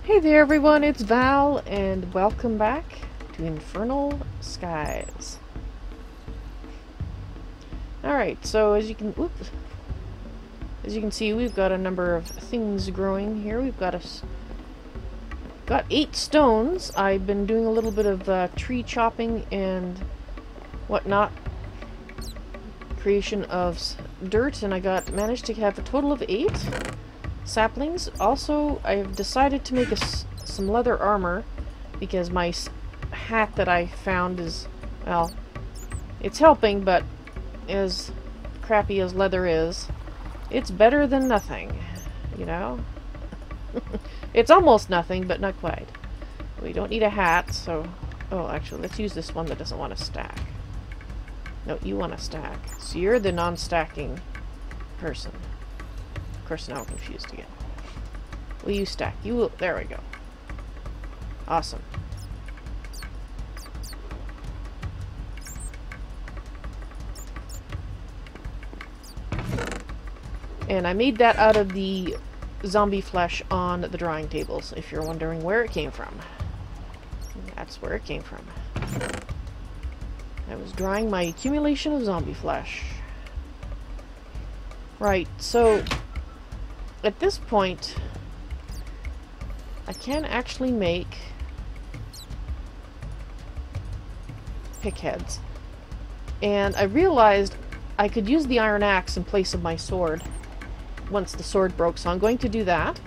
Hey there everyone, it's Val, and welcome back to Infernal Skies. Alright, so as you can see, we've got a number of things growing here. We've got got 8 stones. I've been doing a little bit of tree chopping and whatnot, creation of dirt, and I managed to have a total of 8 saplings. Also, I've decided to make some leather armor because my hat that I found is, well, it's helping, but as crappy as leather is, it's better than nothing, you know? It's almost nothing, but not quite. We don't need a hat, so... Oh, actually, let's use this one that doesn't want to stack. No, you want to stack. So you're the non-stacking person. Of course, now I'm confused again. Will you stack? You will. There we go. Awesome. And I made that out of the zombie flesh on the drawing tables, if you're wondering where it came from. That's where it came from. I was drawing my accumulation of zombie flesh. Right, so... at this point, I can actually make pick heads. And I realized I could use the iron axe in place of my sword once the sword broke, so I'm going to do that.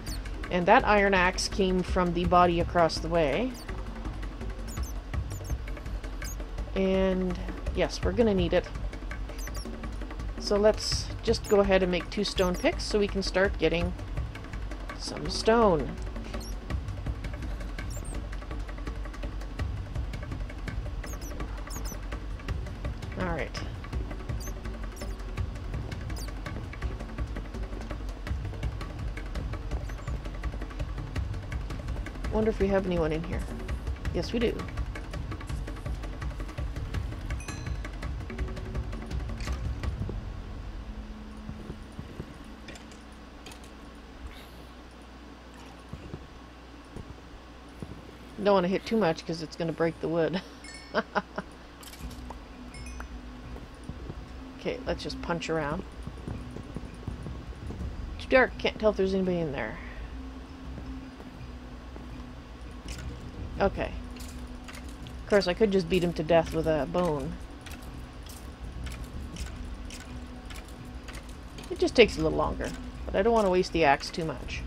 And that iron axe came from the body across the way. And yes, we're gonna need it. So let's just go ahead and make 2 stone picks so we can start getting some stone. Alright. Wonder if we have anyone in here. Yes, we do. Don't want to hit too much because it's going to break the wood. Okay, let's just punch around. Too dark, can't tell if there's anybody in there. Okay. Of course, I could just beat him to death with a bone. It just takes a little longer, but I don't want to waste the axe too much,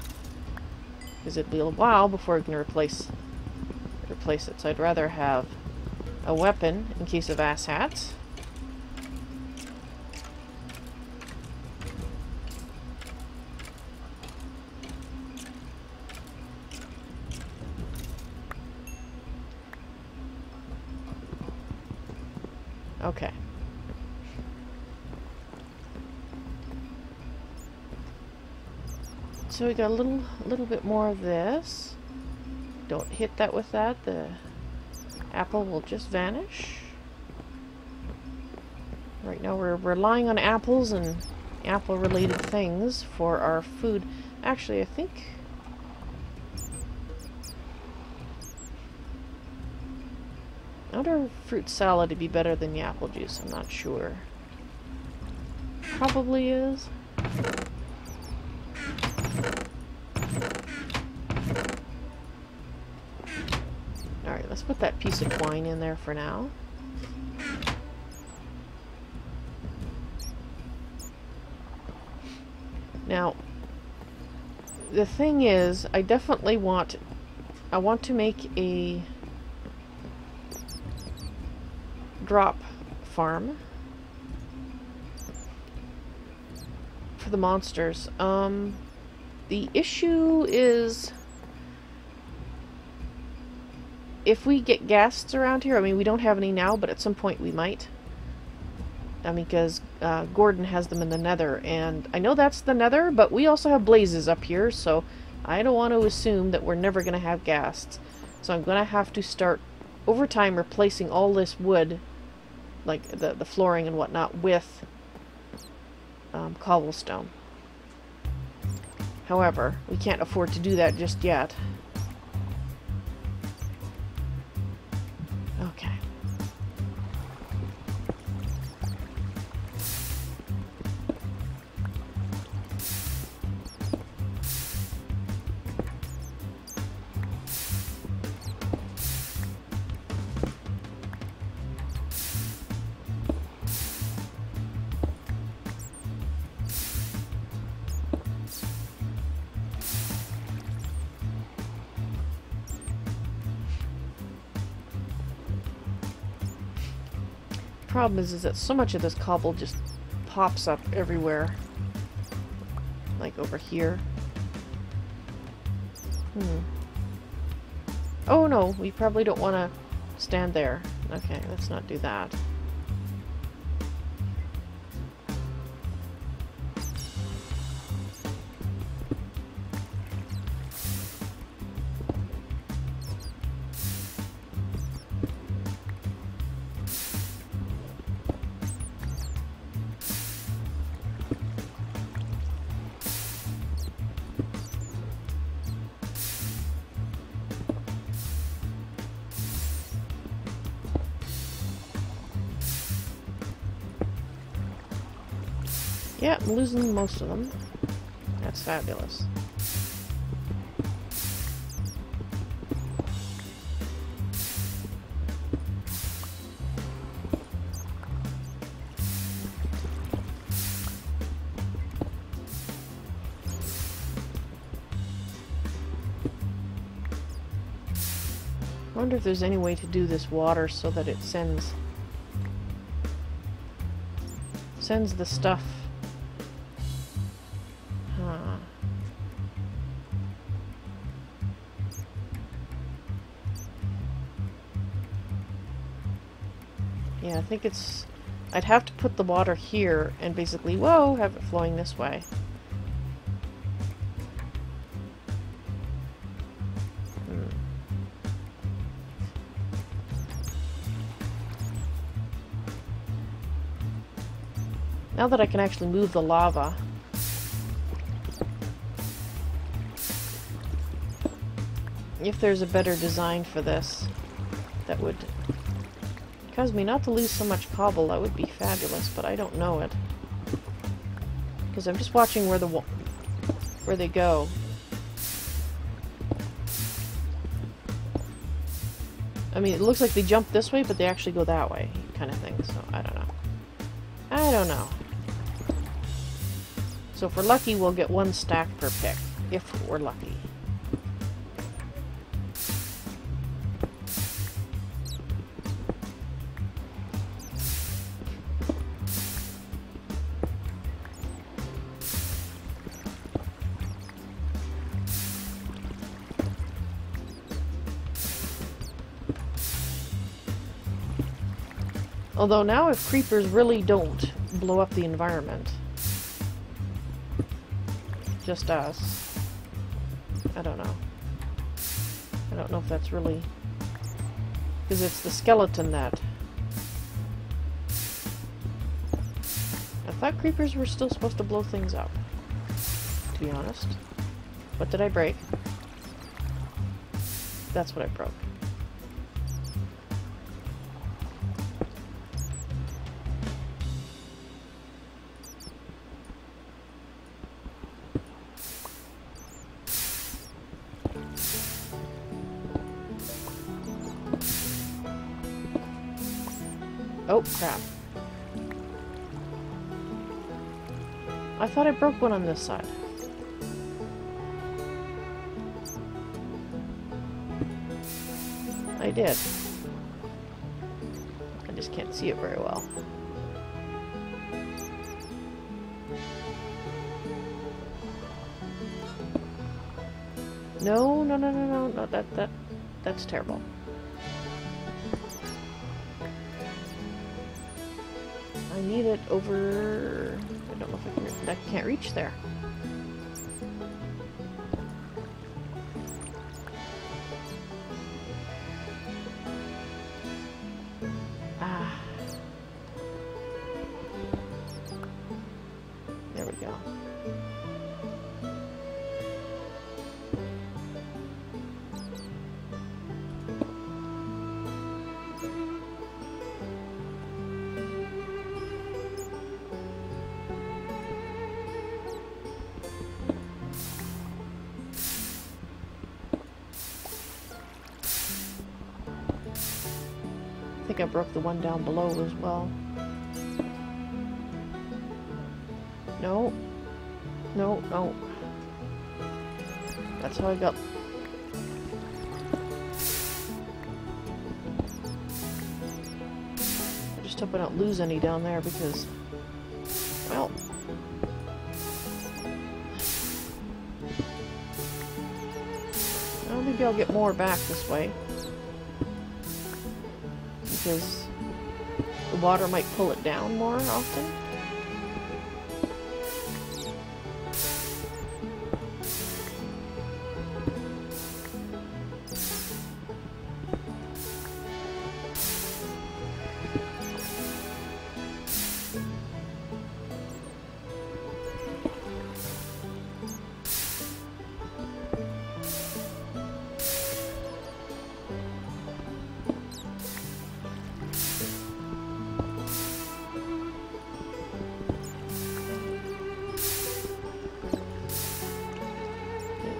because it'll be a while before I can replace it, so I'd rather have a weapon in case of asshats. Okay. So we got a little bit more of this. Don't hit that with that. The apple will just vanish. Right now we're relying on apples and apple-related things for our food. Actually, I think... I wonder if fruit salad would be better than the apple juice. I'm not sure. Probably is. Alright, let's put that piece of twine in there for now. Now, the thing is, I definitely want to make a drop farm for the monsters. The issue is if we get ghasts around here, I mean, we don't have any now, but at some point we might. I mean, because Gordon has them in the nether, and I know that's the nether, but we also have blazes up here, so I don't want to assume that we're never going to have ghasts. So I'm going to have to start, over time, replacing all this wood, like the flooring and whatnot, with cobblestone. However, we can't afford to do that just yet. problem is that so much of this cobble just pops up everywhere. Like over here. Oh no, we probably don't want to stand there. Okay, let's not do that. Yeah, I'm losing most of them. That's fabulous. I wonder if there's any way to do this water so that it sends the stuff. Yeah, I think it's... I'd have to put the water here and basically, whoa, have it flowing this way. Now that I can actually move the lava, if there's a better design for this that would cause me not to lose so much cobble, that would be fabulous, but I don't know it. Because I'm just watching where they go. I mean, it looks like they jump this way, but they actually go that way, kind of thing, so I don't know. I don't know. So if we're lucky, we'll get one stack per pick. If we're lucky. Although now if creepers really don't blow up the environment, just us, I don't know. I don't know if that's really... because it's the skeleton that... I thought creepers were still supposed to blow things up, to be honest. What did I break? That's what I broke. Oh, crap. I thought I broke one on this side. I did. I just can't see it very well. No, no, no, no, no, no, that's terrible. I need it over... I don't know if I can't reach there. Ah. There we go. I think I broke the one down below as well. No. No, no. That's how I got... I just hope I don't lose any down there because, well... Well, maybe I'll get more back this way. Because the water might pull it down more often.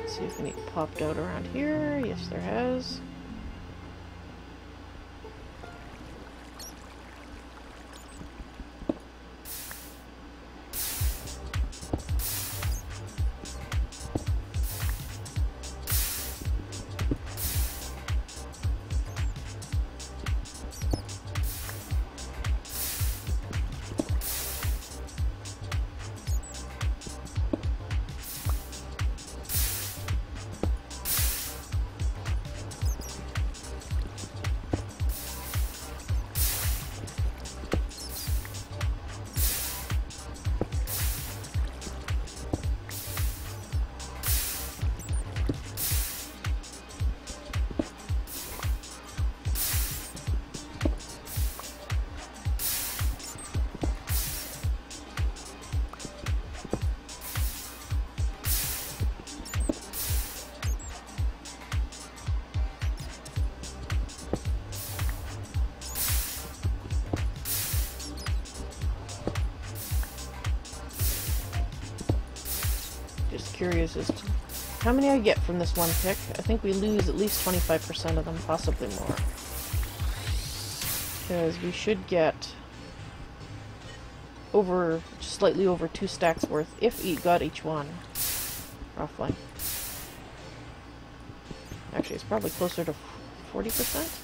See if any popped out around here. Yes, there has. Curious as to how many I get from this one pick. I think we lose at least 25% of them, possibly more. Because we should get over, slightly over 2 stacks worth if we got each one, roughly. Actually, it's probably closer to 40%.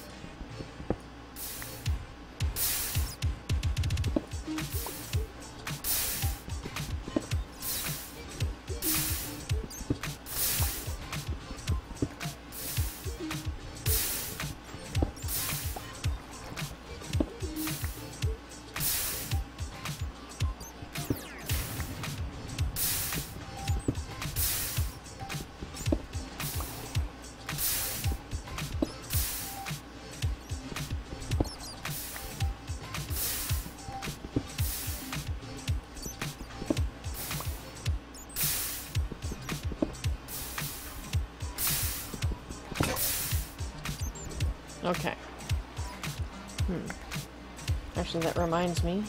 Okay. Actually, that reminds me.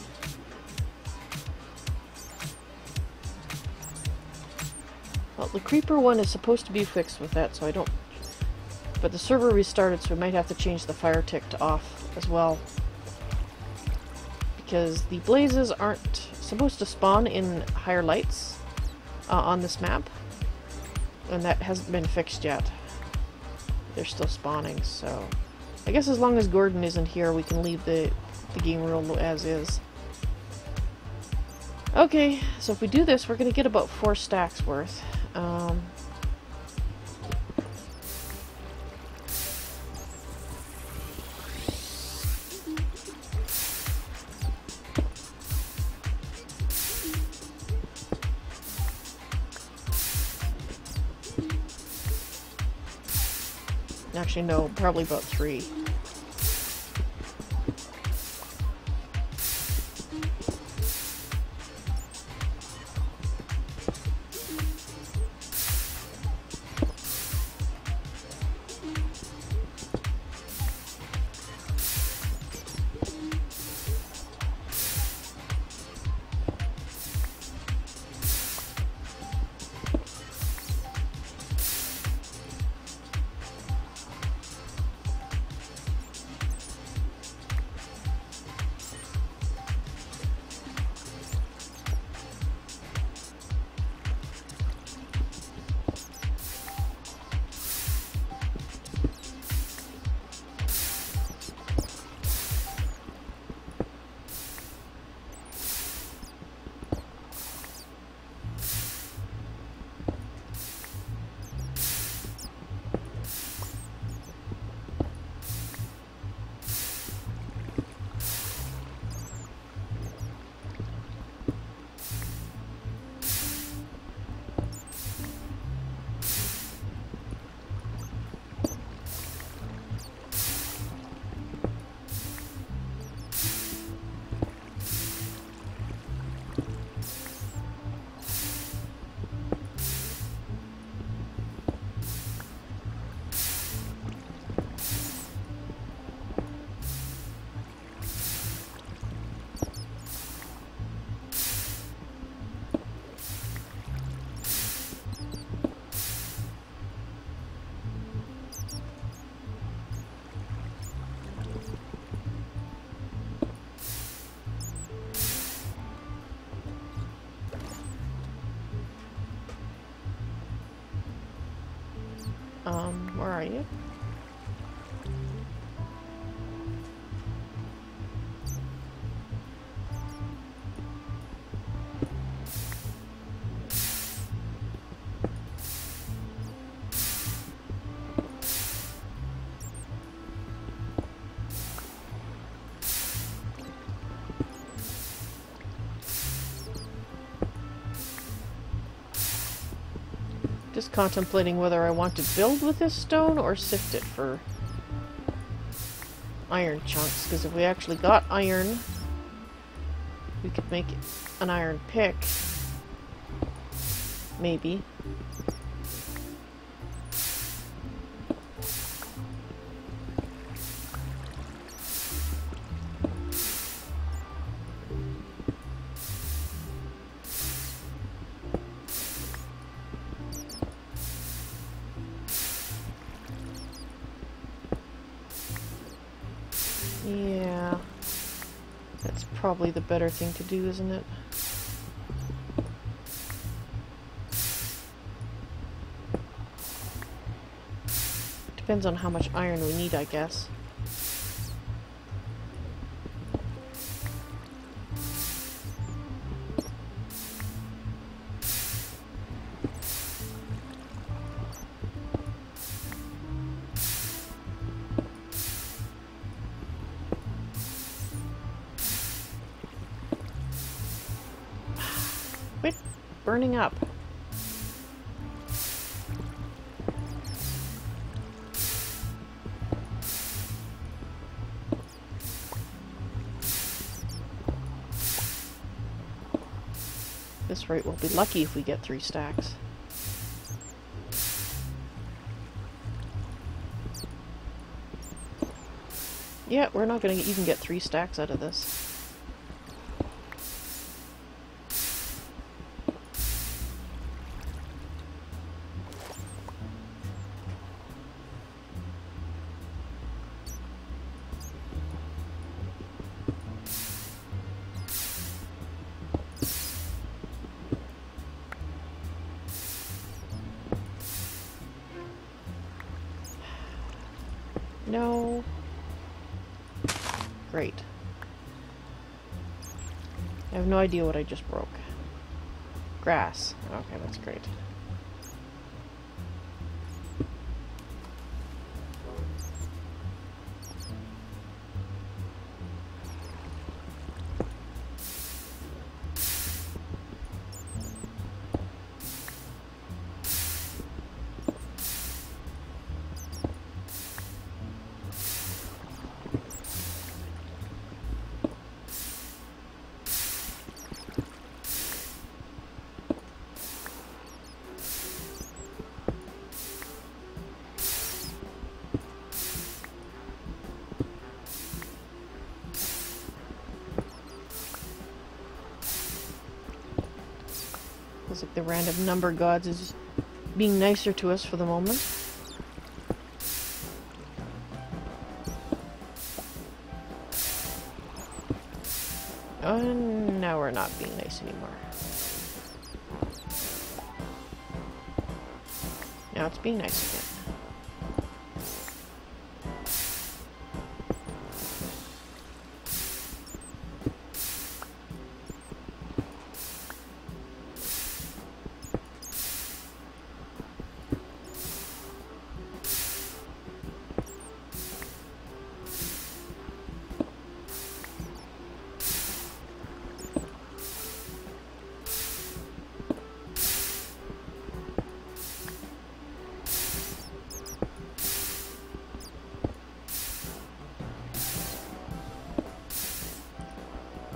Well, the creeper one is supposed to be fixed with that, so I don't... But the server restarted, so we might have to change the fire tick to off as well. Because the blazes aren't supposed to spawn in higher lights on this map. And that hasn't been fixed yet. They're still spawning, so... I guess as long as Gordon isn't here, we can leave the game rule as is. Okay, so if we do this, we're going to get about 4 stacks worth. Actually, no, probably about 3. Where are you? Just contemplating whether I want to build with this stone or sift it for iron chunks, because if we actually got iron, we could make an iron pick. Maybe. Yeah, that's probably the better thing to do, isn't it? Depends on how much iron we need, I guess. Quit burning up. This rate, we'll be lucky if we get 3 stacks. Yeah, we're not going to even get 3 stacks out of this. No. Great. I have no idea what I just broke. Grass. Okay, that's great. Feels like the random number gods is being nicer to us for the moment. And now we're not being nice anymore. Now it's being nice again.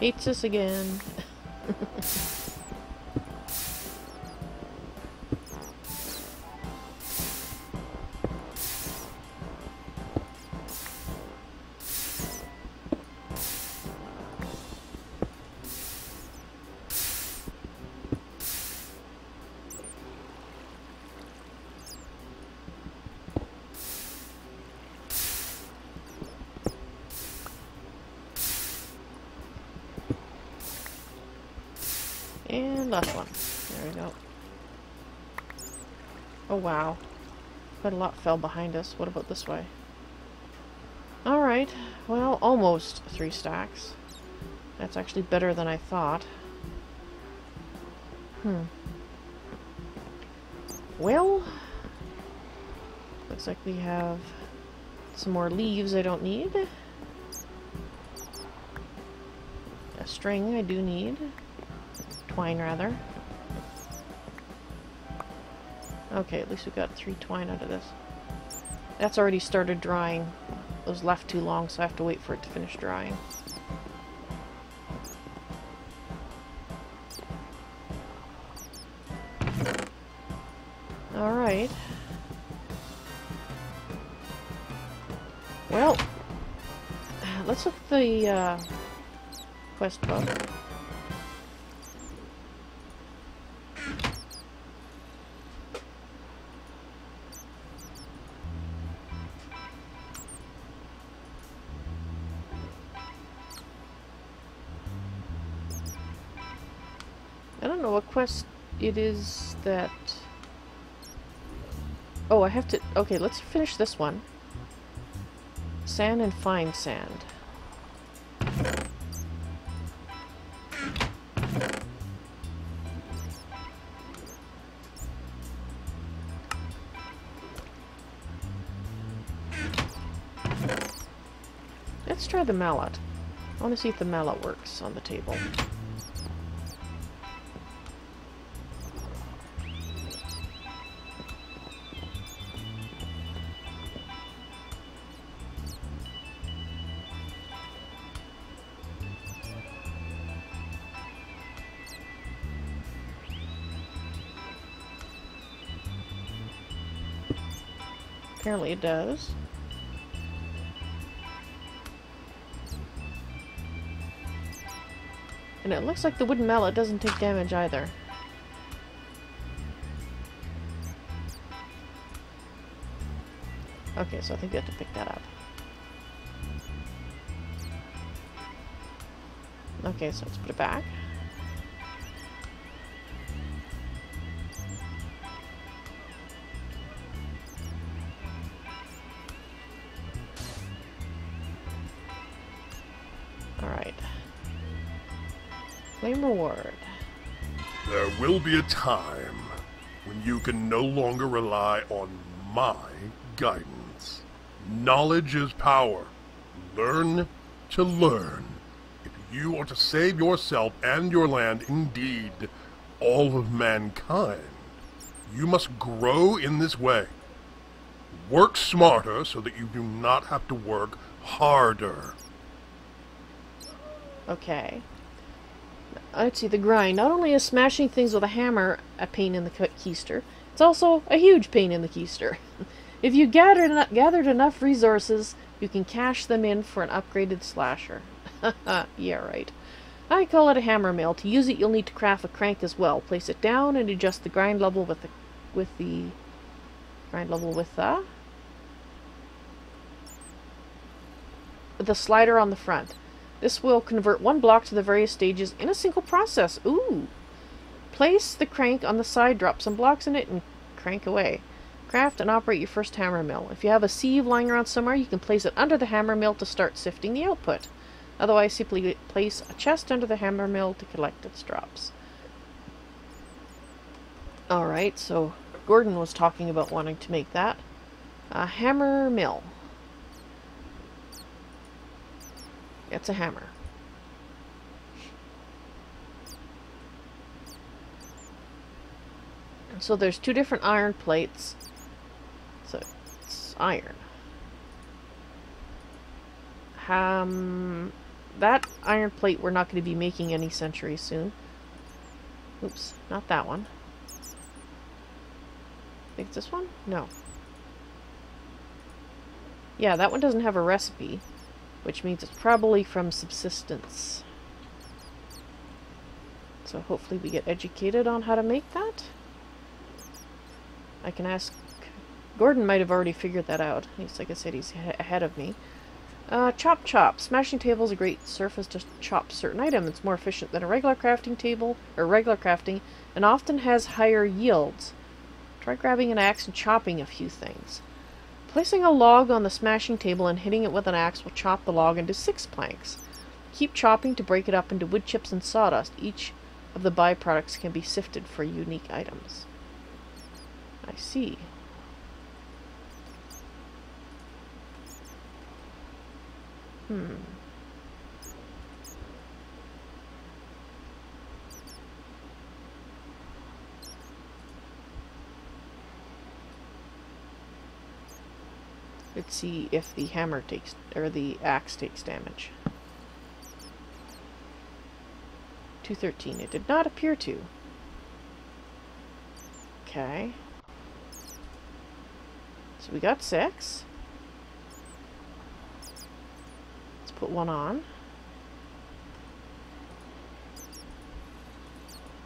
Hates us again. And last one. There we go. Oh wow. Quite a lot fell behind us. What about this way? Alright, well, almost 3 stacks. That's actually better than I thought. Well, looks like we have some more leaves I don't need. A string I do need. Twine, rather. Okay, at least we got 3 twine out of this. That's already started drying. It was left too long, so I have to wait for it to finish drying. Alright. Well, let's look at the quest book. I don't know what quest it is that... Oh, I have to... Okay, let's finish this one. Sand and fine sand. Let's try the mallet. I want to see if the mallet works on the table. Apparently it does. And it looks like the wooden mallet doesn't take damage either. Okay, so I think we have to pick that up. Okay, so let's put it back. Alright. Claim reward. There will be a time when you can no longer rely on my guidance. Knowledge is power. Learn to learn. If you are to save yourself and your land, indeed, all of mankind, you must grow in this way. Work smarter so that you do not have to work harder. Okay. Let's see, the grind. Not only is smashing things with a hammer a pain in the keister, it's also a huge pain in the keister. If you gathered enough resources, you can cash them in for an upgraded slasher. Yeah, right. I call it a hammer mill. To use it, you'll need to craft a crank as well. Place it down and adjust the grind level with the slider on the front. This will convert one block to the various stages in a single process. Ooh! Place the crank on the side, drop some blocks in it, and crank away. Craft and operate your first hammer mill. If you have a sieve lying around somewhere, you can place it under the hammer mill to start sifting the output. Otherwise, simply place a chest under the hammer mill to collect its drops. Alright, so Gordon was talking about wanting to make that. A hammer mill. It's a hammer. So there's 2 different iron plates. So it's iron. That iron plate we're not going to be making any centuries soon. Oops, not that one. I think it's this one? No. Yeah, that one doesn't have a recipe, which means it's probably from subsistence. So hopefully we get educated on how to make that. I can ask... Gordon might have already figured that out. He's, like I said, he's ahead of me. Chop. Smashing table is a great surface to chop certain items. It's more efficient than a regular crafting table, or regular crafting, and often has higher yields. Try grabbing an axe and chopping a few things. Placing a log on the smashing table and hitting it with an axe will chop the log into 6 planks. Keep chopping to break it up into wood chips and sawdust. Each of the byproducts can be sifted for unique items. I see. Let's see if the hammer takes, or the axe takes damage. 213. It did not appear to. Okay. So we got 6. Let's put one on.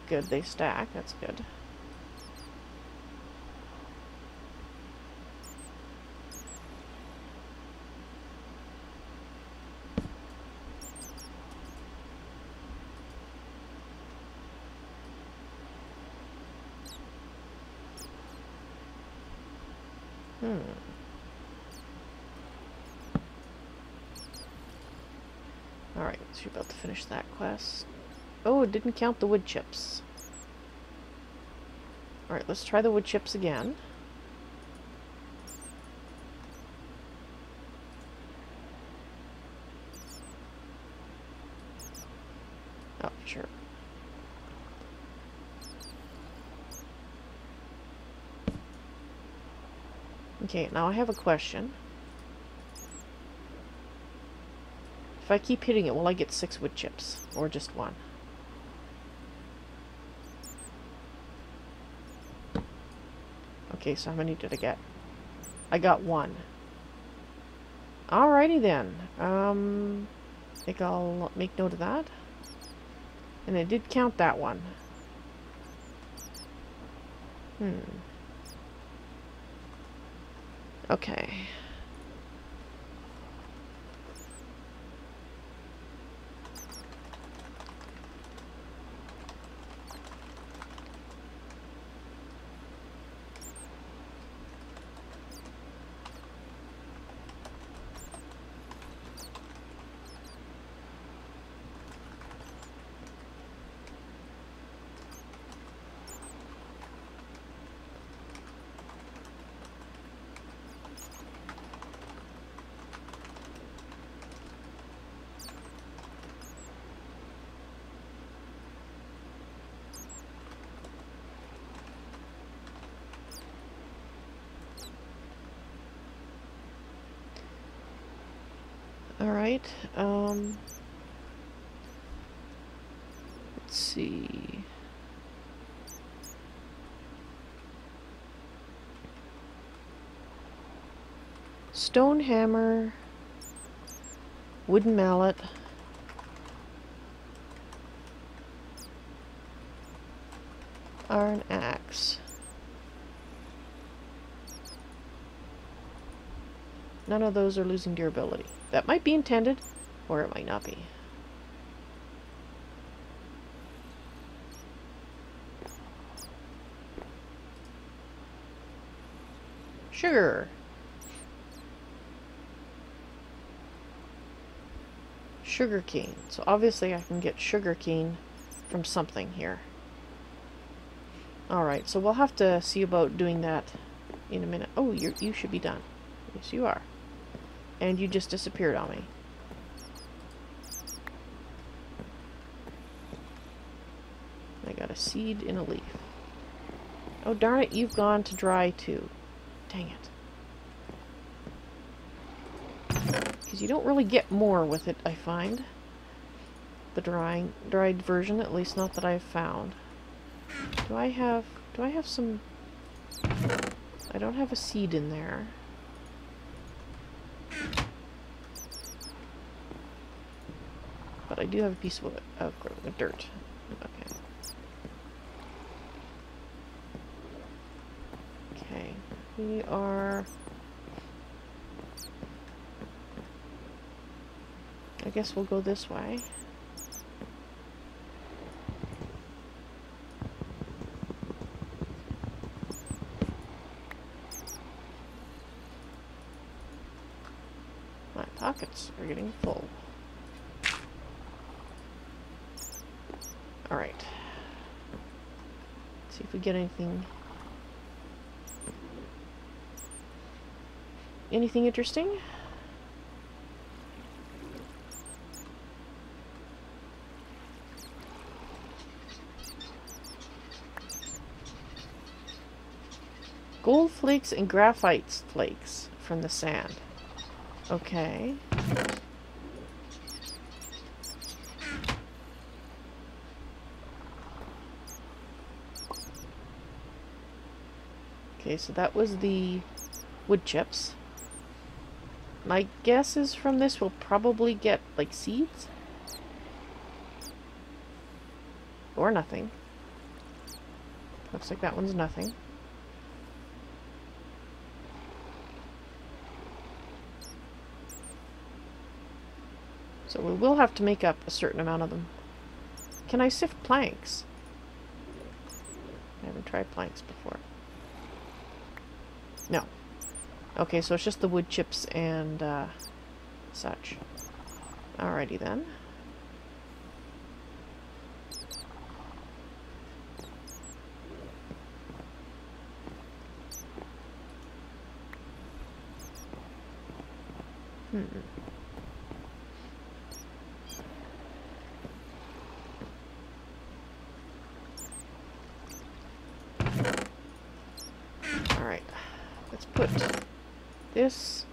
Good, they stack. That's good. Alright, so you're about to finish that quest. Oh, it didn't count the wood chips. Alright, let's try the wood chips again. Oh, sure. Okay, now I have a question. If I keep hitting it, will I get 6 wood chips? Or just 1? Okay, so how many did I get? I got 1. Alrighty then. I think I'll make note of that. And I did count that one. Okay. Alright, let's see. Stone hammer, wooden mallet, iron axe. None of those are losing durability. That might be intended, or it might not be. Sugar. Sugar cane. So obviously I can get sugar cane from something here. Alright, so we'll have to see about doing that in a minute. Oh, you should be done. Yes, you are. And you just disappeared on me. I got a seed in a leaf. Oh darn it, you've gone to dry too. Dang it. Because you don't really get more with it, I find. The dried version, at least not that I've found. Do I have some... I don't have a seed in there. But I do have a piece of dirt. Okay. Okay. We are... I guess we'll go this way. pockets are getting full. Alright. Let's see if we get anything. Anything interesting? Gold flakes and graphite flakes from the sand. Okay. Okay, so that was the wood chips. My guess is from this we'll probably get, like, seeds? Or nothing. Looks like that one's nothing. So we will have to make up a certain amount of them. Can I sift planks? I haven't tried planks before. No. Okay, so it's just the wood chips and such. Alrighty then. Alright. Let's put this,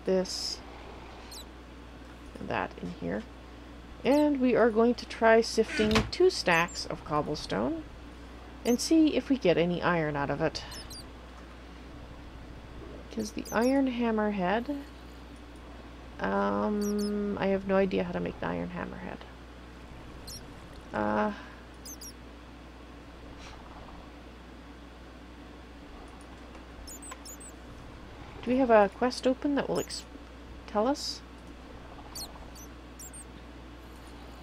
and that in here. And we are going to try sifting 2 stacks of cobblestone and see if we get any iron out of it. Because the iron hammerhead, I have no idea how to make the iron hammerhead. Do we have a quest open that will tell us?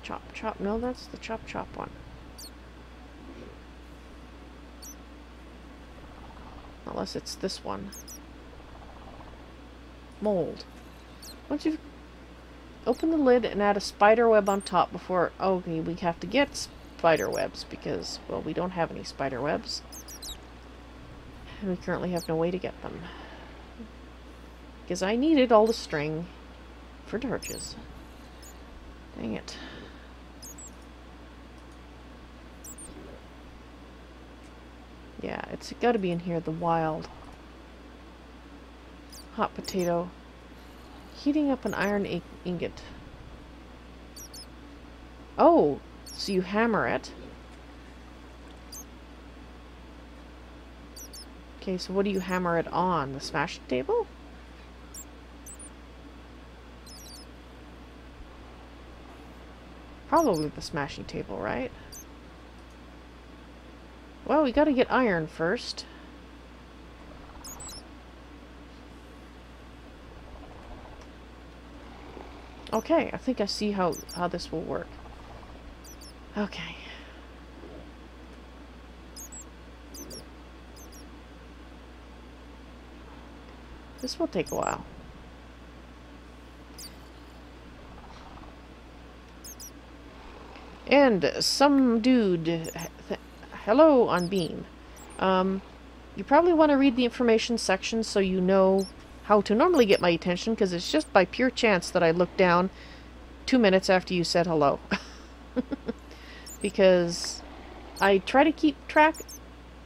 Chop, chop. No, that's the chop, chop one. Unless it's this one. Mold. Once you've opened the lid and add a spider web on top before... Okay, we have to get spider webs because, well, we don't have any spider webs. And we currently have no way to get them. Because I needed all the string for torches. Dang it. Yeah, it's got to be in here, the wild. Hot potato. Heating up an iron ingot. Oh, so you hammer it. Okay, so what do you hammer it on? The smashing table? Probably the smashing table, right? Well, we gotta get iron first. Okay, I think I see how this will work. Okay. This will take a while. And some dude, hello on Beam. You probably want to read the information section so you know how to normally get my attention, because it's just by pure chance that I look down 2 minutes after you said hello. Because I try to keep track.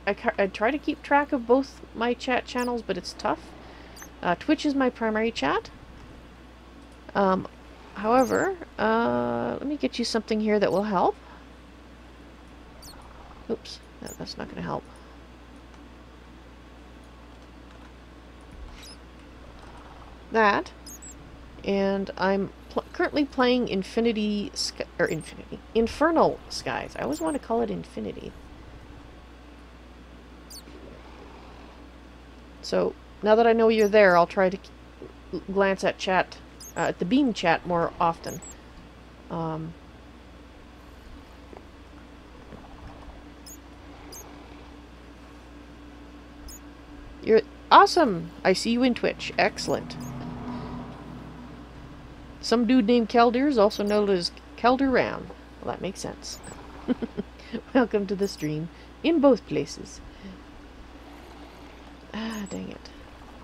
I try to keep track of both my chat channels, but it's tough. Twitch is my primary chat. However, let me get you something here that will help. Oops, that's not going to help. That, and I'm currently playing Infernal Skies. I always want to call it Infinity. So now that I know you're there, I'll try to glance at chat, at the Beam chat more often. You're awesome. I see you in Twitch. Excellent. Some dude named Keldir is also known as Keldir Ram. Well, that makes sense. Welcome to the stream. In both places. Ah, dang it.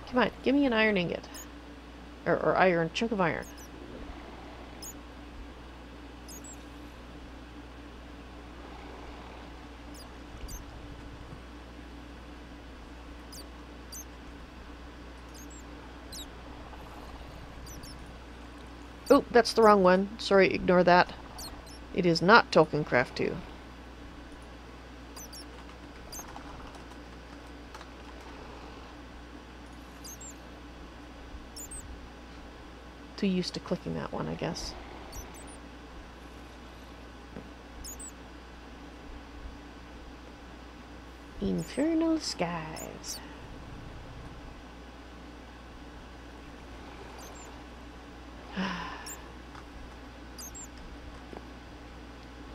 Come on, give me an iron ingot. Or iron, chunk of iron. Oh, that's the wrong one. Sorry, ignore that. It is not Tolkiencraft 2. Too used to clicking that one, I guess. Infernal skies.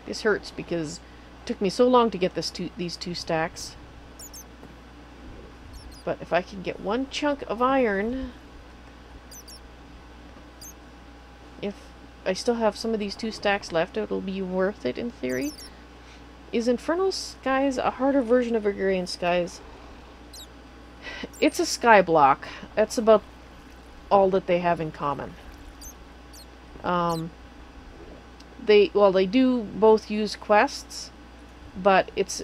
This hurts because it took me so long to get these two stacks. But if I can get one chunk of iron, if I still have some of these 2 stacks left, it'll be worth it in theory. Is Infernal Skies a harder version of Agrarian Skies? It's a sky block. That's about all that they have in common. They do both use quests, but it's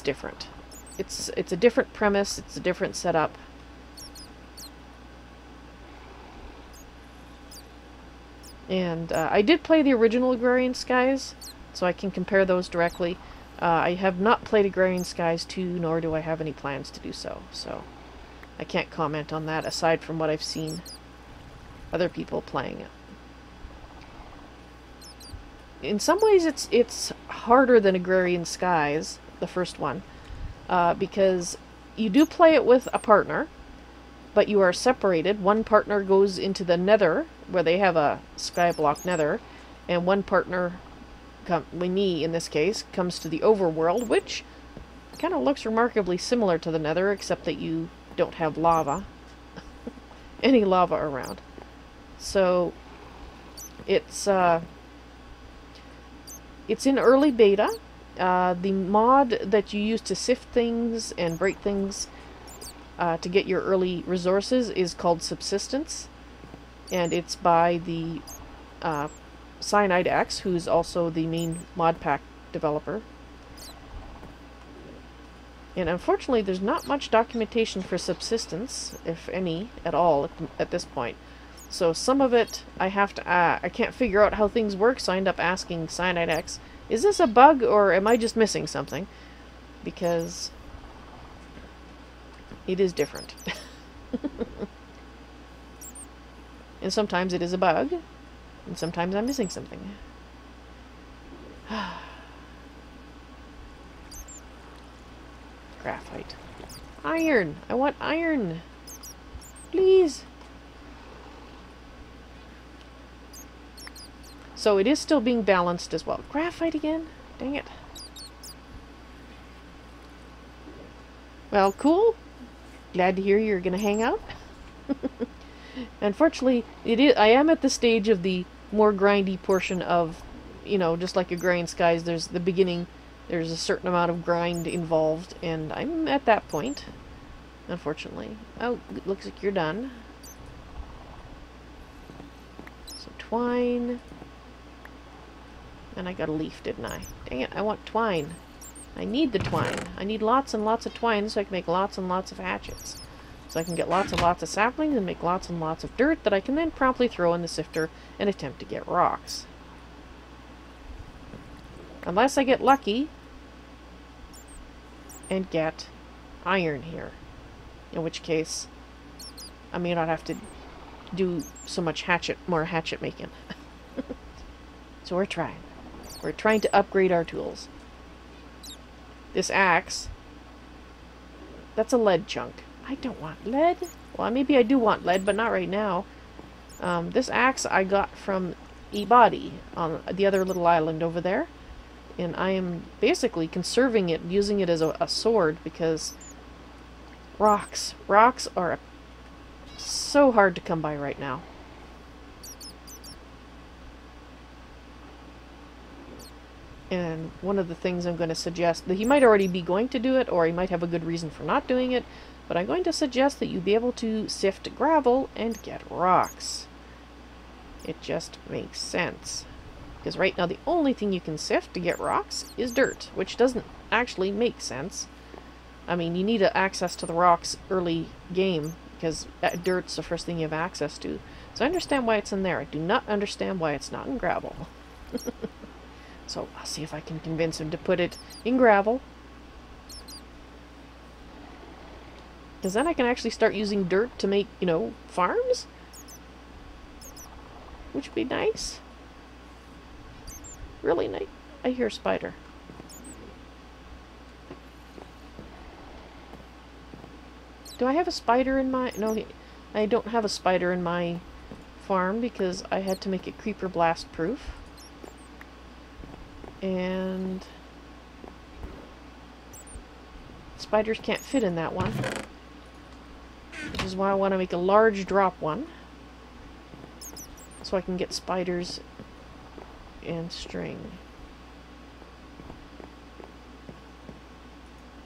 different. It's a different premise, it's a different setup. And I did play the original Agrarian Skies, so I can compare those directly. I have not played Agrarian Skies 2, nor do I have any plans to do so. So I can't comment on that aside from what I've seen other people playing it. In some ways, it's harder than Agrarian Skies, the first one, because you do play it with a partner, but you are separated. One partner goes into the Nether, where they have a skyblock Nether, and one partner, me in this case, comes to the overworld, which kind of looks remarkably similar to the Nether, except that you don't have lava, any lava around. So it's in early beta. The mod that you use to sift things and break things to get your early resources is called Subsistence, and it's by the Cyanide X, who's also the main mod pack developer. And unfortunately, there's not much documentation for Subsistence, if any, at all, at this point. So some of it I can't figure out how things work, so I end up asking Cyanide X, is this a bug or am I just missing something? Because it is different. And sometimes it is a bug, and sometimes I'm missing something. Graphite. Iron! I want iron! Please! So it is still being balanced as well. Graphite again? Dang it. Well, cool. Glad to hear you're going to hang out. Unfortunately, I am at the stage of the more grindy portion of, just like Agrarian Skies, there's the beginning, there's a certain amount of grind involved, and I'm at that point, unfortunately. Oh, it looks like you're done. So twine. And I got a leaf, didn't I? Dang it, I want twine. I need the twine. I need lots and lots of twine so I can make lots and lots of hatchets. So I can get lots and lots of saplings and make lots and lots of dirt that I can then promptly throw in the sifter and attempt to get rocks. Unless I get lucky and get iron here. In which case, I may not have to do so much more hatchet making. So we're trying. We're trying to upgrade our tools. This axe, that's a lead chunk. I don't want lead. Well, maybe I do want lead, but not right now. This axe I got from Ebody on the other little island over there. And I am basically conserving it, using it as a sword, because rocks are so hard to come by right now. And one of the things I'm going to suggest, that he might already be going to do it, or he might have a good reason for not doing it, but I'm going to suggest that you be able to sift gravel and get rocks. It just makes sense. Because right now the only thing you can sift to get rocks is dirt, which doesn't actually make sense. I mean, you need access to the rocks early game, because dirt's the first thing you have access to. So I understand why it's in there. I do not understand why it's not in gravel. So I'll see if I can convince him to put it in gravel. Because then I can actually start using dirt to make, you know, farms. Which would be nice. Really nice. I hear a spider. Do I have a spider in my... No, I don't have a spider in my farm because I had to make it creeper blast proof. And spiders can't fit in that one, which is why I want to make a large drop one so I can get spiders and string.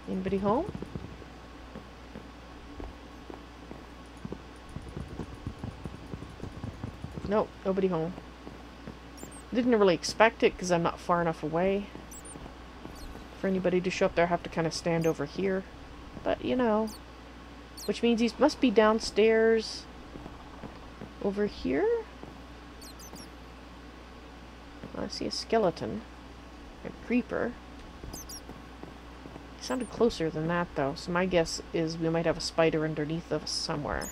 Anybody home? Nope, nobody home. Didn't really expect it because I'm not far enough away for anybody to show up there. I have to kind of stand over here. But, you know, which means he must be downstairs over here. I see a skeleton. A creeper. He sounded closer than that, though. So my guess is we might have a spider underneath us somewhere.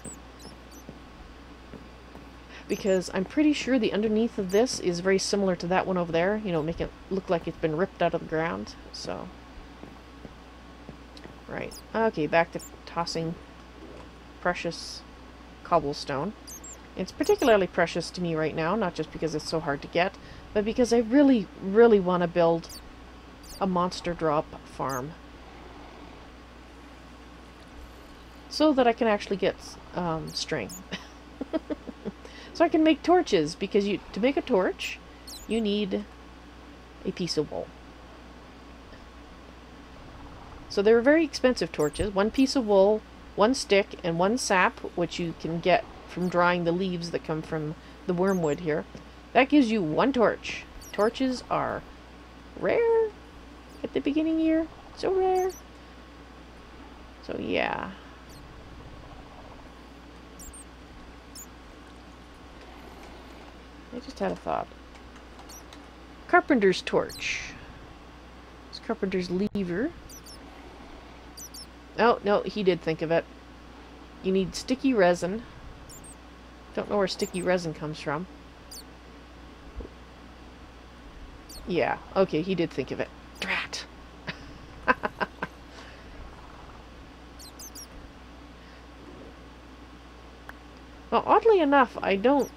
Because I'm pretty sure the underneath of this is very similar to that one over there. You know, make it look like it's been ripped out of the ground. So, right. Okay, back to tossing precious cobblestone. It's particularly precious to me right now, not just because it's so hard to get, but because I really, really want to build a monster drop farm. So that I can actually get string. So I can make torches, because to make a torch, you need a piece of wool. So they're very expensive torches. One piece of wool, one stick, and one sap, which you can get from drying the leaves that come from the wormwood here. That gives you one torch. Torches are rare at the beginning year. So rare. So yeah. I just had a thought. Carpenter's torch. It's carpenter's lever. Oh, no, he did think of it. You need sticky resin. Don't know where sticky resin comes from. Yeah, okay, he did think of it. Drat. Well, oddly enough, I don't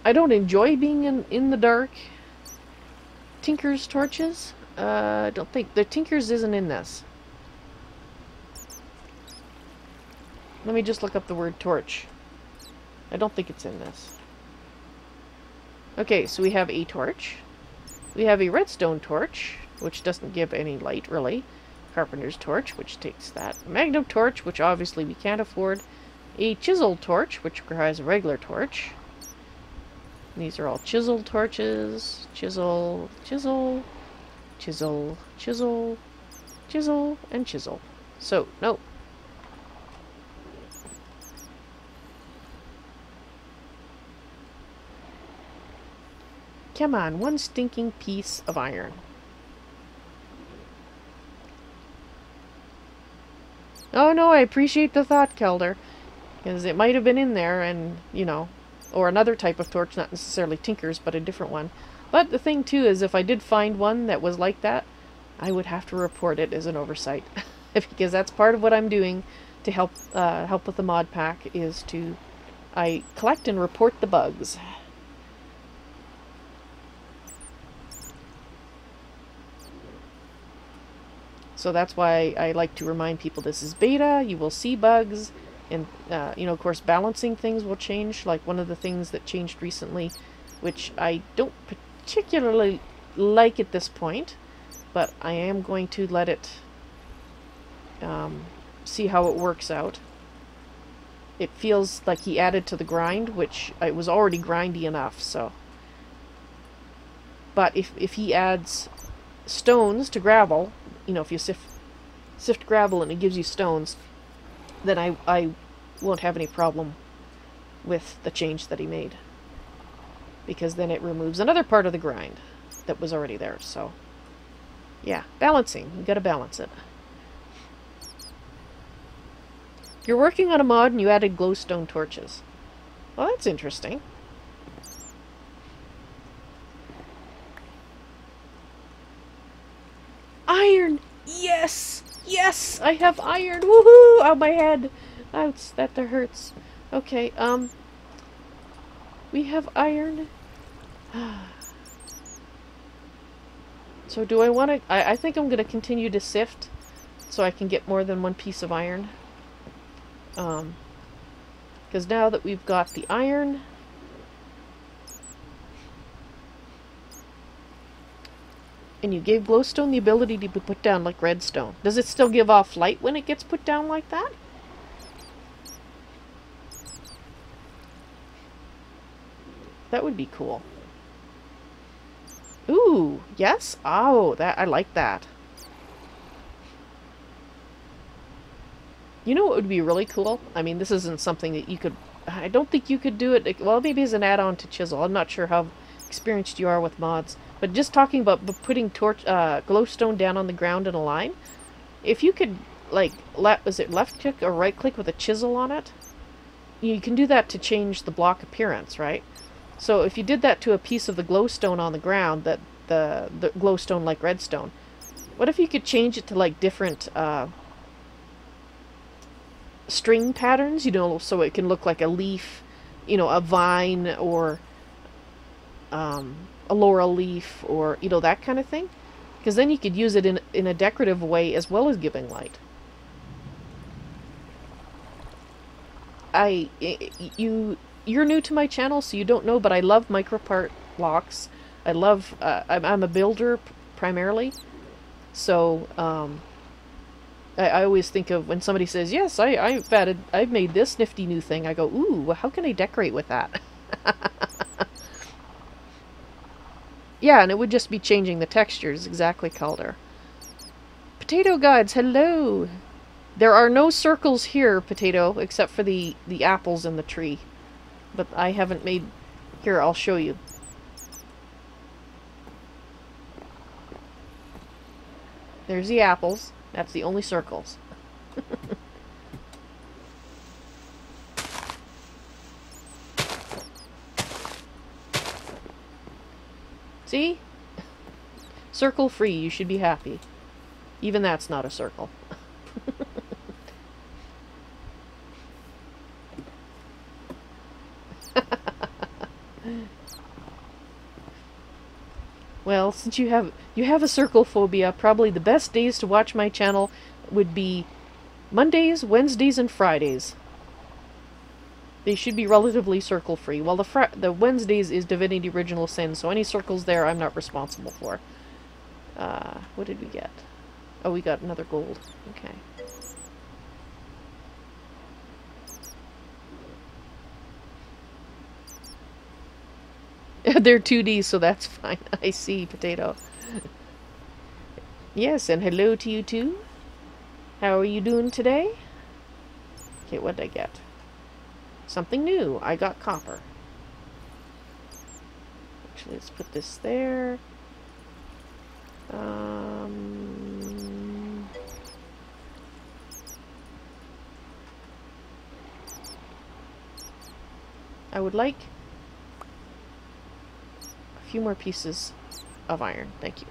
enjoy being in the dark. Tinker's torches? I don't think... The Tinker's isn't in this. Let me just look up the word torch. I don't think it's in this. Okay, so we have a torch. We have a redstone torch, which doesn't give any light, really. Carpenter's torch, which takes that. Magnum torch, which obviously we can't afford. A chisel torch, which requires a regular torch. These are all chisel torches. Chisel, chisel, chisel, chisel, chisel, and chisel. So, no. Come on, one stinking piece of iron. Oh no, I appreciate the thought, Kelder. Because it might have been in there and, you know... Or another type of torch, not necessarily Tinker's, but a different one. But the thing, too, is if I did find one that was like that, I would have to report it as an oversight. Because that's part of what I'm doing to help with the mod pack, is I collect and report the bugs. So that's why I like to remind people this is beta, you will see bugs. And, you know, of course, balancing things will change. Like, one of the things that changed recently, which I don't particularly like at this point, but I am going to let it see how it works out. It feels like he added to the grind, which it was already grindy enough, so. But if he adds stones to gravel, you know, if you sift gravel and it gives you stones, then I won't have any problem with the change that he made. Because then it removes another part of the grind that was already there, so. Yeah, balancing. You gotta balance it. You're working on a mod and you added glowstone torches. Well, that's interesting. Iron! Yes! Yes! I have iron! Woohoo! Out my head! Ouch, that hurts. Okay, we have iron. So do I want to... I think I'm going to continue to sift so I can get more than one piece of iron. Because now that we've got the iron... And you gave glowstone the ability to be put down like redstone. Does it still give off light when it gets put down like that? That would be cool. Ooh, yes? Oh, that I like that. You know what would be really cool? I mean, this isn't something that you could... I don't think you could do it... Well, maybe as an add-on to Chisel. I'm not sure how experienced you are with mods. But just talking about putting glowstone down on the ground in a line, if you could, like, was it left click or right click with a chisel on it? You can do that to change the block appearance, right? So if you did that to a piece of the glowstone on the ground, that the glowstone like redstone, what if you could change it to like different string patterns, you know, so it can look like a leaf, you know, a vine, or a laurel leaf, or, you know, that kind of thing. Because then you could use it in a decorative way as well as giving light. You're new to my channel, so you don't know, but I love micropart blocks. I love, I'm a builder primarily. So, I always think of when somebody says, yes, I've made this nifty new thing. I go, ooh, how can I decorate with that? Yeah, and it would just be changing the textures, exactly, Calder. Potato Gods, hello! There are no circles here, Potato, except for the apples in the tree. But I haven't made... Here, I'll show you. There's the apples. That's the only circles. See? Circle free, you should be happy. Even that's not a circle. Well, since you have a circle phobia, probably the best days to watch my channel would be Mondays, Wednesdays, and Fridays. They should be relatively circle-free. Well, the Wednesdays is Divinity Original Sin, so any circles there I'm not responsible for. What did we get? Oh, we got another gold. Okay. They're 2D, so that's fine. I see, Potato. Yes, and hello to you too. How are you doing today? Okay, what did I get? Something new. I got copper. Actually, let's put this there. I would like a few more pieces of iron. Thank you.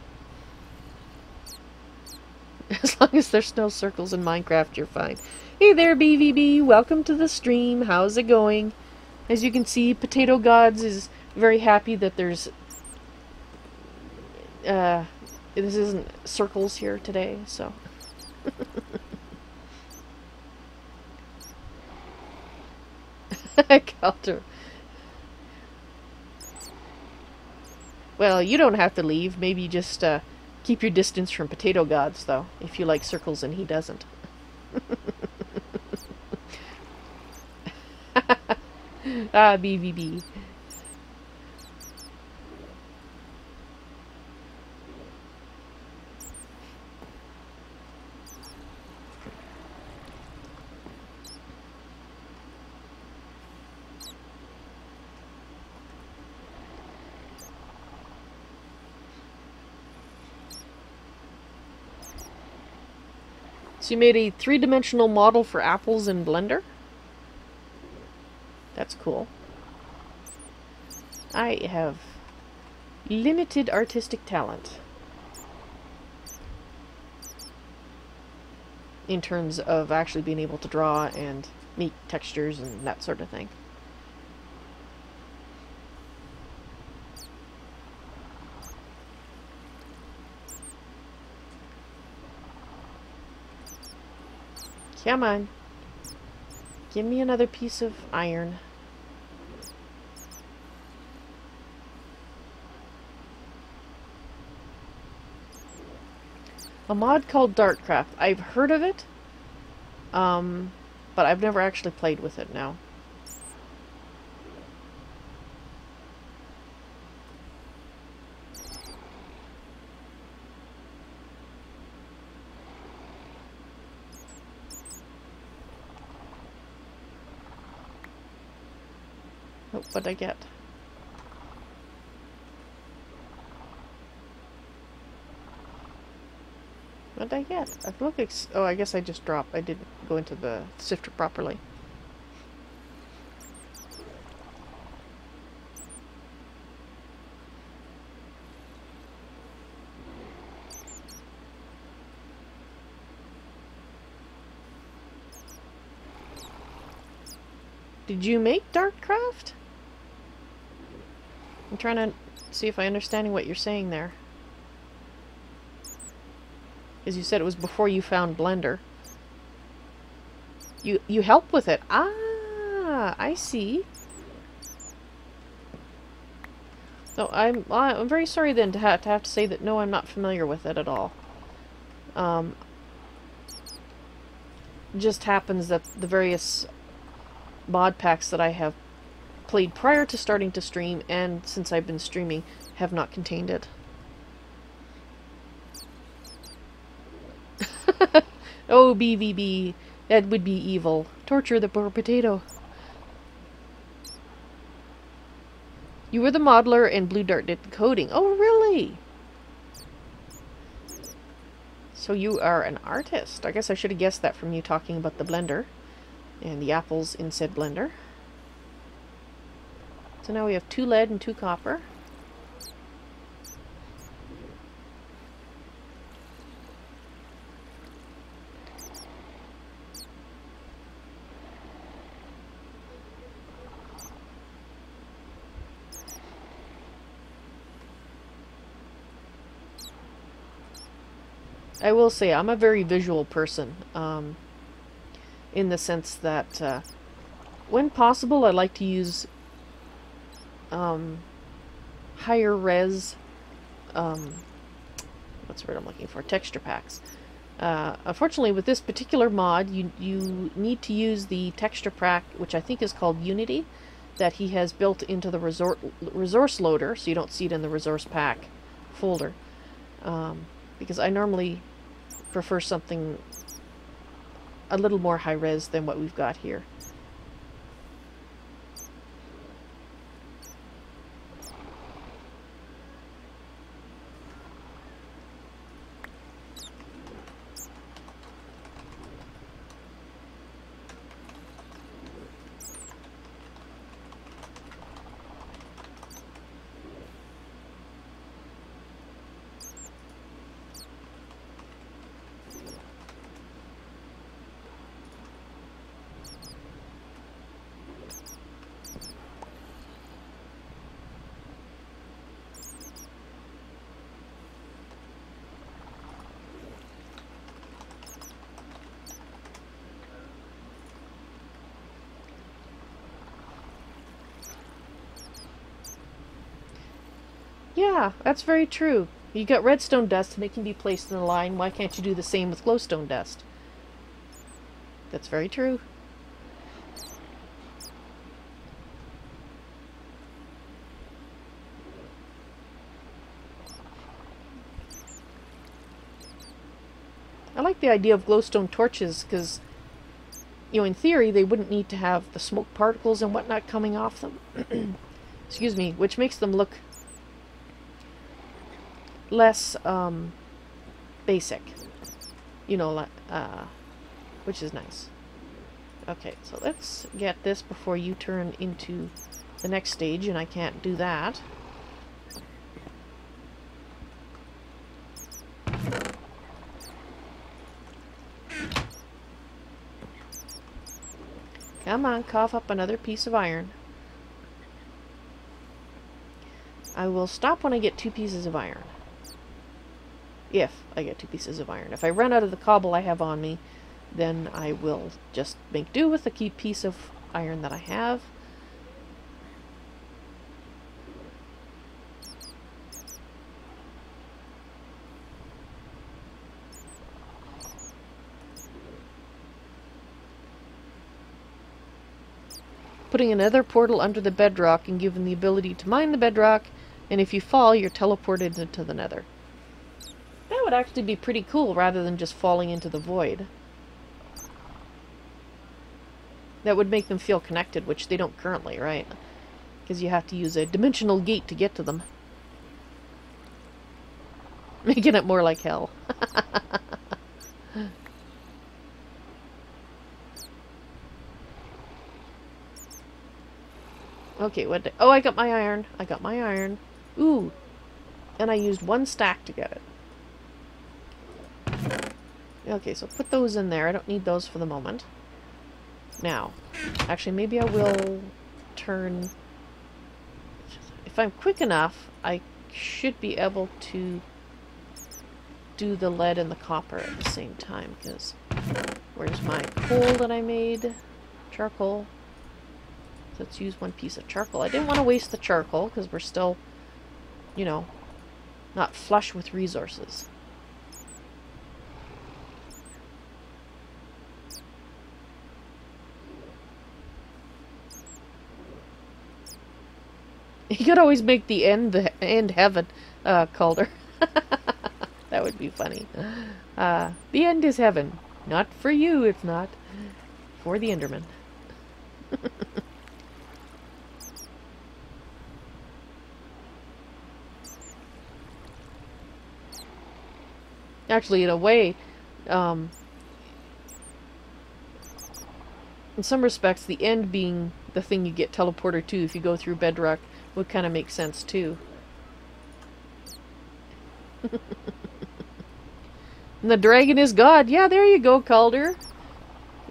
As long as there's no circles in Minecraft, you're fine. Hey there, BVB. Welcome to the stream. How's it going? As you can see, Potato Gods is very happy that there's... this isn't circles here today, so... Calder. Well, you don't have to leave. Maybe just keep your distance from potato gods, though, if you like circles and he doesn't. Ah, BBB. So you made a three-dimensional model for apples in Blender? That's cool. I have limited artistic talent in terms of actually being able to draw and make textures and that sort of thing. Come on. Give me another piece of iron. A mod called Dartcraft. I've heard of it, but I've never actually played with it now. Oh, what'd I get? What did I get? I look oh, I guess I just dropped. I didn't go into the sifter properly. Did you make Dartcraft? I'm trying to see if I'm understanding what you're saying there. Because you said it was before you found Blender. You help with it. Ah, I see. No, I'm very sorry then to have to say that no, I'm not familiar with it at all. Just happens that the various mod packs that I have played prior to starting to stream and since I've been streaming have not contained it. Oh, BVB. That would be evil. Torture the poor potato. You were the modeler and Blue Dart did the coding. Oh, really? So you are an artist. I guess I should have guessed that from you talking about the blender and the apples in said blender. So now we have 2 lead and 2 copper. I will say I'm a very visual person, in the sense that when possible I like to use higher res, what's the word I'm looking for, texture packs. Unfortunately with this particular mod you need to use the texture pack, which I think is called Unity, that he has built into the resource loader, so you don't see it in the resource pack folder. Because I normally prefer something a little more high res than what we've got here. Yeah, that's very true. You got redstone dust and it can be placed in a line. Why can't you do the same with glowstone dust? That's very true. I like the idea of glowstone torches because, you know, in theory they wouldn't need to have the smoke particles and whatnot coming off them. Excuse me, which makes them look less basic, you know, which is nice. Okay, so let's get this before you turn into the next stage, and I can't do that. Come on, cough up another piece of iron. I will stop when I get 2 pieces of iron. If I get 2 pieces of iron. If I run out of the cobble I have on me, then I will just make do with the key piece of iron that I have. Putting another portal under the bedrock and giving the ability to mine the bedrock, and if you fall, you're teleported into the nether. That would actually be pretty cool, rather than just falling into the void. That would make them feel connected, which they don't currently, right? Because you have to use a dimensional gate to get to them. Making it more like hell. Okay, what? Oh, I got my iron. I got my iron. Ooh. And I used 1 stack to get it. Okay, so put those in there. I don't need those for the moment. Now, actually, maybe I will turn... If I'm quick enough, I should be able to do the lead and the copper at the same time, because where's my coal that I made? Charcoal. So let's use 1 piece of charcoal. I didn't want to waste the charcoal, because we're still, you know, not flush with resources. You could always make the end heaven, Calder. That would be funny. The end is heaven. Not for you, it's not. For the Enderman. Actually, in a way, in some respects, the end being the thing you get teleported to if you go through bedrock would kind of make sense too. And the dragon is God. Yeah, there you go, Calder.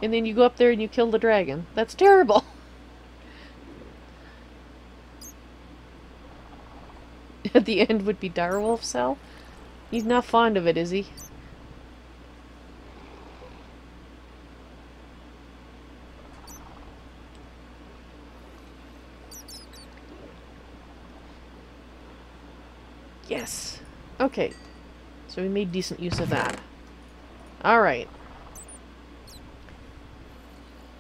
And then you go up there and you kill the dragon. That's terrible. At the end would be Direwolf's cell. He's not fond of it, is he? Yes. Okay. So we made decent use of that. Alright.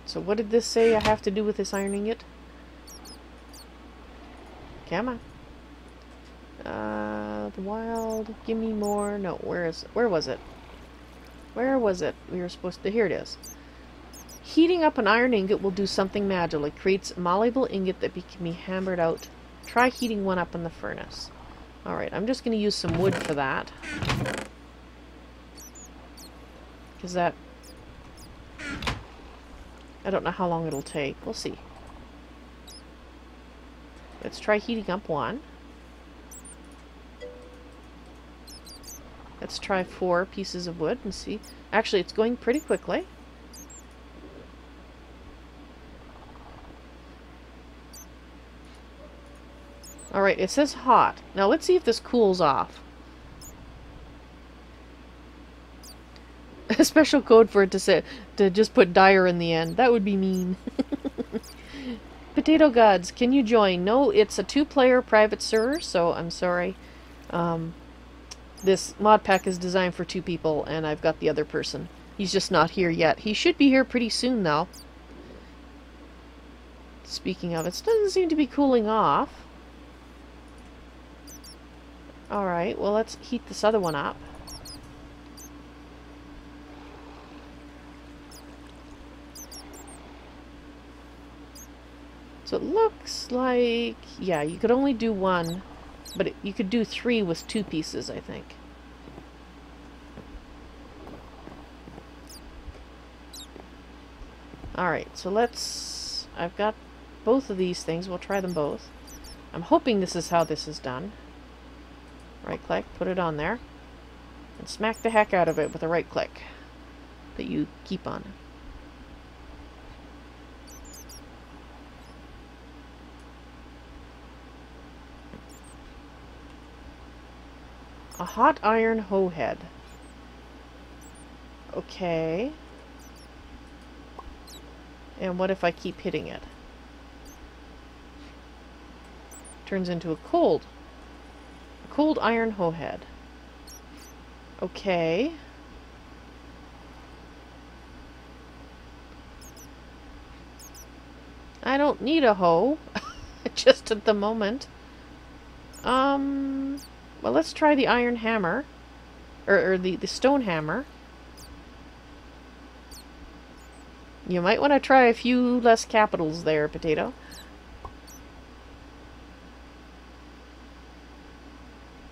So what did this say I have to do with this iron ingot? Come on. The wild. Give me more. No, where was it? Where was it? We were supposed to... Here it is. Heating up an iron ingot will do something magical. It creates a malleable ingot that can be hammered out. Try heating one up in the furnace. Alright, I'm just going to use some wood for that. Because that... I don't know how long it'll take. We'll see. Let's try heating up one. Let's try 4 pieces of wood and see. Actually, it's going pretty quickly. Alright, it says hot. Now let's see if this cools off. A special code for it to say, to just put dire in the end. That would be mean. Potato Gods, can you join? No, it's a 2-player private server, so I'm sorry. This mod pack is designed for 2 people, and I've got the other person. He's just not here yet. He should be here pretty soon, though. Speaking of, it doesn't seem to be cooling off. Alright, well, let's heat this other one up. So it looks like... yeah, you could only do 1, but you could do 3 with 2 pieces, I think. Alright, so let's... I've got both of these things. We'll try them both. I'm hoping this is how this is done. Right-click, put it on there, and smack the heck out of it with a right-click that you keep on. A hot iron hoe head. Okay. And what if I keep hitting it? Turns into a cold iron hoe head. Okay. I don't need a hoe. Just at the moment. Well, let's try the iron hammer. Or the stone hammer. You might want to try a few less capitals there, Potato.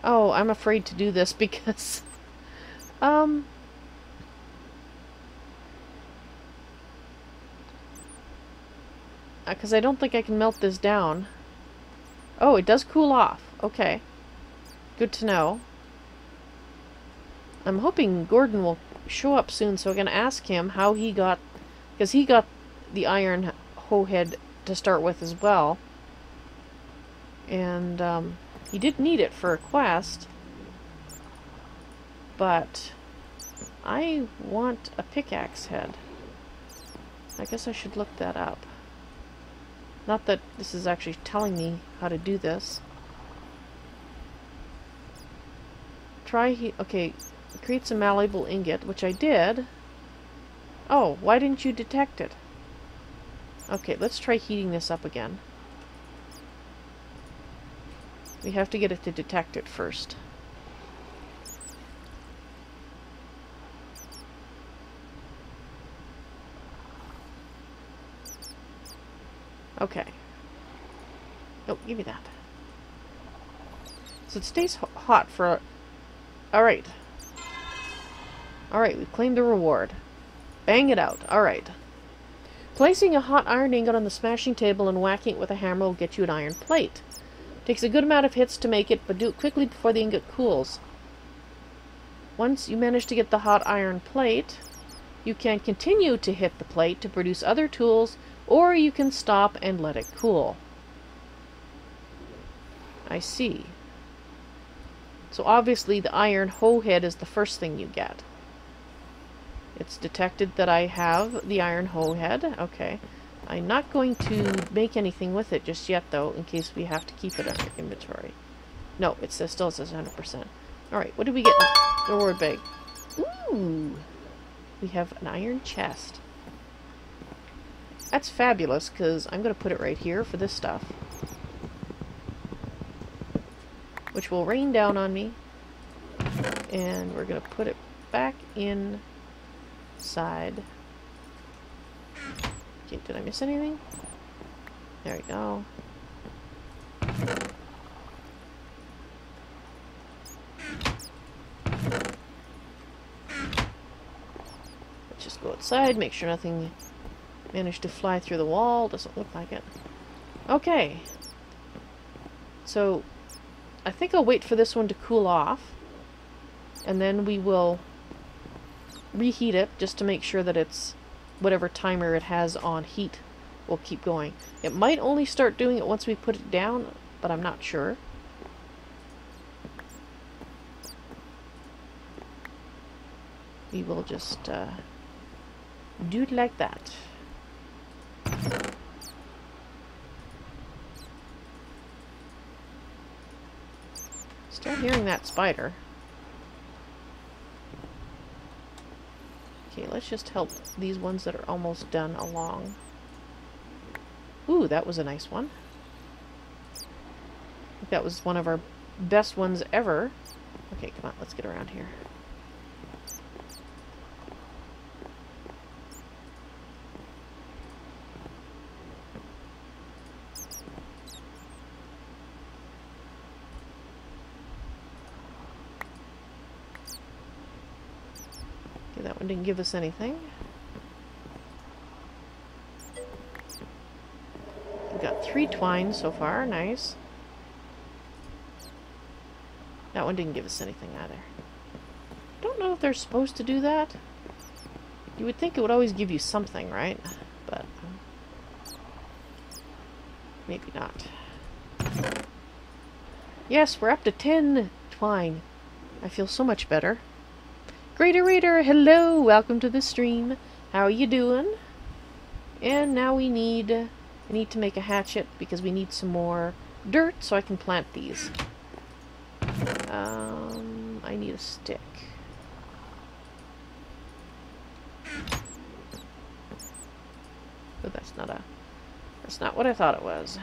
Oh, I'm afraid to do this because... because I don't think I can melt this down. Oh, it does cool off. Okay. Good to know. I'm hoping Gordon will show up soon so I can ask him how he got... because he got the iron hoe head to start with as well. And, he did need it for a quest. But I want a pickaxe head. I guess I should look that up. Not that this is actually telling me how to do this. Okay, create some malleable ingot, which I did. Oh, why didn't you detect it? Okay, let's try heating this up again. We have to get it to detect it first. Okay. Oh, give me that. So it stays hot for... Alright. Alright, we've claimed the reward. Bang it out. Alright. Placing a hot iron ingot on the smashing table and whacking it with a hammer will get you an iron plate. Takes a good amount of hits to make it, but do it quickly before the ingot cools. Once you manage to get the hot iron plate, you can continue to hit the plate to produce other tools, or you can stop and let it cool. I see. So obviously the iron hoe head is the first thing you get. It's detected that I have the iron hoe head. Okay. I'm not going to make anything with it just yet, though, in case we have to keep it under inventory. No, it still says 100%. Alright, what did we get in the reward bag? Ooh! We have an iron chest. That's fabulous, because I'm going to put it right here for this stuff. Which will rain down on me. And we're going to put it back inside. Okay, did I miss anything? There we go. Let's just go outside, make sure nothing managed to fly through the wall. Doesn't look like it. Okay. So, I think I'll wait for this one to cool off. And then we will reheat it just to make sure that it's whatever timer it has on heat will keep going. It might only start doing it once we put it down, but I'm not sure. We will just do it like that. Still hearing that spider. Okay, let's just help these ones that are almost done along. Ooh, that was a nice one. I think that was one of our best ones ever. Okay, come on, let's get around here. Okay, that one didn't give us anything. We've got 3 twine so far, nice. That one didn't give us anything either. Don't know if they're supposed to do that. You would think it would always give you something, right? But maybe not. Yes, we're up to 10 twine. I feel so much better. Greater Raider, hello! Welcome to the stream. How are you doing? And now we need to make a hatchet because we need some more dirt so I can plant these. I need a stick. But that's not what I thought it was.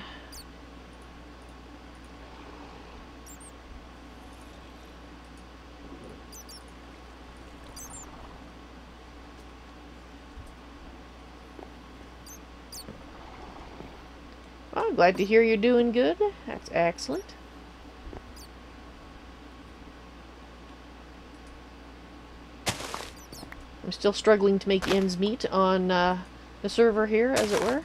Well, I'm glad to hear you're doing good. That's excellent. I'm still struggling to make ends meet on the server here, as it were.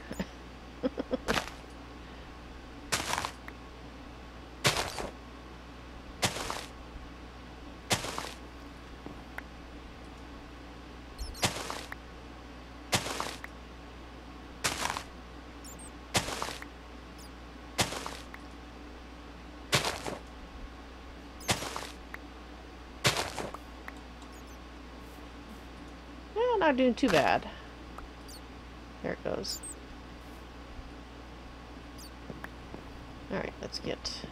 Not doing too bad. There it goes. Alright, let's get...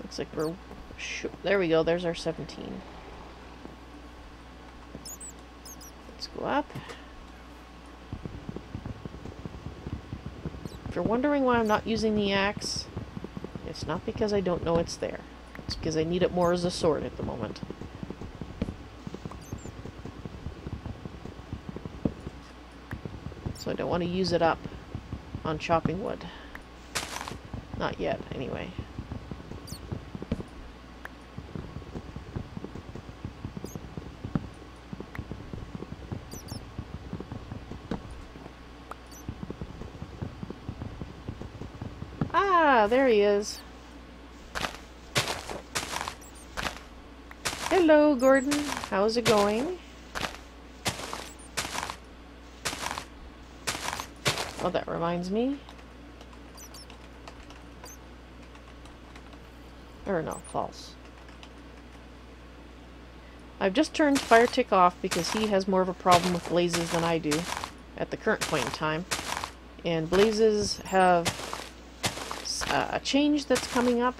Looks like we're... There we go, there's our 17. Let's go up. If you're wondering why I'm not using the axe, it's not because I don't know it's there. It's because I need it more as a sword at the moment. So I don't want to use it up on chopping wood. Not yet, anyway. Ah, there he is. Hello, Gordon. How's it going? Oh, that reminds me. Or no, false. I've just turned Fire Tick off because he has more of a problem with blazes than I do at the current point in time. And blazes have a change that's coming up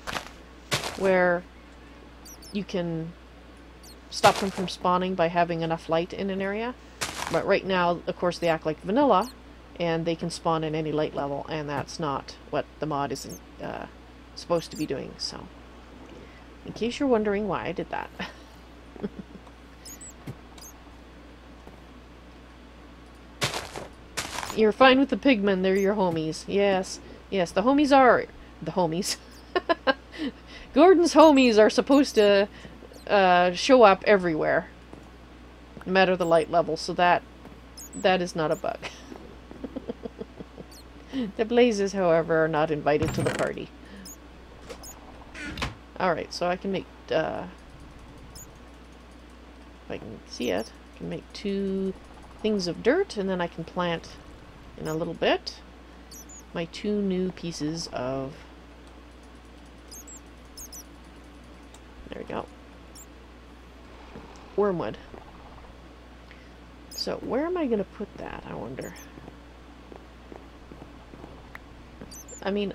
where you can stop them from spawning by having enough light in an area. But right now, of course, they act like vanilla. And they can spawn in any light level, and that's not what the mod is supposed to be doing, so... In case you're wondering why I did that. You're fine with the pigmen, they're your homies. Yes, yes, the homies are... The homies. Gordon's homies are supposed to show up everywhere. No matter the light level, so that is not a bug. The blazes, however, are not invited to the party. Alright, so I can make, if I can see it, I can make 2 things of dirt, and then I can plant, in a little bit, my 2 new pieces of... There we go. Wormwood. So, where am I going to put that, I wonder? I mean,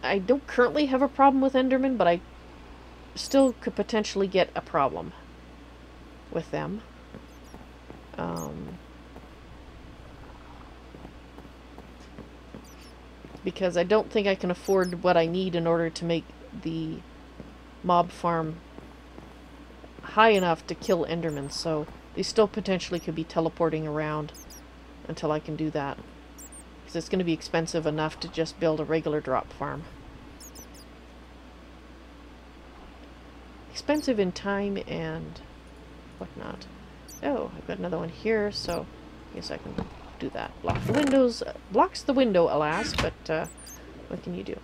I don't currently have a problem with Enderman, but I still could potentially get a problem with them. Because I don't think I can afford what I need in order to make the mob farm high enough to kill Endermen, so they still potentially could be teleporting around until I can do that. Because it's going to be expensive enough to just build a regular drop farm. Expensive in time and whatnot. Oh, I've got another one here, so I guess I can do that. Block the windows. Blocks the window, alas, but what can you do?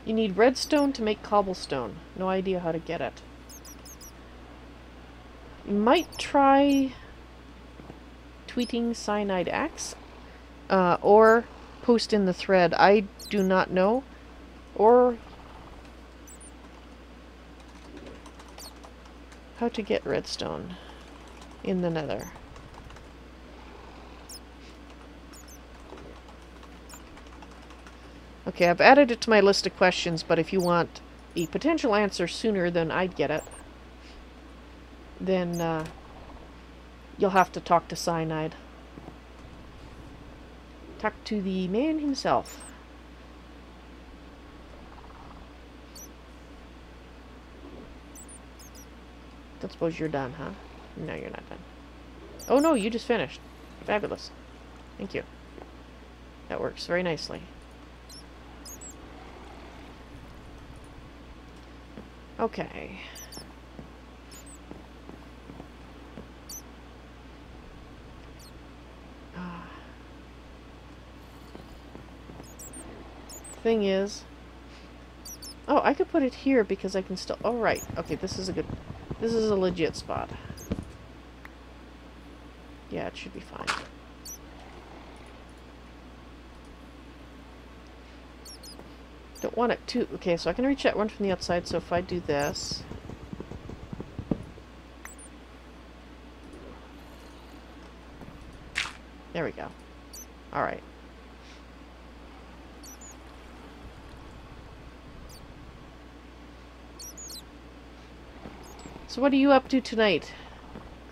You need redstone to make cobblestone. No idea how to get it. You might try tweeting cyanide axe, or post in the thread. I do not know. Or how to get redstone in the nether. Okay, I've added it to my list of questions, but if you want a potential answer sooner than I'd get it, then you'll have to talk to Cyanide. Talk to the man himself. Don't suppose you're done, huh? No, you're not done. Oh no, you just finished. Fabulous. Thank you. That works very nicely. Okay. Thing is... Oh, I could put it here because I can still... Oh, right. Okay, this is a good... This is a legit spot. Yeah, it should be fine. Don't want it too... Okay, so I can reach that one from the outside, so if I do this... There we go. Alright. So what are you up to tonight,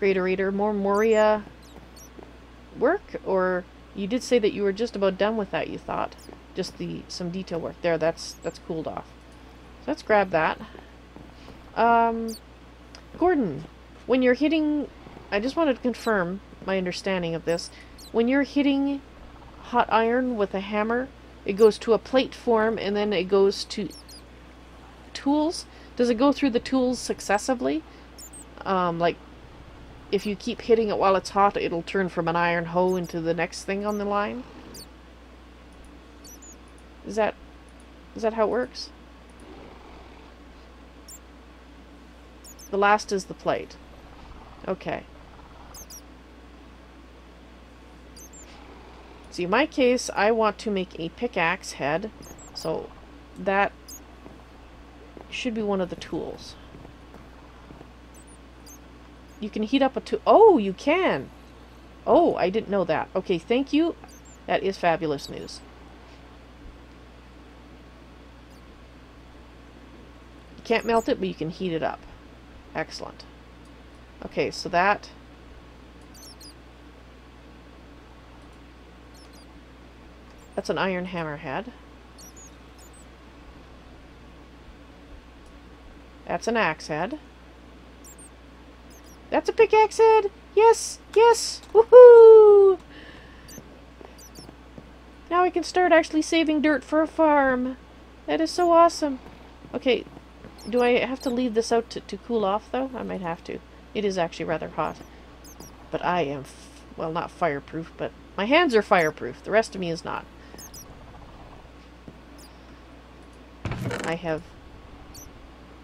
Greater Reader? More Moria work? Or you did say that you were just about done with that, you thought. Just some detail work. There, that's cooled off. So let's grab that. Gordon, when you're hitting... I just wanted to confirm my understanding of this. When you're hitting hot iron with a hammer, it goes to a plate form and then it goes to tools. Does it go through the tools successively? Like, if you keep hitting it while it's hot, it'll turn from an iron hoe into the next thing on the line? Is that how it works? The last is the plate. Okay. See, in my case, I want to make a pickaxe head, so that should be one of the tools. You can heat up a tool. Oh, you can! Oh, I didn't know that. Okay, thank you. That is fabulous news. You can't melt it, but you can heat it up. Excellent. Okay, so that's an iron hammer head. That's an axe head. That's a pickaxe head! Yes! Yes! Woohoo! Now I can start actually saving dirt for a farm. That is so awesome. Okay, do I have to leave this out to cool off, though? I might have to. It is actually rather hot. But I am, well, not fireproof, but my hands are fireproof. The rest of me is not. I have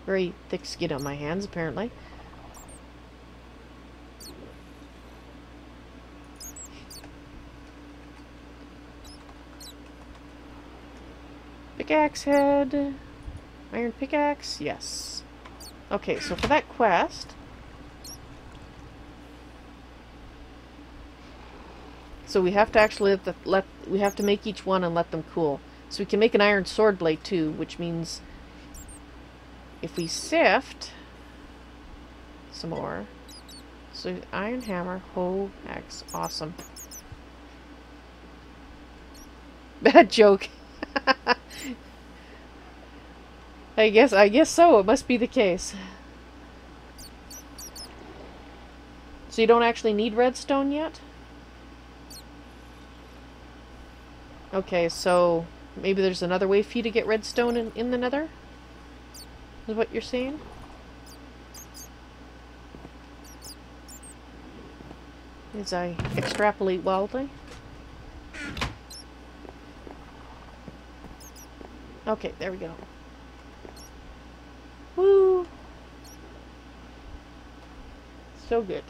very thick skin on my hands, apparently. Pickaxe head. Iron pickaxe? Yes. Okay, so for that quest... So we have to actually we have to make each one and let them cool. So we can make an iron sword blade too, which means if we sift some more. So iron hammer, hoe, axe, awesome. Bad joke. I guess so. It must be the case. So you don't actually need redstone yet? Okay, so maybe there's another way for you to get redstone in the nether? Is what you're saying? As I extrapolate wildly. Okay, there we go. Woo! So good.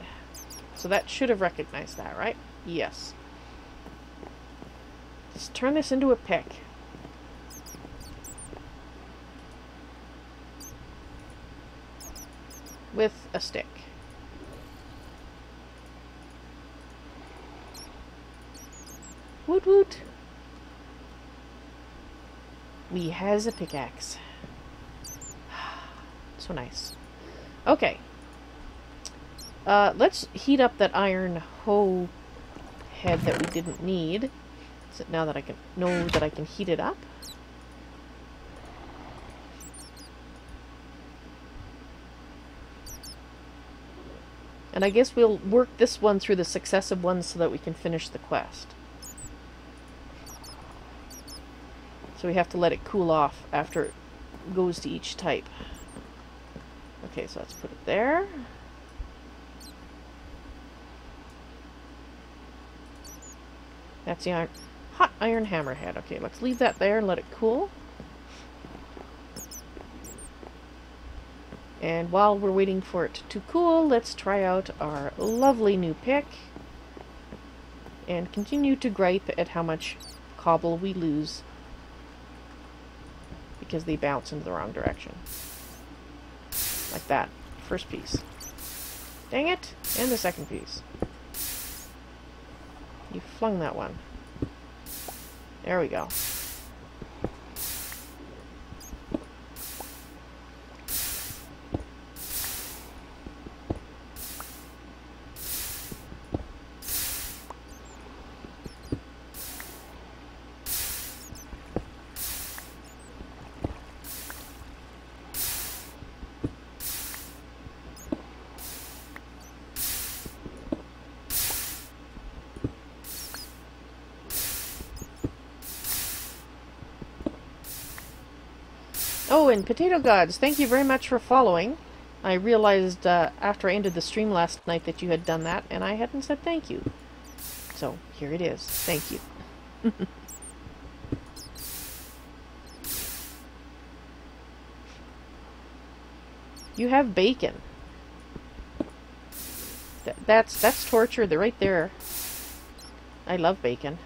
So that should have recognized that, right? Yes. Let's turn this into a pick. With a stick. Woot woot! We has a pickaxe. So nice. Okay. Let's heat up that iron hoe head that we didn't need. So now that I can know that I can heat it up. And I guess we'll work this one through the successive ones so that we can finish the quest. So we have to let it cool off after it goes to each type. Okay, so let's put it there. That's the hot iron hammerhead. Okay, let's leave that there and let it cool. And while we're waiting for it to cool, let's try out our lovely new pick. And continue to gripe at how much cobble we lose. Because they bounce into the wrong direction. Like that. First piece. Dang it! And the second piece. You flung that one. There we go. Oh, and Potato Gods, thank you very much for following. I realized after I ended the stream last night that you had done that, and I hadn't said thank you. So, here it is. Thank you. You have bacon. That's torture. They're right there. I love bacon.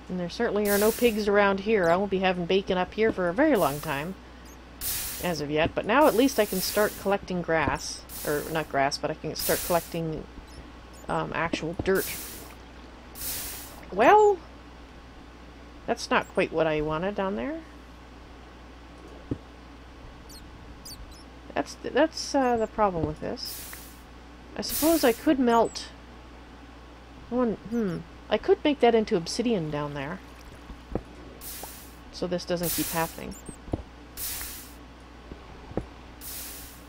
And there certainly are no pigs around here. I won't be having bacon up here for a very long time. As of yet. But now at least I can start collecting grass. Or, not grass, but I can start collecting actual dirt. Well, that's not quite what I wanted down there. That's the problem with this. I suppose I could melt... I could make that into obsidian down there. So this doesn't keep happening.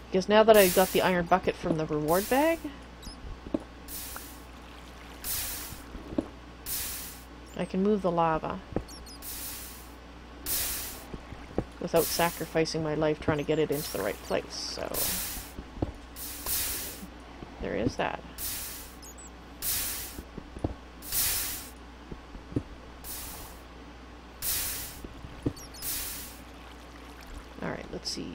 Because now that I got the iron bucket from the reward bag, I can move the lava without sacrificing my life trying to get it into the right place. So there is that. Alright, let's see.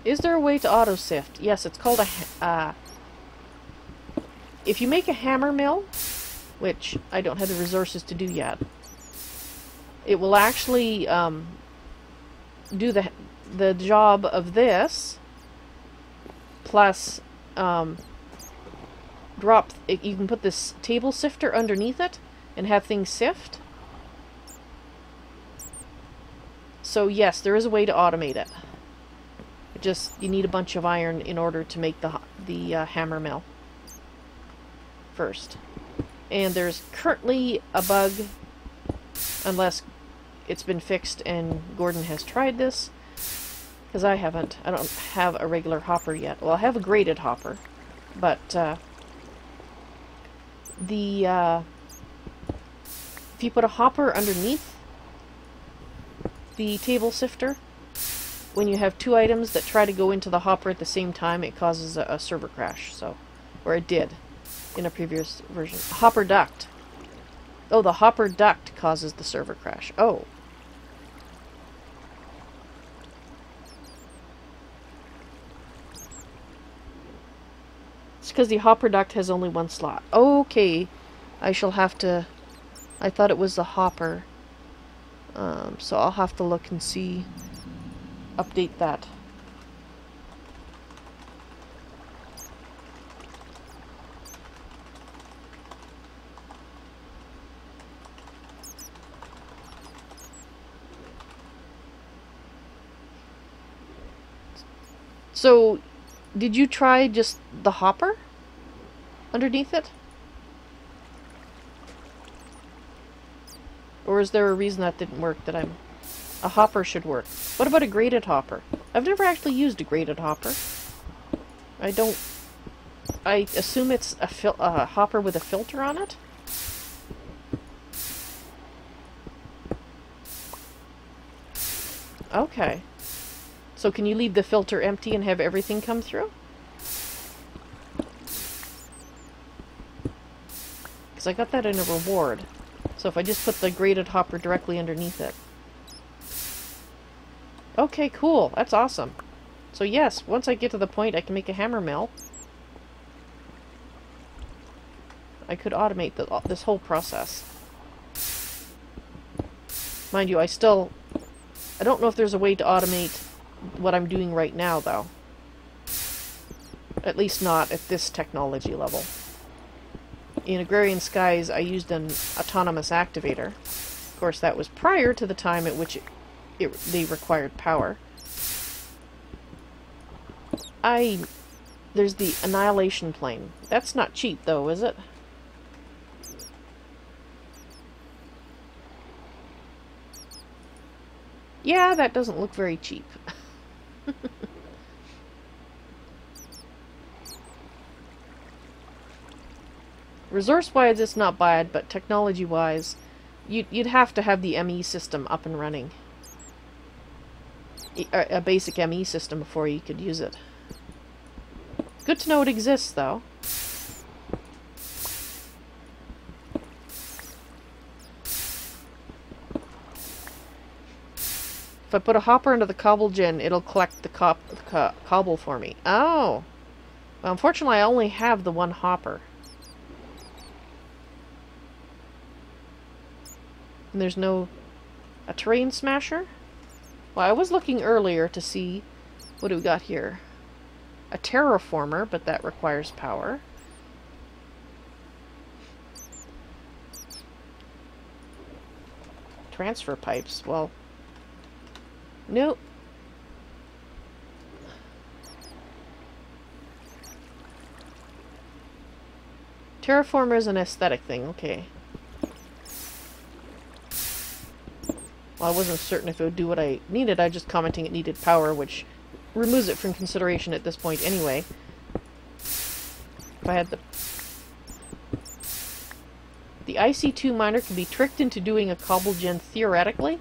Is there a way to auto-sift? Yes, it's called a if you make a hammer mill, which I don't have the resources to do yet, it will actually do the job of this, plus drop. You can put this table sifter underneath it and have things sift. So yes, there is a way to automate it. You need a bunch of iron in order to make the hammer mill first. And there's currently a bug, unless it's been fixed and Gordon has tried this, because I haven't. I don't have a regular hopper yet. Well, I have a graded hopper, but if you put a hopper underneath the table sifter, when you have two items that try to go into the hopper at the same time, it causes a server crash. Or it did in a previous version. Hopper duct. Oh, the hopper duct causes the server crash. Oh. It's because the hopper duct has only one slot. Okay. I shall have to... I thought it was the hopper. So I'll have to look and see... update that. So, did you try just the hopper underneath it? Or is there a reason that didn't work, that a hopper should work? What about a graded hopper? I've never actually used a graded hopper. I assume it's a hopper with a filter on it? Okay. So can you leave the filter empty and have everything come through? Because I got that in a reward. So if I just put the graded hopper directly underneath it. Okay, cool. That's awesome. So yes, once I get to the point I can make a hammer mill, I could automate this whole process. Mind you, I don't know if there's a way to automate what I'm doing right now, though. At least not at this technology level. In Agrarian Skies, I used an autonomous activator. Of course, that was prior to the time at which they required power. There's the Annihilation Plane. That's not cheap, though, is it? Yeah, that doesn't look very cheap. Resource-wise, it's not bad, but technology-wise, you'd have to have the ME system up and running. A basic ME system before you could use it. Good to know it exists, though. If I put a hopper into the cobble gen, it'll collect the cobble for me. Oh! Well, unfortunately, I only have the one hopper. And there's no... a terrain smasher? Well, I was looking earlier to see... what do we got here? A terraformer, but that requires power. Transfer pipes, well... nope. Terraformer is an aesthetic thing, okay. Well, I wasn't certain if it would do what I needed. I just commenting it needed power, which removes it from consideration at this point anyway. If I had the IC2 miner can be tricked into doing a cobble gen theoretically.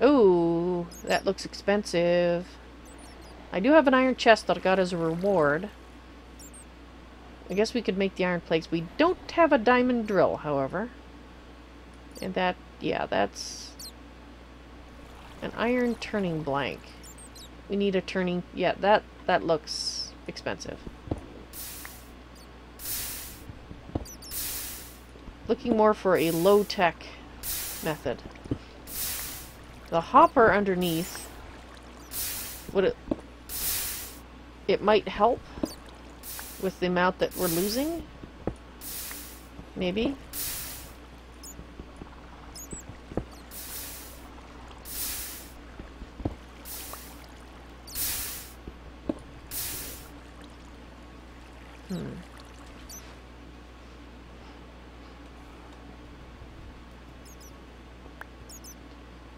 Oh, that looks expensive. I do have an iron chest that I got as a reward. I guess we could make the iron plates. We don't have a diamond drill, however. And that, yeah, that's an iron turning blank. We need a turning, yeah, that looks expensive. Looking more for a low-tech method. The hopper underneath, would it might help with the amount that we're losing? Maybe?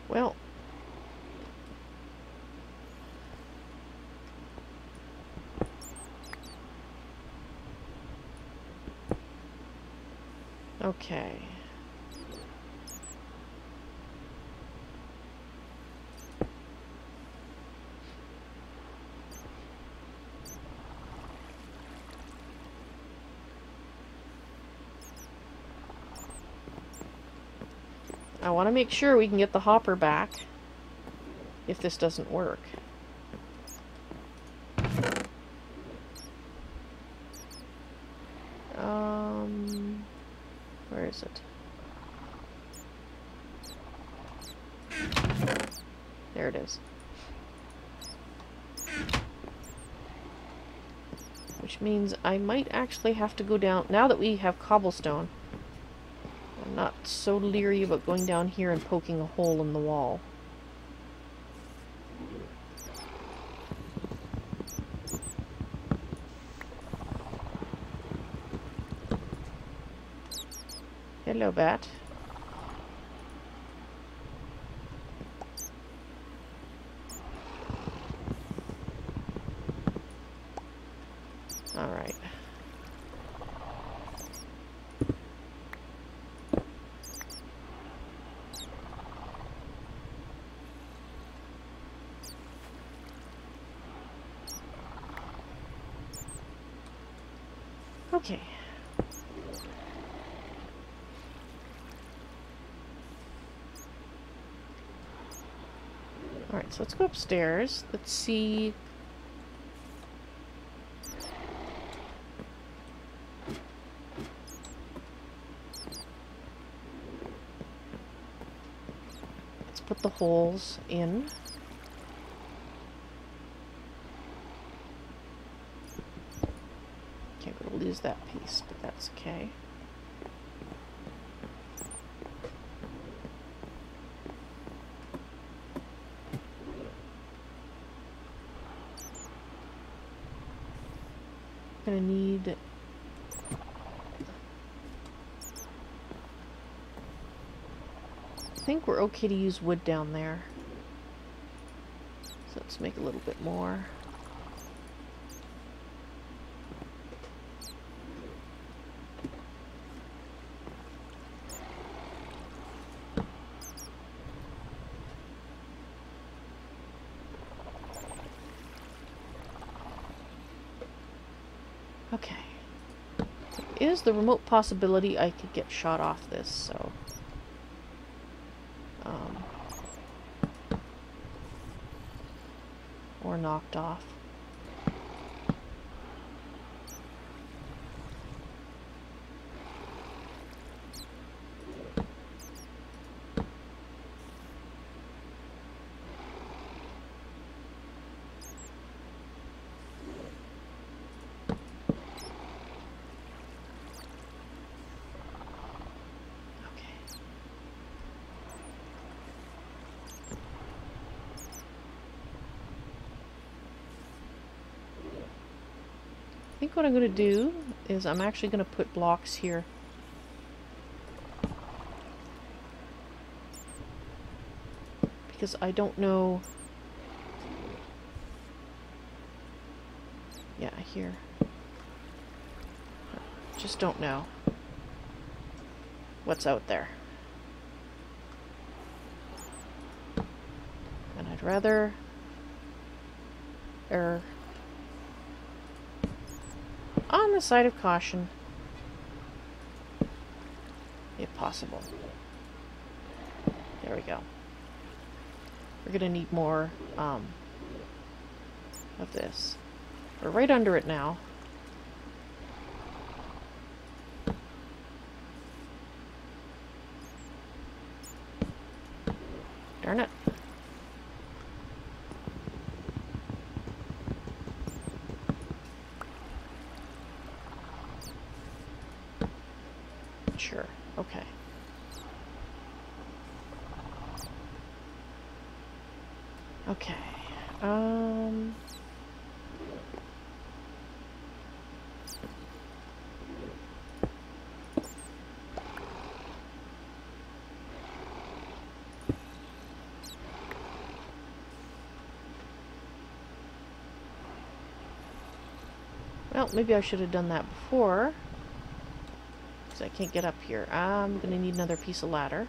Well, okay. I want to make sure we can get the hopper back if this doesn't work. Where is it? There it is. Which means I might actually have to go down, now that we have cobblestone. I'm not so leery about going down here and poking a hole in the wall. Hello, bat. All right. Okay. Alright, so let's go upstairs. Let's see. Let's put the holes in. Okay, we'll lose that piece, but that's okay. Gonna need I think we're okay to use wood down there. So let's make a little bit more. Okay. There is the remote possibility I could get shot off this, so... or knocked off. I think what I'm going to do is I'm actually going to put blocks here. Because I don't know... yeah, here. Just don't know what's out there. And I'd rather err on the side of caution, if possible. There we go. We're gonna need more of this. We're right under it now. Darn it. Sure. Okay. Okay. Well, maybe I should have done that before. Because I can't get up here. I'm going to need another piece of ladder.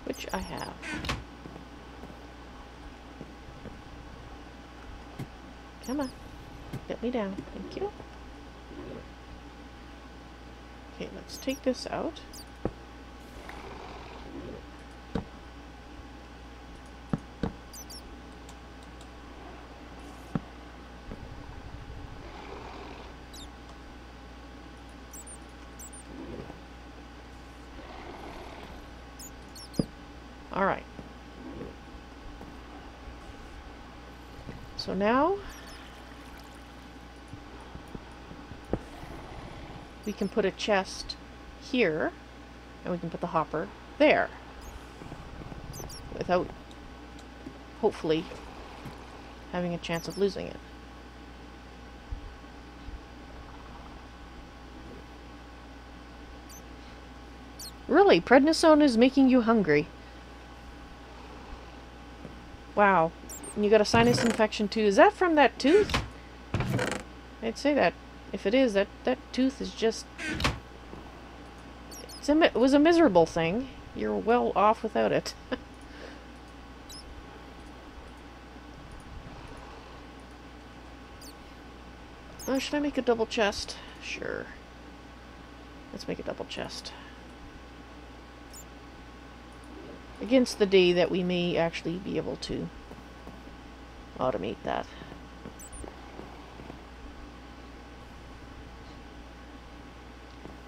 Which I have. Come on. Get me down. Thank you. Okay, let's take this out. All right. So now we can put a chest here, and we can put the hopper there, without, hopefully, having a chance of losing it. Really, prednisone is making you hungry. Wow. And you got a sinus infection too. Is that from that tooth? I'd say that. If it is, that tooth is just... it was a miserable thing. You're well off without it. Oh, should I make a double chest? Sure. Let's make a double chest. Against the day that we may actually be able to automate that.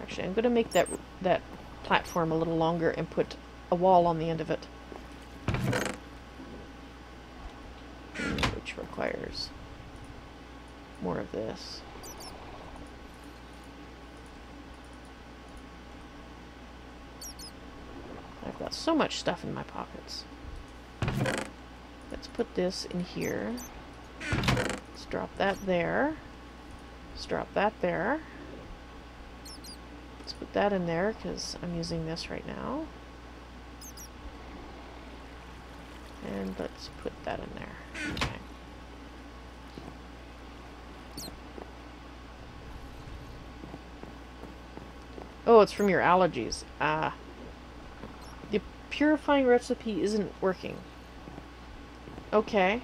Actually, I'm going to make that platform a little longer and put a wall on the end of it. Which requires more of this. I've got so much stuff in my pockets. Let's put this in here. Let's drop that there. Let's drop that there. Let's put that in there because I'm using this right now. And let's put that in there. Okay. Oh, it's from your allergies. Ah. The purifying recipe isn't working. Okay.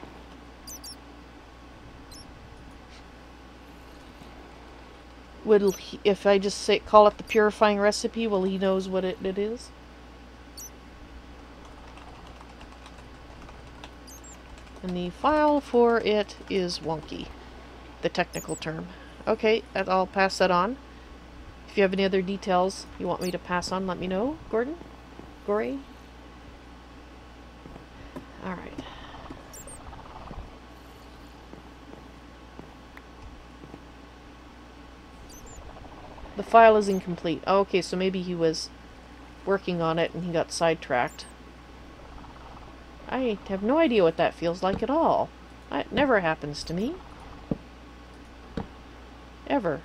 Will he, if I just say call it the purifying recipe, will he knows what it is? And the file for it is wonky, the technical term. Okay, I'll pass that on. If you have any other details you want me to pass on, let me know, Gordon? Gory? Alright. The file is incomplete. Oh, okay, so maybe he was working on it and he got sidetracked. I have no idea what that feels like at all. That never happens to me. Ever.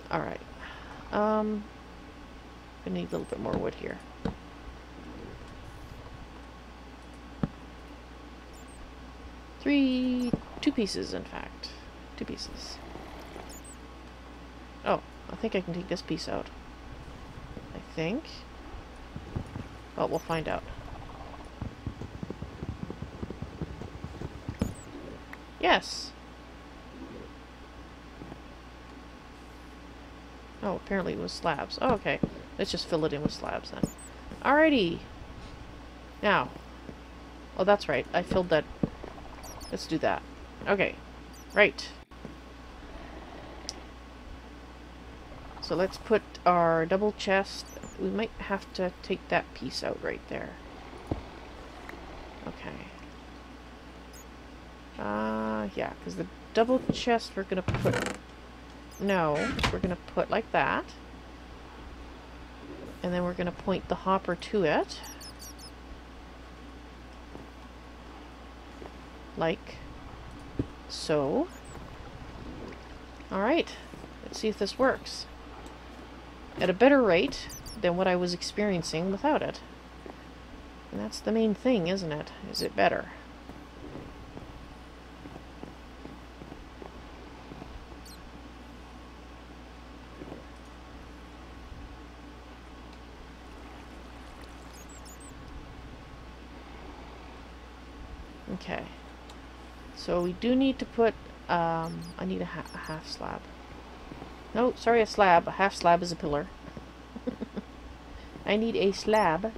Alright. Gonna need a little bit more wood here. Two pieces, in fact. 2 pieces. Oh, I think I can take this piece out. I think. Well, we'll find out. Yes! Oh, apparently it was slabs. Oh, okay. Let's just fill it in with slabs then. Alrighty! Now. Oh, that's right. I filled that. Let's do that. Okay. Right. So let's put our double chest. We might have to take that piece out right there. Okay. Yeah, because the double chest we're gonna put... No, we're gonna put like that. And then we're gonna point the hopper to it. Like so. Alright, let's see if this works. At a better rate than what I was experiencing without it. And that's the main thing, isn't it? Is it better? Okay. So we do need to put, I need a half slab. No, sorry, a slab. A half slab is a pillar. I need a slab.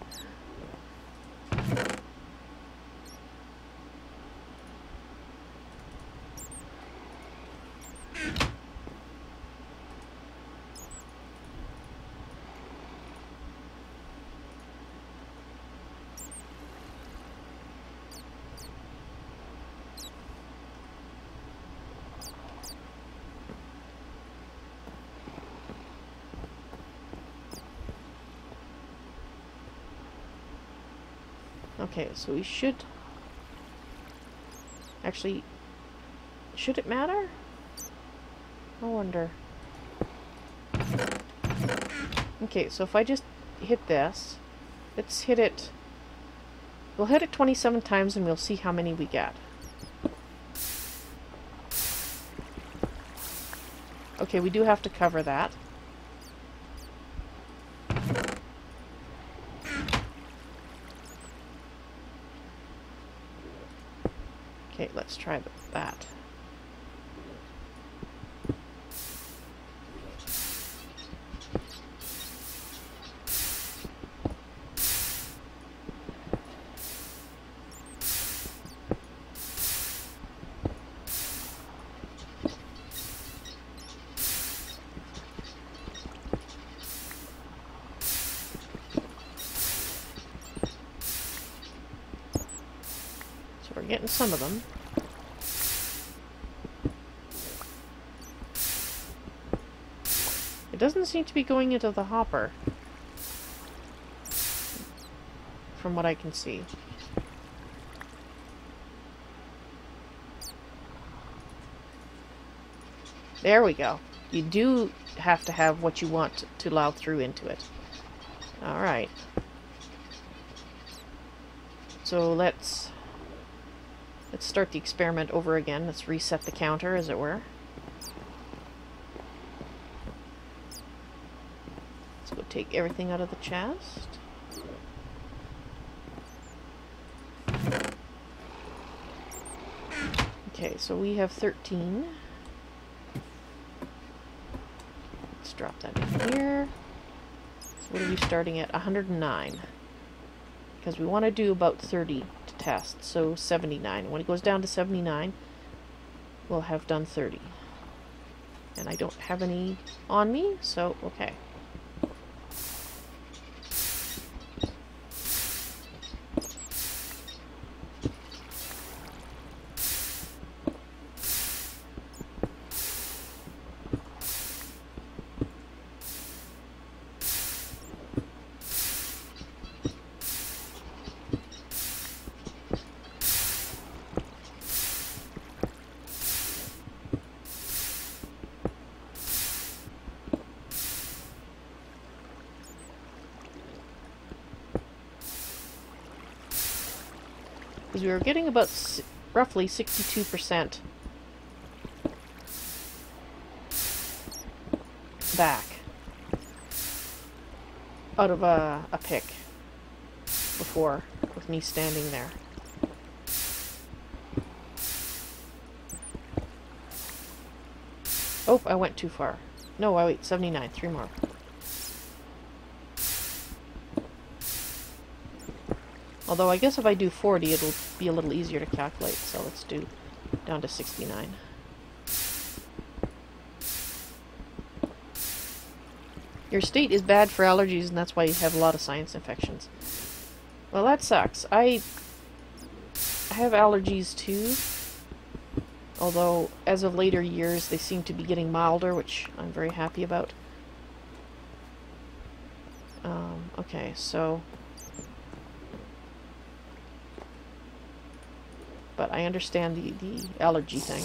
Okay, so we should... Actually, should it matter? I wonder. Okay, so if I just hit this, let's hit it... We'll hit it 27 times and we'll see how many we get. Okay, we do have to cover that. Okay, let's try that. We're getting some of them. It doesn't seem to be going into the hopper, from what I can see. There we go. You do have to have what you want to allow through into it. Alright. So let's start the experiment over again. Let's reset the counter, as it were. Let's go take everything out of the chest. Okay, so we have 13. Let's drop that in here. So what are we starting at? 109. Because we want to do about 30 to test, so 79. When it goes down to 79, we'll have done 30. And I don't have any on me, so okay. Because we were getting about roughly 62% back out of a pick before, with me standing there. Oh, I went too far. No, I wait, 79, 3 more. Although I guess if I do 40, it'll be a little easier to calculate, so let's do down to 69. Your state is bad for allergies, and that's why you have a lot of sinus infections. Well, that sucks. I have allergies too, although as of later years they seem to be getting milder, which I'm very happy about. Okay, so... But I understand the allergy thing.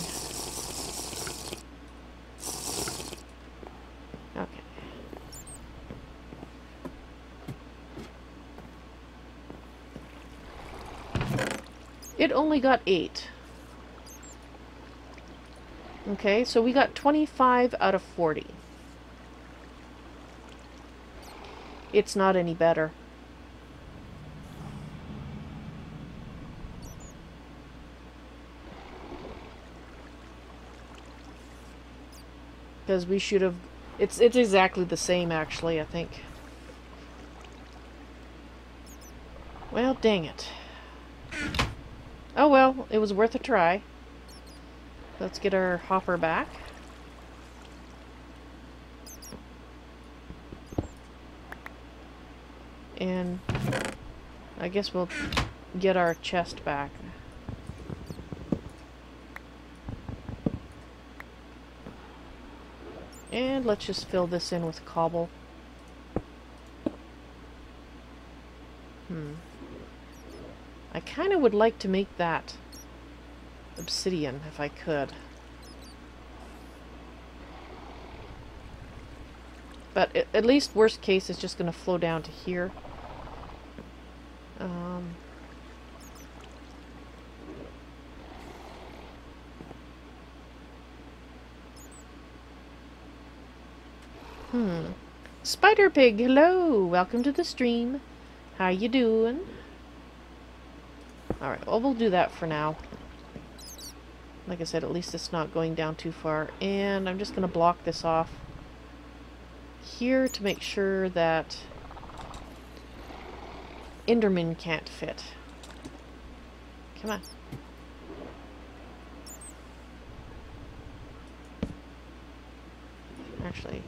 Okay. It only got 8. Okay, so we got 25 out of 40. It's not any better. Because we should have... It's exactly the same, actually, I think. Well, dang it. Oh well, it was worth a try. Let's get our hopper back. And I guess we'll get our chest back. And let's just fill this in with cobble. I kind of would like to make that obsidian if I could. But at least worst case it's just going to flow down to here. Spider Pig, hello! Welcome to the stream. How you doing? Alright, well, we'll do that for now. Like I said, at least it's not going down too far. And I'm just going to block this off here to make sure that Enderman can't fit. Come on. Actually...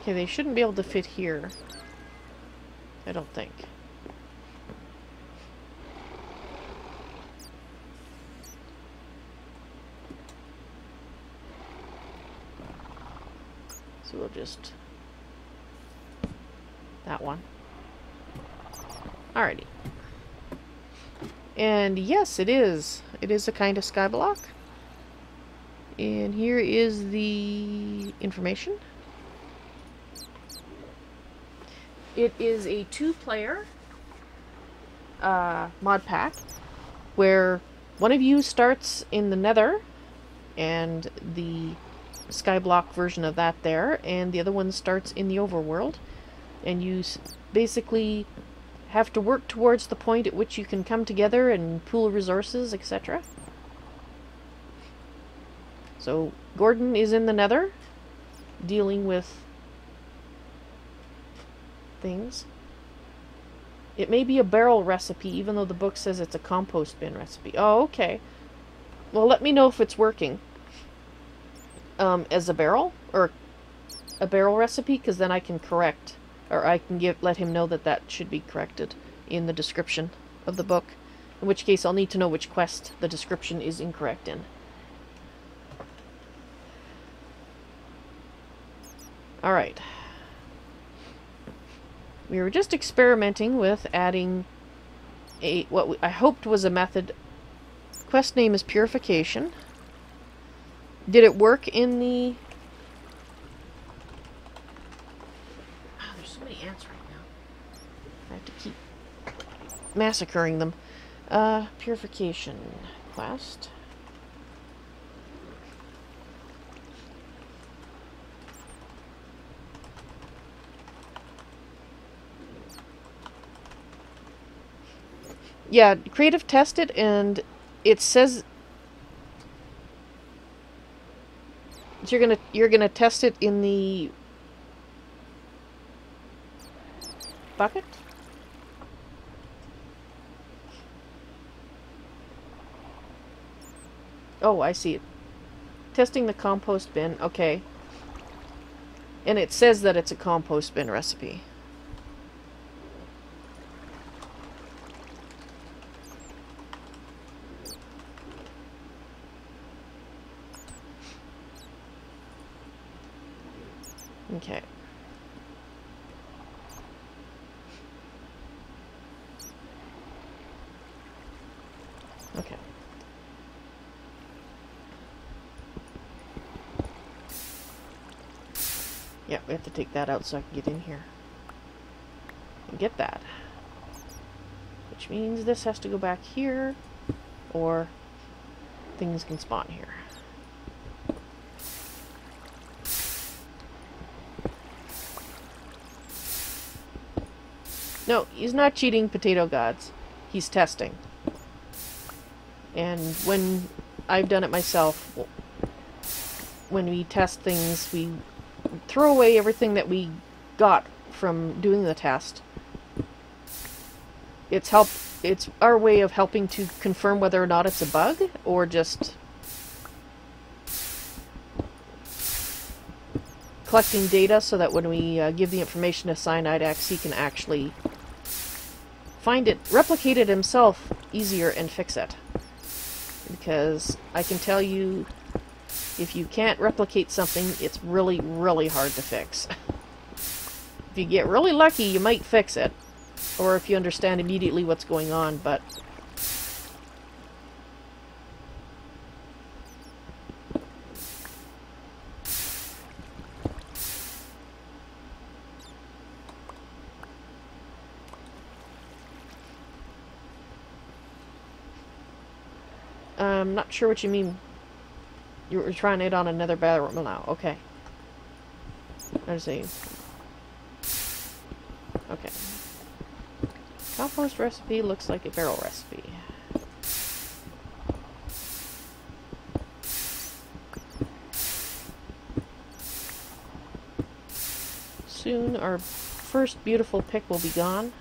Okay, they shouldn't be able to fit here. I don't think. So we'll just... that one. Alrighty. And yes, it is. It is a kind of skyblock. And here is the information. It is a 2-player mod pack where one of you starts in the Nether and the skyblock version of that there, and the other one starts in the overworld, and you basically have to work towards the point at which you can come together and pool resources, etc. So Gordon is in the Nether dealing with things. It may be a barrel recipe, even though the book says it's a compost bin recipe. Oh, okay. Well, let me know if it's working as a barrel, or a barrel recipe, because then I can correct, or I can let him know that that should be corrected in the description of the book, in which case I'll need to know which quest the description is incorrect in. Alright. We were just experimenting with adding I hoped was a method. Quest name is Purification. Did it work in the... Oh, there's so many ants right now. I have to keep massacring them. Purification quest. Yeah, creative tested, and it says you're gonna test it in the bucket. Oh, I see it. Testing the compost bin. Okay. And it says that it's a compost bin recipe. Okay. Okay. Yeah, we have to take that out so I can get in here. And get that. Which means this has to go back here, or things can spawn here. No, he's not cheating, potato gods. He's testing. And when I've done it myself, when we test things, we throw away everything that we got from doing the test. It's our way of helping to confirm whether or not it's a bug, or just collecting data so that when we give the information to Cyanidex, he can actually find it, replicate it himself easier, and fix it. Because I can tell you, if you can't replicate something, it's really, really hard to fix. If you get really lucky, you might fix it. Or if you understand immediately what's going on, but... I'm not sure what you mean. You were trying it on another barrel now. Okay. There's a... Okay. Compost recipe looks like a barrel recipe. Soon our first beautiful pick will be gone.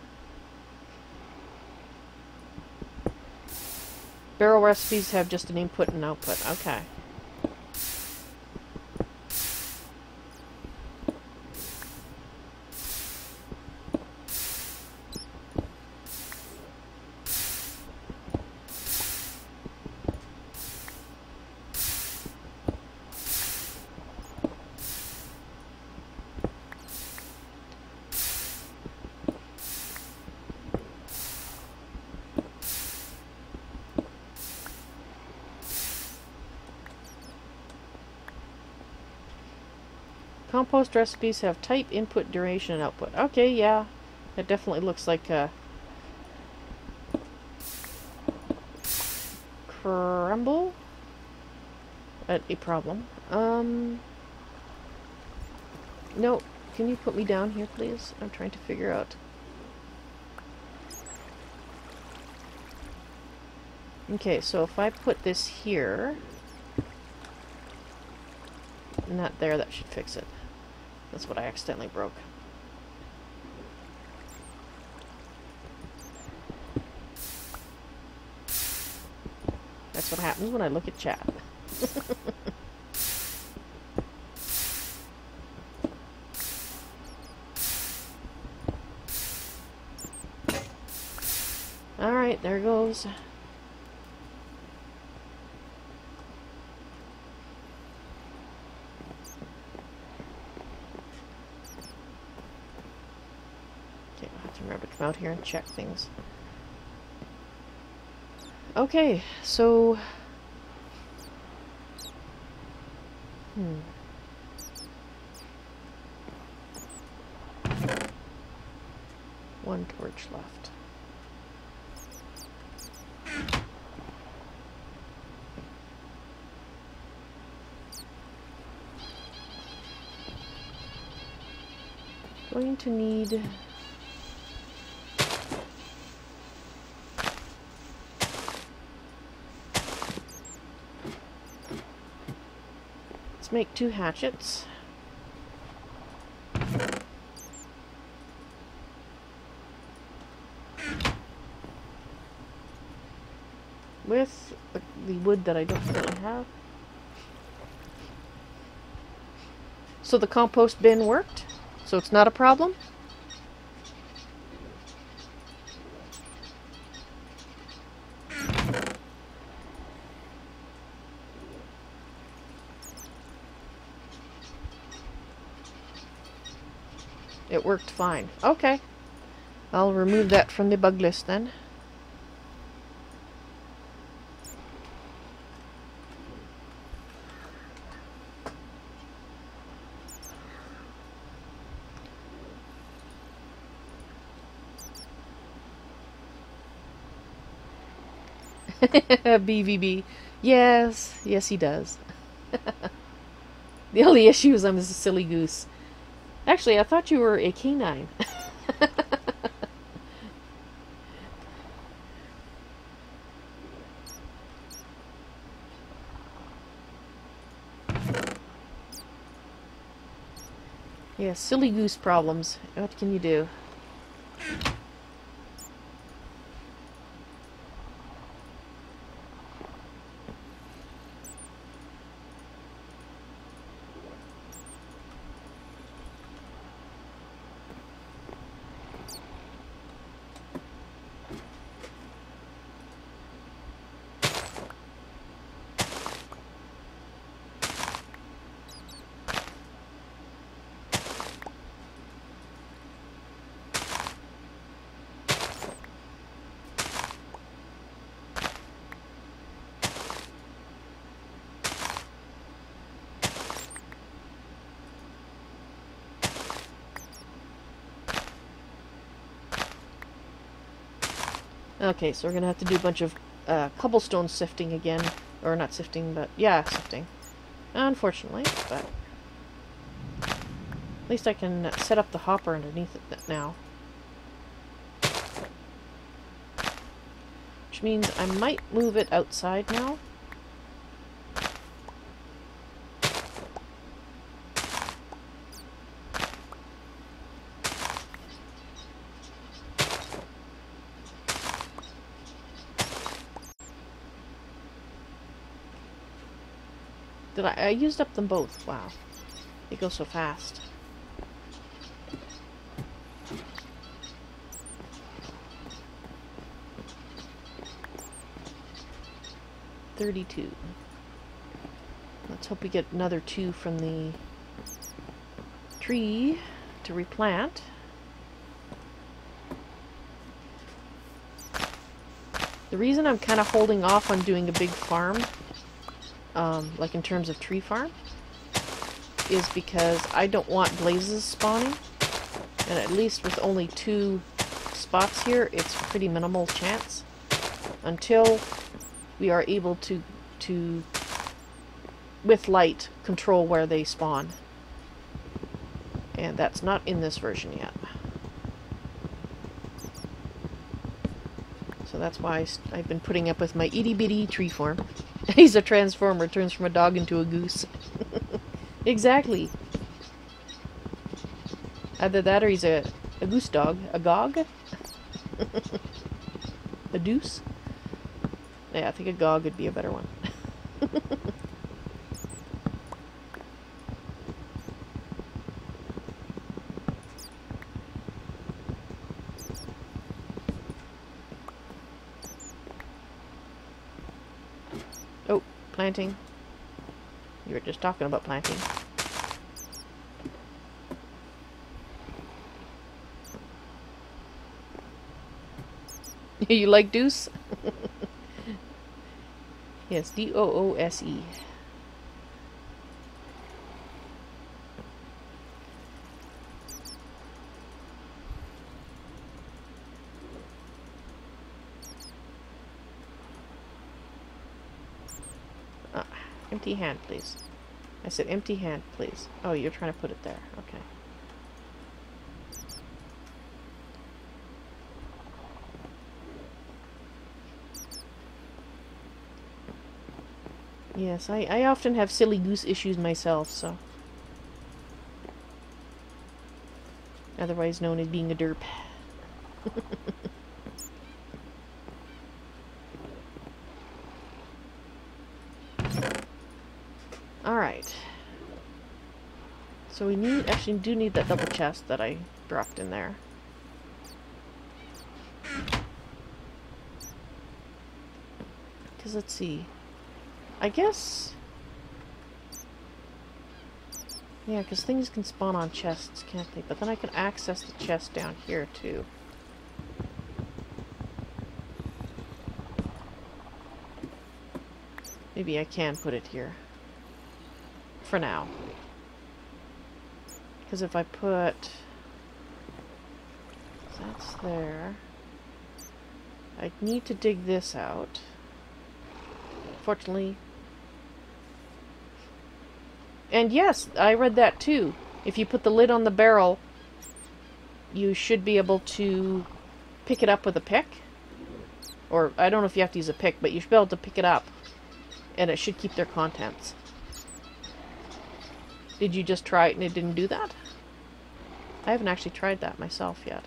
Barrel recipes have just an input and output. Okay. Compost recipes have type, input, duration, and output. Okay, yeah. That definitely looks like a... crumble? A problem. No. Can you put me down here, please? I'm trying to figure out... Okay, so if I put this here... Not there, that should fix it. That's what I accidentally broke. That's what happens when I look at chat. Alright, there goes. Okay, I'll have to remember to come out here and check things. Okay, so... One torch left. Going to need... Let's make 2 hatchets. With the wood that I don't really have. So the compost bin worked? So it's not a problem? It worked fine. Okay. I'll remove that from the bug list then. BVB. Yes. Yes, he does. The only issue is I'm a silly goose. Actually, I thought you were a canine. Yeah, silly goose problems. What can you do? Okay, so we're gonna have to do a bunch of cobblestone sifting again. Or not sifting, but yeah, sifting. Unfortunately, but at least I can set up the hopper underneath it now. Which means I might move it outside now. I used up them both. Wow. They go so fast. $32. Let's hope we get another 2 from the tree to replant. The reason I'm kind of holding off on doing a big farm, like in terms of tree farm, is because I don't want blazes spawning, and at least with only 2 spots here, it's a pretty minimal chance until we are able to with light control where they spawn, and that's not in this version yet. So that's why I've been putting up with my itty bitty tree farm. He's a transformer, turns from a dog into a goose. Exactly. Either that or he's a goose dog. A gog? A deuce? Yeah, I think a gog would be a better one. Oh, planting. You were just talking about planting. You like Deuce? Yes, D-O-O-S-E. Empty hand, please. I said empty hand, please. Oh, you're trying to put it there. Okay. Yes, I often have silly goose issues myself, so. Otherwise known as being a derp. Alright. So we actually do need that double chest that I dropped in there. Because let's see. I guess... Yeah, because things can spawn on chests, can't they? But then I can access the chest down here, too. Maybe I can put it here. For now. Because if I put... That's there. I need to dig this out. Fortunately... And yes, I read that too. If you put the lid on the barrel, you should be able to pick it up with a pick. Or, I don't know if you have to use a pick, but you should be able to pick it up. And it should keep their contents. Did you just try it and it didn't do that? I haven't actually tried that myself yet.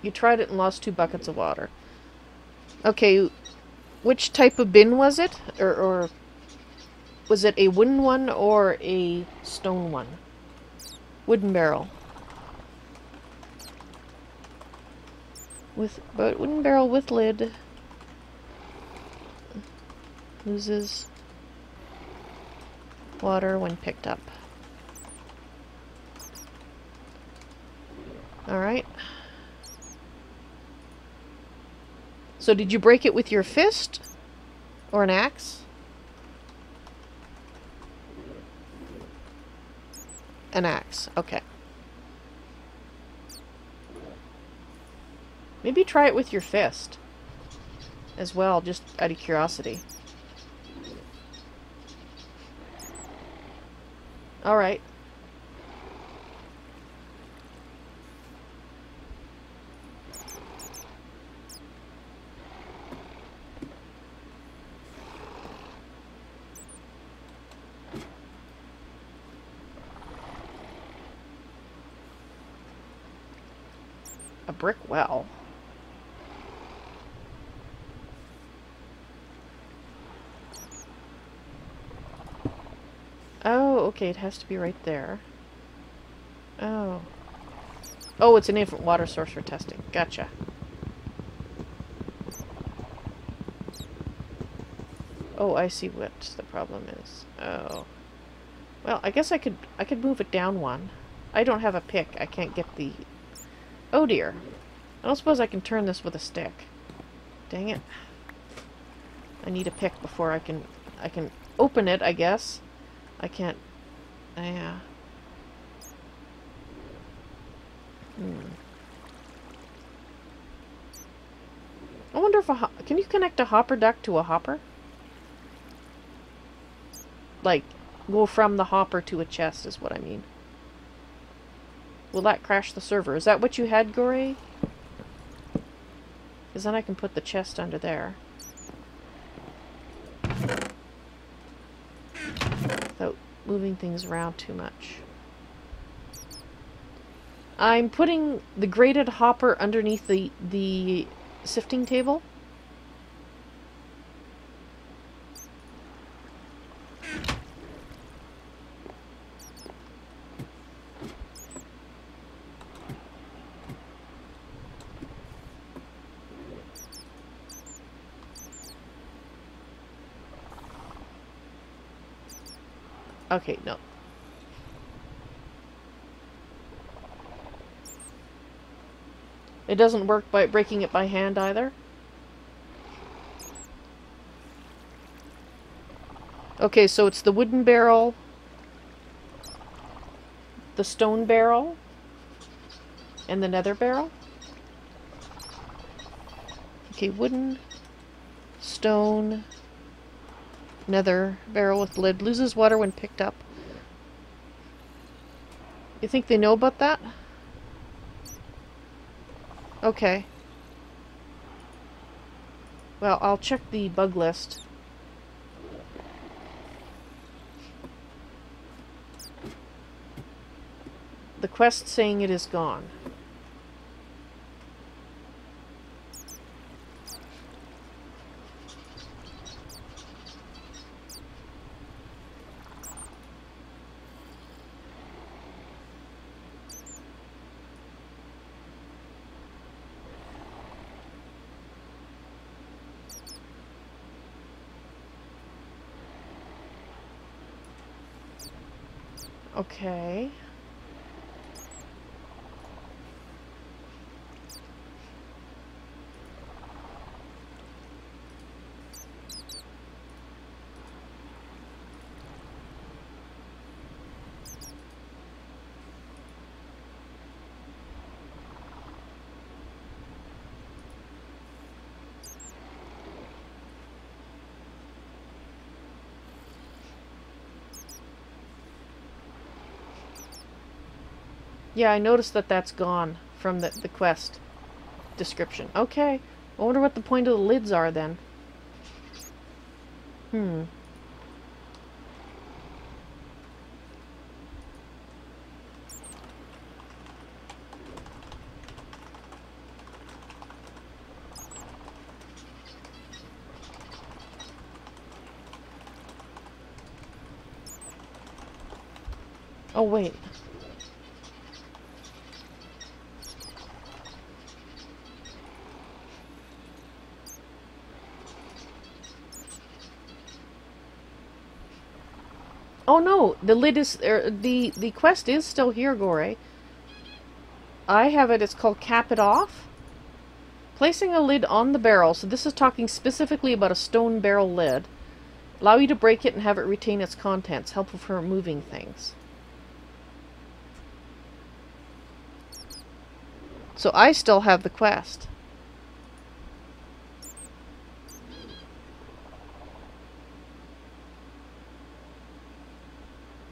You tried it and lost 2 buckets of water. Okay, which type of bin was it? Or was it a wooden one or a stone one? Wooden barrel. But wooden barrel with lid. Loses water when picked up. Alright. So did you break it with your fist? Or an axe? An axe, okay. Maybe try it with your fist as well, just out of curiosity. Alright. A brick well. Oh, okay, it has to be right there. Oh. Oh, it's an infant water source for testing. Gotcha. Oh, I see what the problem is. Oh. Well, I guess I could move it down one. I don't have a pick. I can't get the... Oh dear. I don't suppose I can turn this with a stick. Dang it. I need a pick before I can open it, I guess. I can't... Yeah. I wonder if can you connect a hopper duct to a hopper? Like, go from the hopper to a chest is what I mean. Will that crash the server? Is that what you had, Gore? Because then I can put the chest under there. Without moving things around too much. I'm putting the grated hopper underneath the sifting table. Okay, no. It doesn't work by breaking it by hand either? Okay, so it's the wooden barrel, the stone barrel, and the nether barrel? Okay, wooden, stone, nether barrel with lid. Loses water when picked up. You think they know about that? Okay. Well, I'll check the bug list. The quest saying it is gone. Okay. Yeah, I noticed that that's gone from the quest description. Okay. I wonder what the point of the lids are then. Oh, wait. Oh no, the lid is the quest is still here, Gore. I have it. It's called Cap It Off. Placing a lid on the barrel. So this is talking specifically about a stone barrel lid. Allow you to break it and have it retain its contents. Helpful for removing things. So I still have the quest.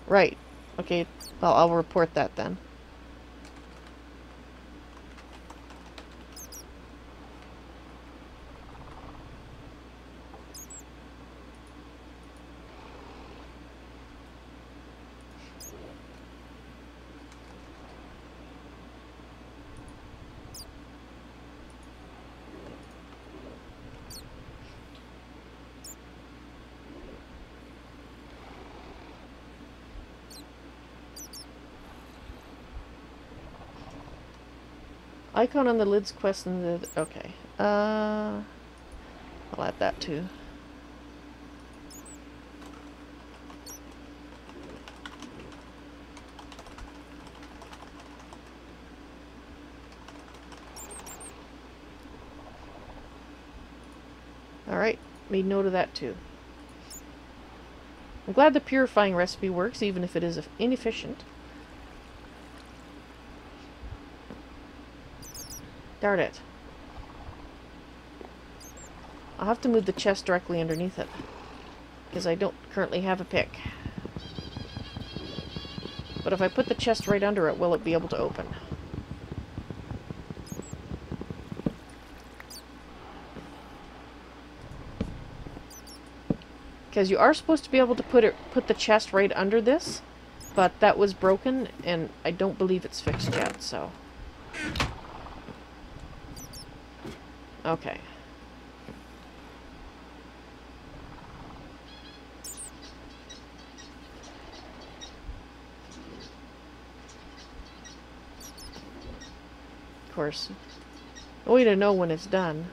Right. Okay, well, I'll report that then. Icon on the lid's quest and the... Okay. I'll add that too. Alright, made note of that too. I'm glad the purifying recipe works, even if it is inefficient. Darn it. I'll have to move the chest directly underneath it, because I don't currently have a pick. But if I put the chest right under it, will it be able to open? Because you are supposed to be able to put the chest right under this, but that was broken, and I don't believe it's fixed yet, so... Okay. Of course. A way to know when it's done.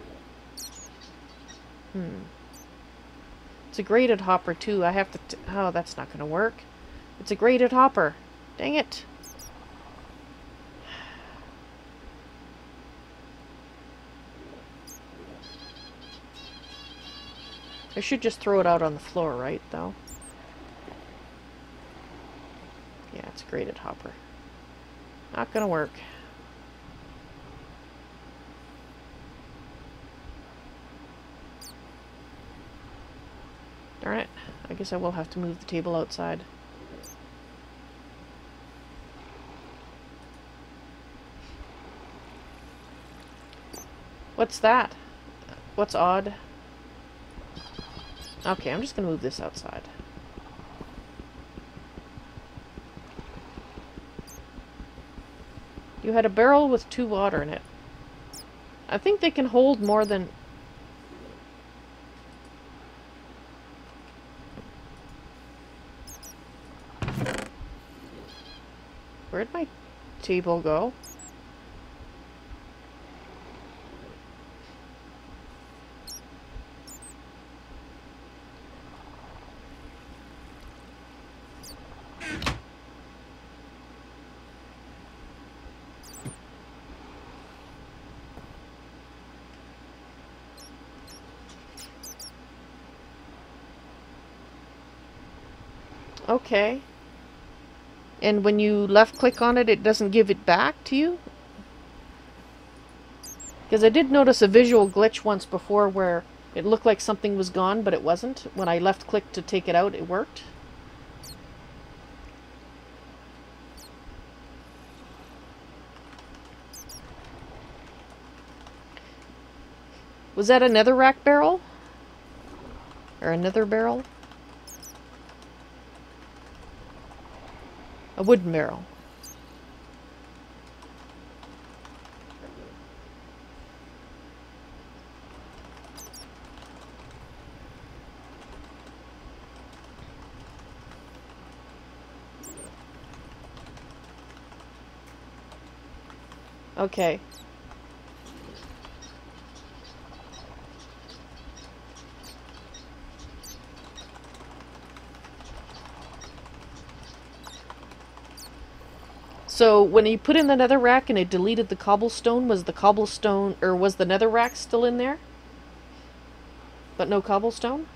It's a graded hopper too. I have to... oh, that's not going to work. It's a grated hopper. Dang it. I should just throw it out on the floor, right, though? Yeah, it's a grated hopper. Not gonna work. Darn it. I guess I will have to move the table outside. What's that? What's odd? Okay, I'm just gonna move this outside. You had a barrel with 2 water in it. I think they can hold more than... Where'd my table go? Okay. And when you left click on it, it doesn't give it back to you? Because I did notice a visual glitch once before where it looked like something was gone, but it wasn't. When I left click to take it out, it worked. Was that a netherrack barrel? Or another barrel? A wooden barrel. Okay. So when you put in the netherrack and it deleted the cobblestone, was the cobblestone, or was the netherrack still in there? But no cobblestone?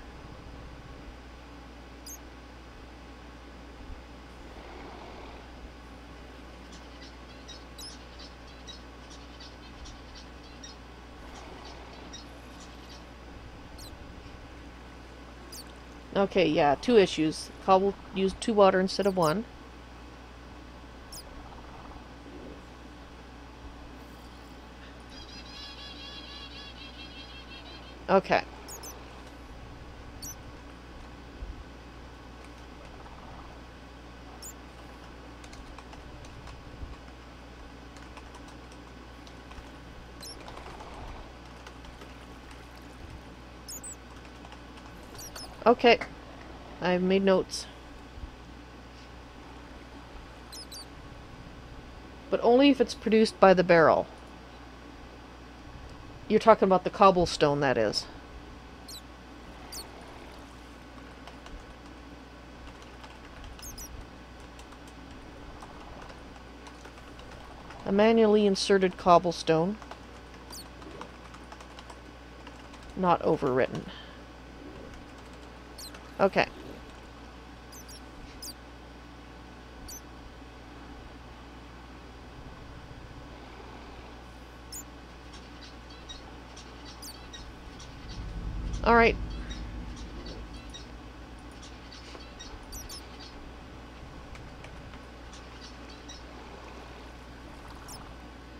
Okay, yeah, 2 issues. Cobble used 2 water instead of 1. Okay. Okay. I've made notes. But only if it's produced by the barrel. You're talking about the cobblestone, that is. A manually inserted cobblestone. Not overwritten. Okay. All right.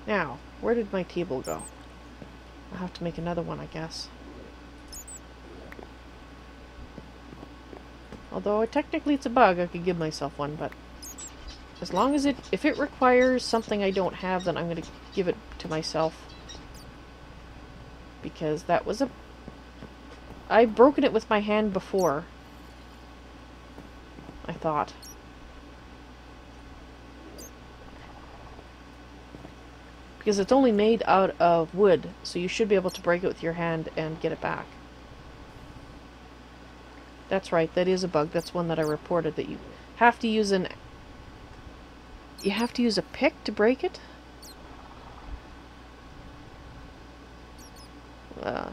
Now, where did my table go? I'll have to make another one, I guess. Although technically it's a bug, I could give myself one, but as long as if it requires something I don't have, then I'm going to give it to myself. Because that was I've broken it with my hand before, I thought. Because it's only made out of wood, so you should be able to break it with your hand and get it back. That's right, that is a bug. That's one that I reported, that you have to use an... You have to use a pick to break it?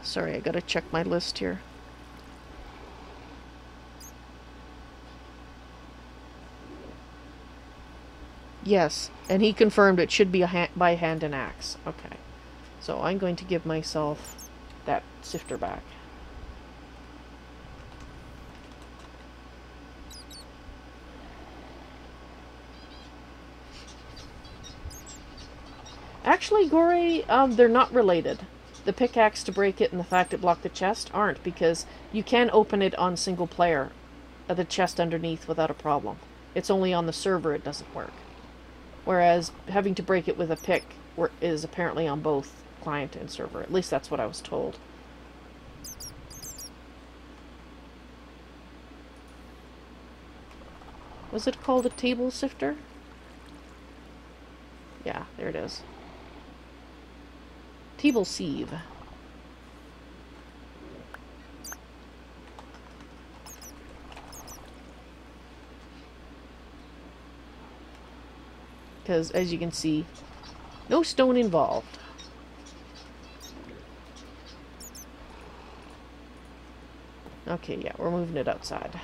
Sorry, I gotta check my list here. Yes, and he confirmed it should be a by hand and axe. Okay. So I'm going to give myself that sifter back. Actually, Gore, they're not related. The pickaxe to break it and the fact it blocked the chest aren't, because you can open it on single player, the chest underneath, without a problem. It's only on the server it doesn't work. Whereas having to break it with a pick is apparently on both client and server. At least that's what I was told. Was it called a table sifter? Yeah, there it is. Table sieve. Because, as you can see, no stone involved. Okay, yeah, we're moving it outside.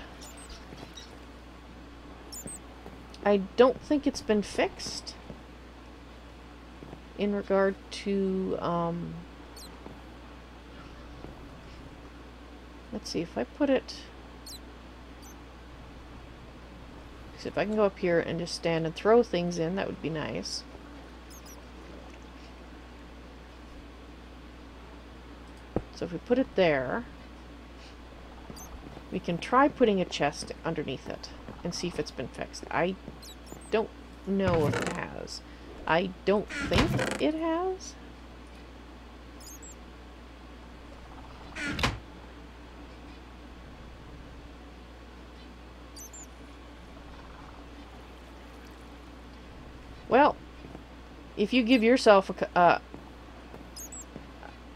I don't think it's been fixed in regard to, let's see, if I put it... So if I can go up here and just stand and throw things in, that would be nice. So if we put it there, we can try putting a chest underneath it and see if it's been fixed. I don't know if it has. I don't think it has. Well, if you give yourself a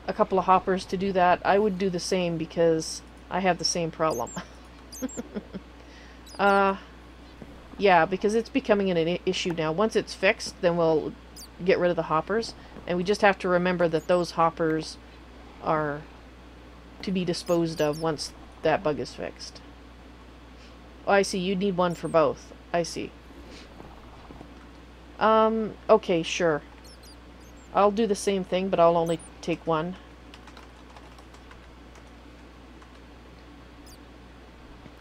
couple of hoppers to do that, I would do the same, because I have the same problem. Yeah, because it's becoming an issue now. Once it's fixed, then we'll get rid of the hoppers, and we just have to remember that those hoppers are to be disposed of once that bug is fixed. Oh, I see. You need one for both. I see. Okay, sure. I'll do the same thing, but I'll only take one.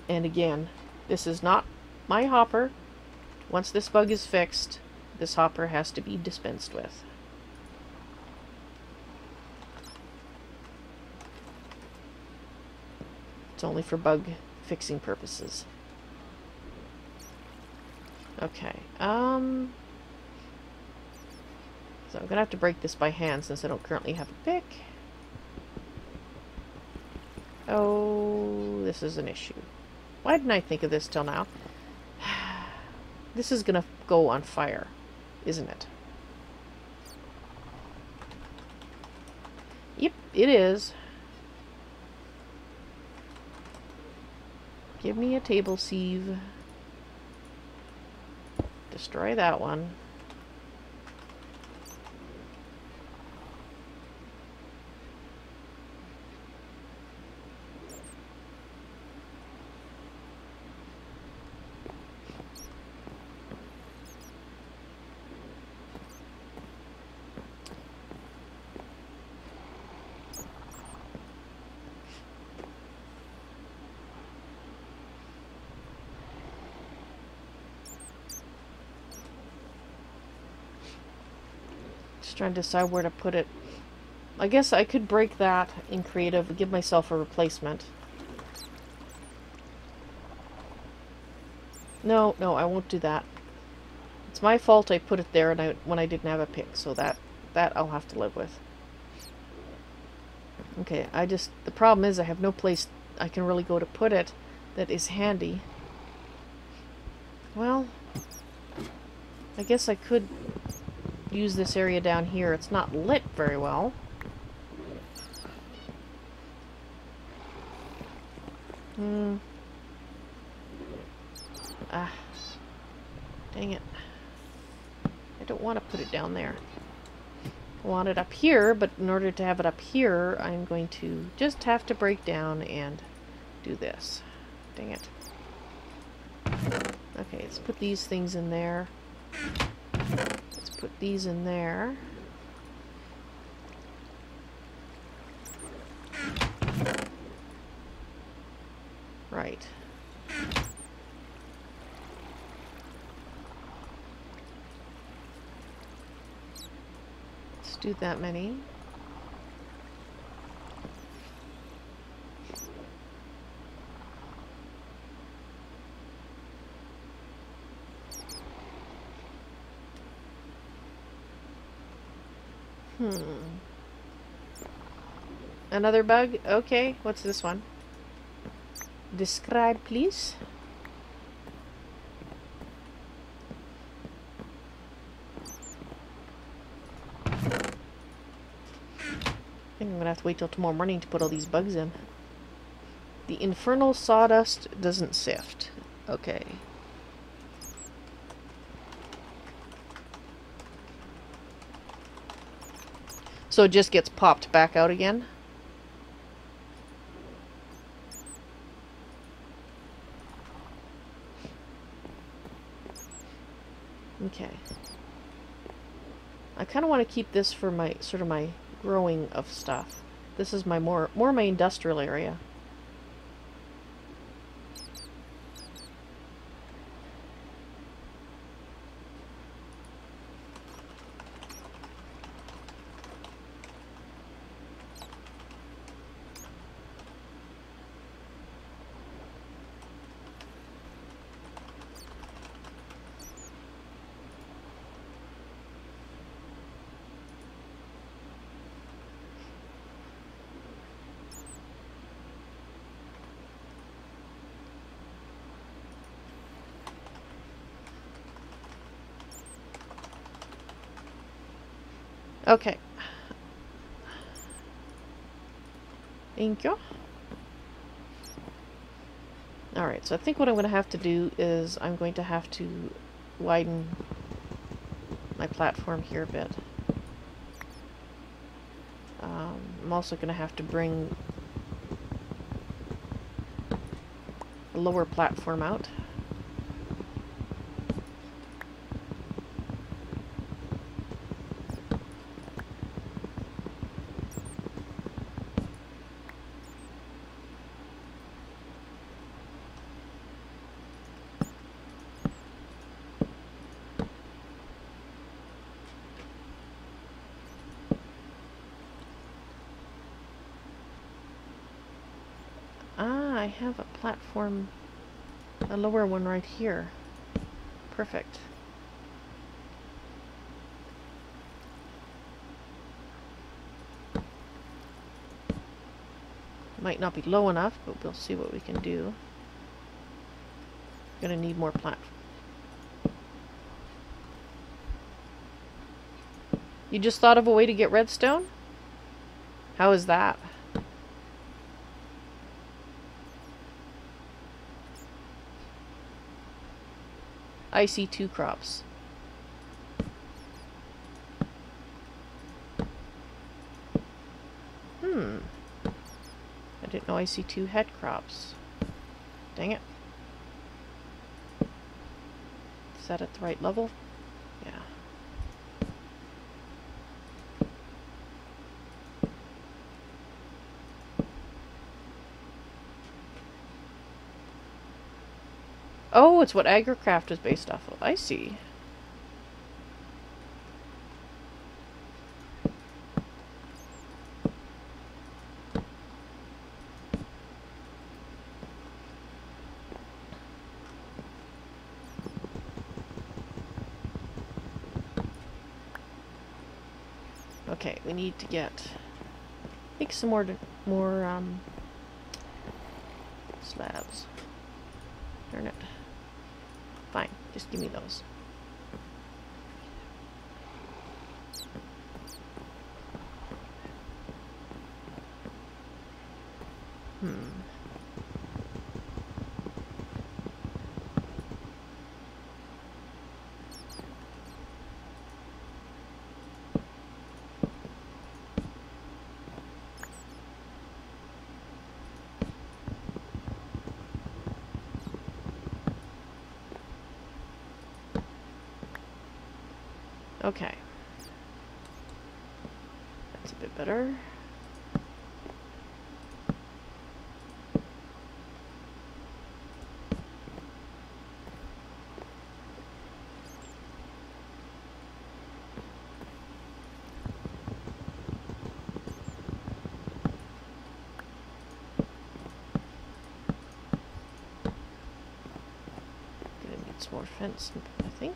And again, this is not my hopper. Once this bug is fixed, this hopper has to be dispensed with. It's only for bug fixing purposes. Okay, so I'm gonna have to break this by hand since I don't currently have a pick. Oh, this is an issue. Why didn't I think of this till now? This is gonna go on fire, isn't it? Yep, it is. Give me a table sieve. Destroy that one. Trying to decide where to put it. I guess I could break that in creative and give myself a replacement. No, I won't do that. It's my fault I put it there and when I didn't have a pick, so that I'll have to live with. Okay, the problem is I have no place I can really go to put it that is handy. Well, I guess I could use this area down here. It's not lit very well. Dang it. I don't want to put it down there. I want it up here, but in order to have it up here, I'm going to just have to break down and do this. Dang it. Okay, let's put these things in there. Let's put these in there. Right. Let's do that many. Another bug? Okay, what's this one? Describe, please. I think I'm gonna have to wait till tomorrow morning to put all these bugs in. The infernal sawdust doesn't sift. Okay. So it just gets popped back out again? Okay. I kind of want to keep this for my sort of my growing of stuff. This is my more my industrial area. Okay. Thank you. Alright, so I think what I'm going to have to do is I'm going to have to widen my platform here a bit. I'm also going to have to bring a lower platform out. I have a platform, a lower one right here. Perfect. Might not be low enough, but we'll see what we can do. Gonna need more platform. You just thought of a way to get redstone? How is that? I see 2 crops. I didn't know I see 2 head crops. Dang it. Is that at the right level? Yeah. Oh, it's what AgriCraft is based off of. I see. Okay, we need to get make some more slabs. Darn it. Fine, just give me those. Okay. That's a bit better. Gonna need some more fence, I think.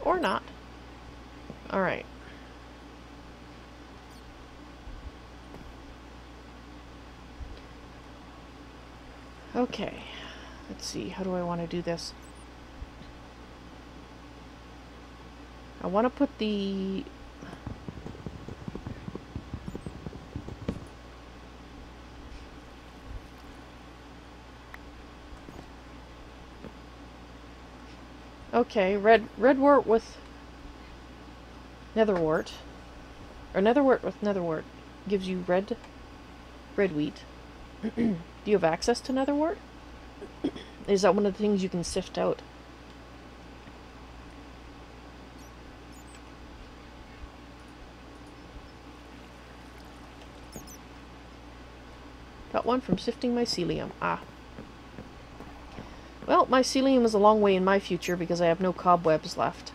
Or not. Alright. Okay. Let's see, how do I want to do this? I want to put the... Okay, redwort with netherwort, or netherwort with netherwort gives you red wheat. Do you have access to netherwort? Is that one of the things you can sift out? Got one from sifting mycelium. Ah. Well, mycelium is a long way in my future because I have no cobwebs left.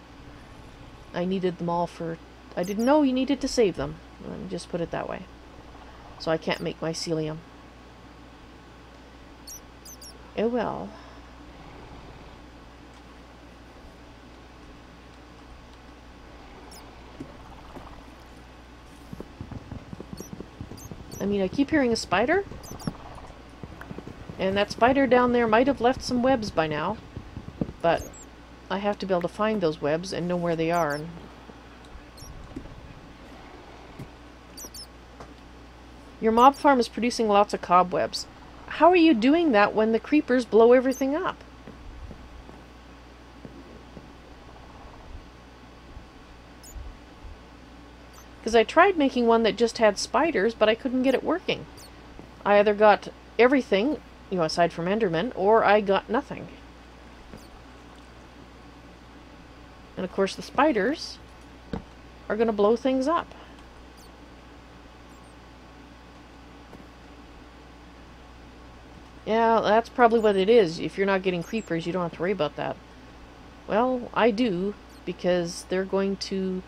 I needed them all for... I didn't know you needed to save them. Let me just put it that way. So I can't make mycelium. Oh well. I mean, I keep hearing a spider. And that spider down there might have left some webs by now. But I have to be able to find those webs and know where they are. Your mob farm is producing lots of cobwebs. How are you doing that when the creepers blow everything up? Because I tried making one that just had spiders, but I couldn't get it working. I either got everything, you know, aside from Enderman, or I got nothing. And of course the spiders are going to blow things up. Yeah, that's probably what it is. If you're not getting creepers, you don't have to worry about that. Well, I do, because they're going to...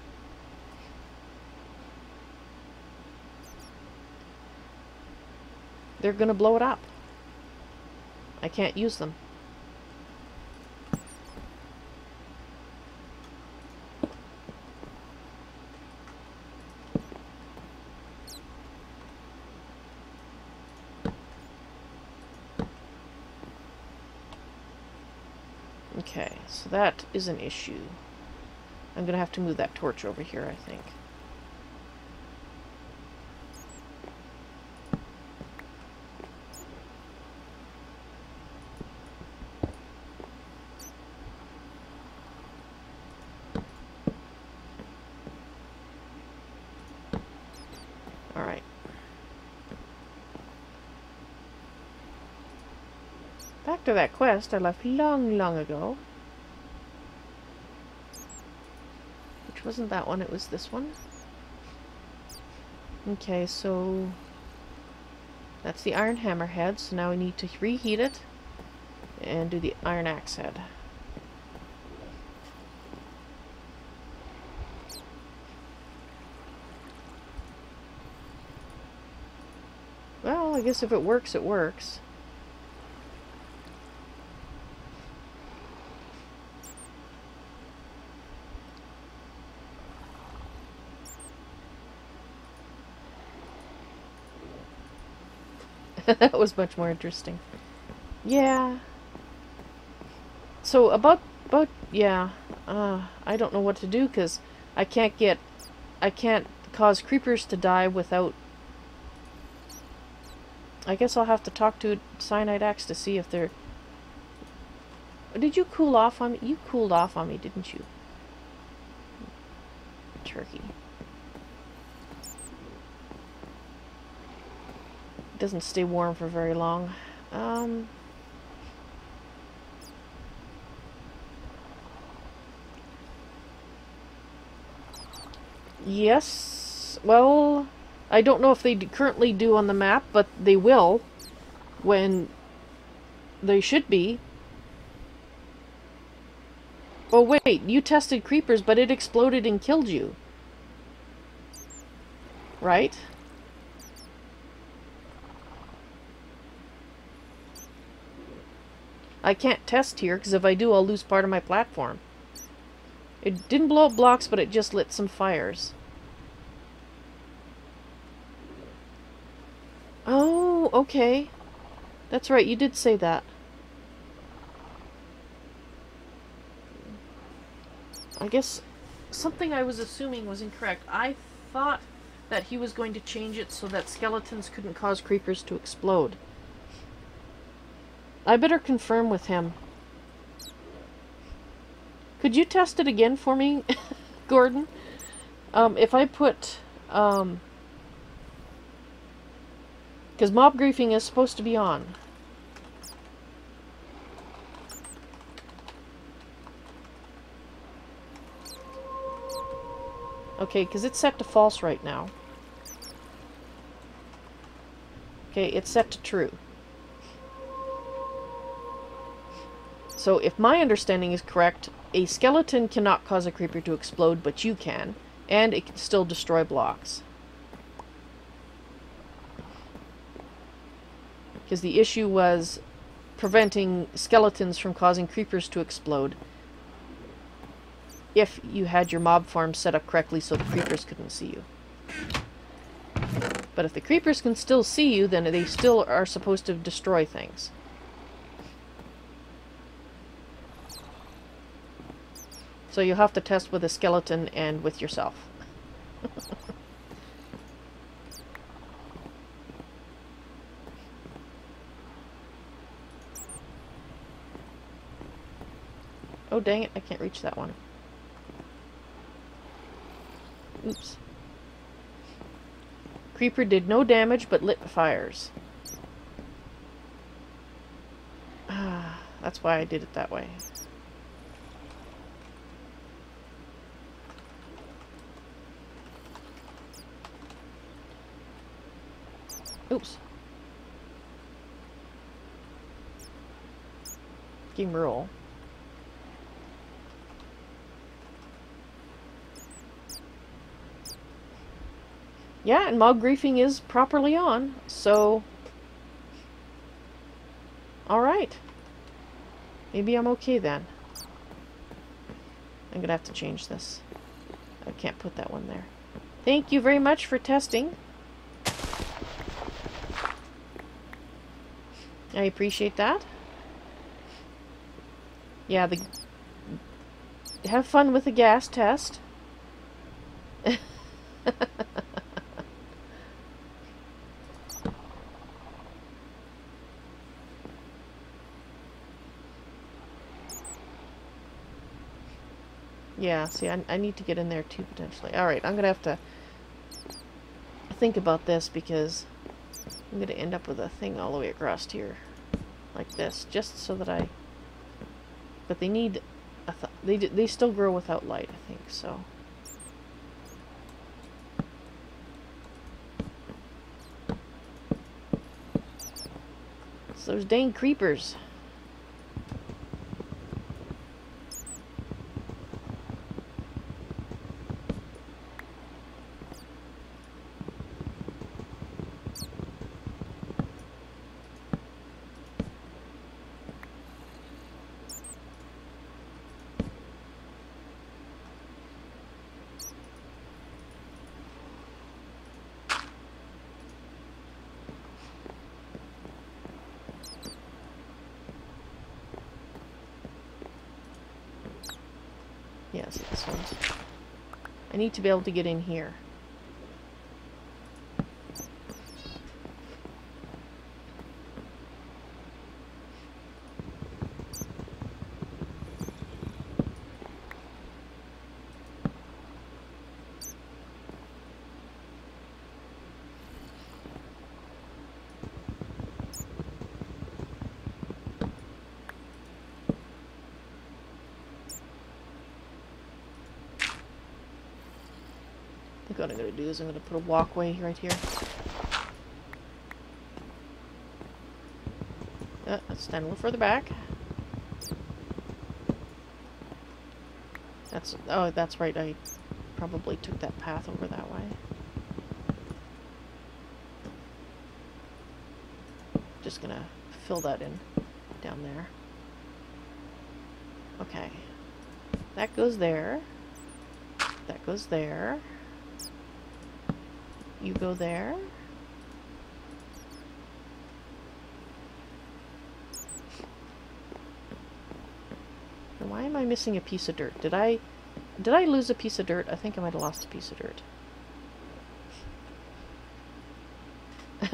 They're going to blow it up. I can't use them. Okay, so that is an issue. I'm going to have to move that torch over here, I think. Alright. Back to that quest I left long, long ago. Which wasn't that one, it was this one. Okay, so that's the iron hammerhead, so now we need to reheat it and do the iron axe head. Well, I guess if it works, it works. That was much more interesting. Yeah. So yeah. I don't know what to do because I can't cause creepers to die without. I guess I'll have to talk to Cyanide Axe to see if they're... Did you cool off on me? You cooled off on me, didn't you? Turkey. doesn't stay warm for very long. Yes. Well, I don't know if they currently do on the map, but they will when they should be. Oh wait, you tested creepers, but it exploded and killed you. Right? I can't test here, because if I do, I'll lose part of my platform. It didn't blow up blocks, but it just lit some fires. Oh, okay. That's right, you did say that. I guess something I was assuming was incorrect. I thought that he was going to change it so that skeletons couldn't cause creepers to explode. I better confirm with him. Could you test it again for me, Gordon? If I put... because mob griefing is supposed to be on. Okay, because it's set to false right now. Okay, it's set to true. So if my understanding is correct, a skeleton cannot cause a creeper to explode, but you can. And it can still destroy blocks. Because the issue was preventing skeletons from causing creepers to explode if you had your mob farm set up correctly so the creepers couldn't see you. But if the creepers can still see you, then they still are supposed to destroy things. So you'll have to test with a skeleton and with yourself. Oh dang it, I can't reach that one. Oops. Creeper did no damage but lit fires. Ah, that's why I did it that way. Oops. Game rule. Yeah, and mob griefing is properly on, so... Alright. Maybe I'm okay then. I'm gonna have to change this. I can't put that one there. Thank you very much for testing. I appreciate that. Yeah, have fun with the gas test. Yeah, see, I need to get in there too, potentially. Alright, I'm gonna have to think about this because I'm gonna end up with a thing all the way across here. Like this, just so that I... But they need... They still grow without light, I think, so... It's those dang creepers. Yes, this one's... I need to be able to get in here. What I'm going to do is I'm going to put a walkway right here. Let's stand a little further back. Oh, that's right. I probably took that path over that way. Just going to fill that in down there. Okay. That goes there. That goes there. You go there. And why am I missing a piece of dirt? Did I lose a piece of dirt? I think I might have lost a piece of dirt.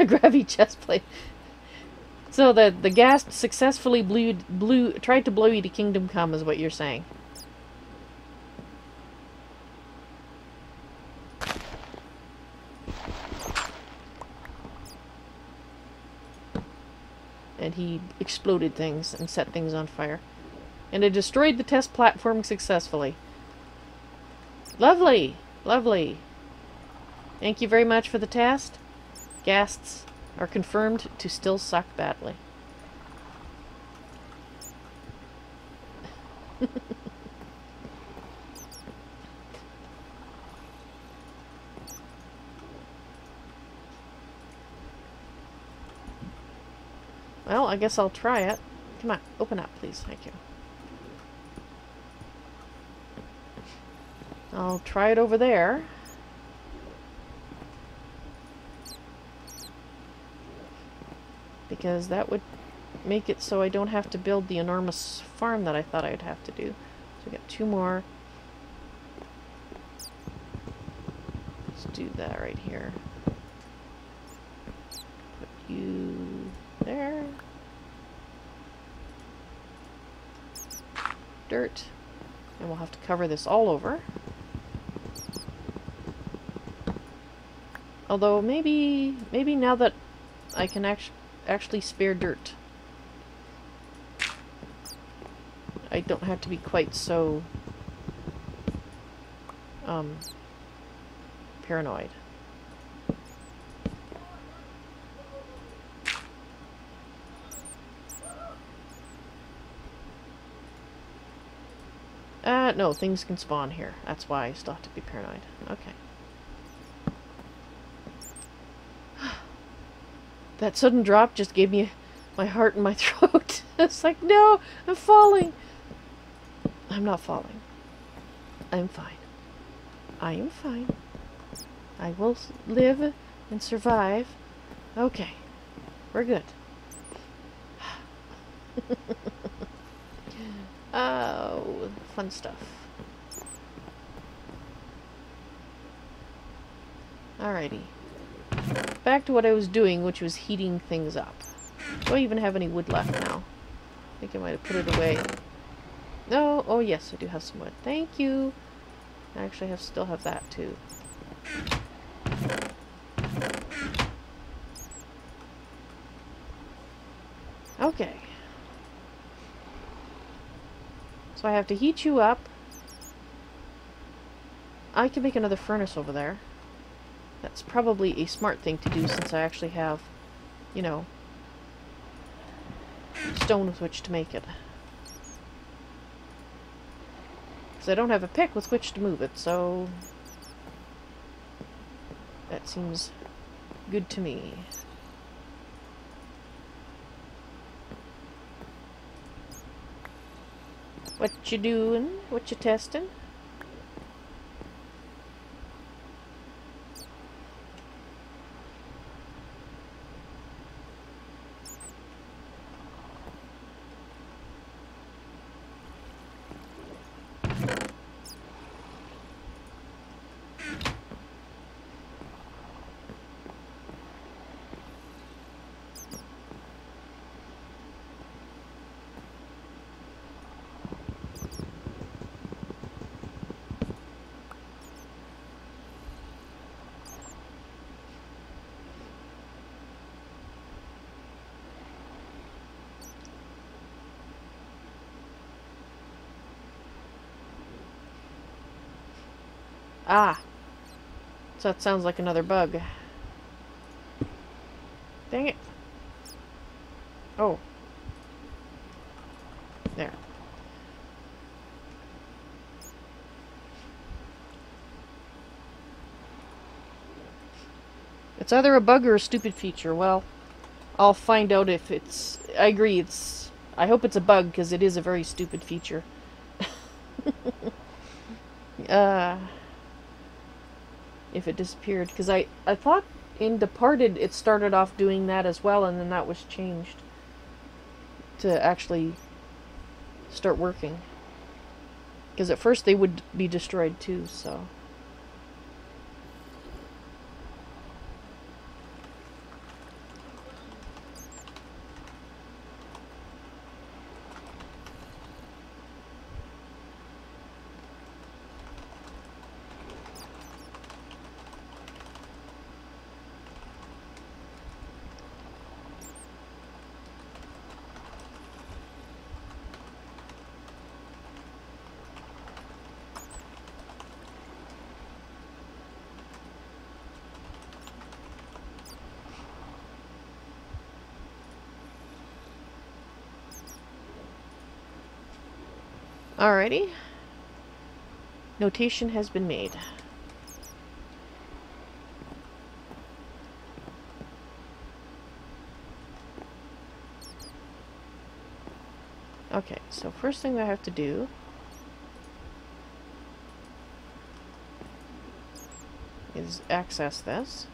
Gravity chest plate. So the ghast successfully tried to blow you to Kingdom Come is what you're saying. And he exploded things and set things on fire. And it destroyed the test platform successfully. Lovely! Lovely. Thank you very much for the test. Ghasts are confirmed to still suck badly. Well, I guess I'll try it. Come on, open up, please. Thank you. I'll try it over there. Because that would make it so I don't have to build the enormous farm that I thought I'd have to do. So we got 2 more. Let's do that right here. Put you there. Dirt. And we'll have to cover this all over. Although maybe now that I can actually spare dirt, I don't have to be quite so paranoid. No, things can spawn here. That's why I still have to be paranoid. Okay. That sudden drop just gave me my heart in my throat. It's like, no, I'm falling. I'm not falling. I'm fine. I am fine. I will live and survive. Okay. We're good. Oh, fun stuff. Alrighty. Back to what I was doing, which was heating things up. Do I even have any wood left now? I think I might have put it away. No, oh yes, I do have some wood. Thank you. I actually still have that too. Okay. So I have to heat you up. I can make another furnace over there. That's probably a smart thing to do since I actually have, you know, stone with which to make it. Because I don't have a pick with which to move it, so that seems good to me. What you doing? What you testing? Ah. So that sounds like another bug. Dang it. Oh. There. It's either a bug or a stupid feature. Well, I'll find out if it's... I agree, it's... I hope it's a bug, because it is a very stupid feature. If it disappeared. Because I thought in Departed it started off doing that as well, and then that was changed to actually start working. Because at first they would be destroyed too, so... Alrighty. Notation has been made. Okay, so first thing I have to do is access this.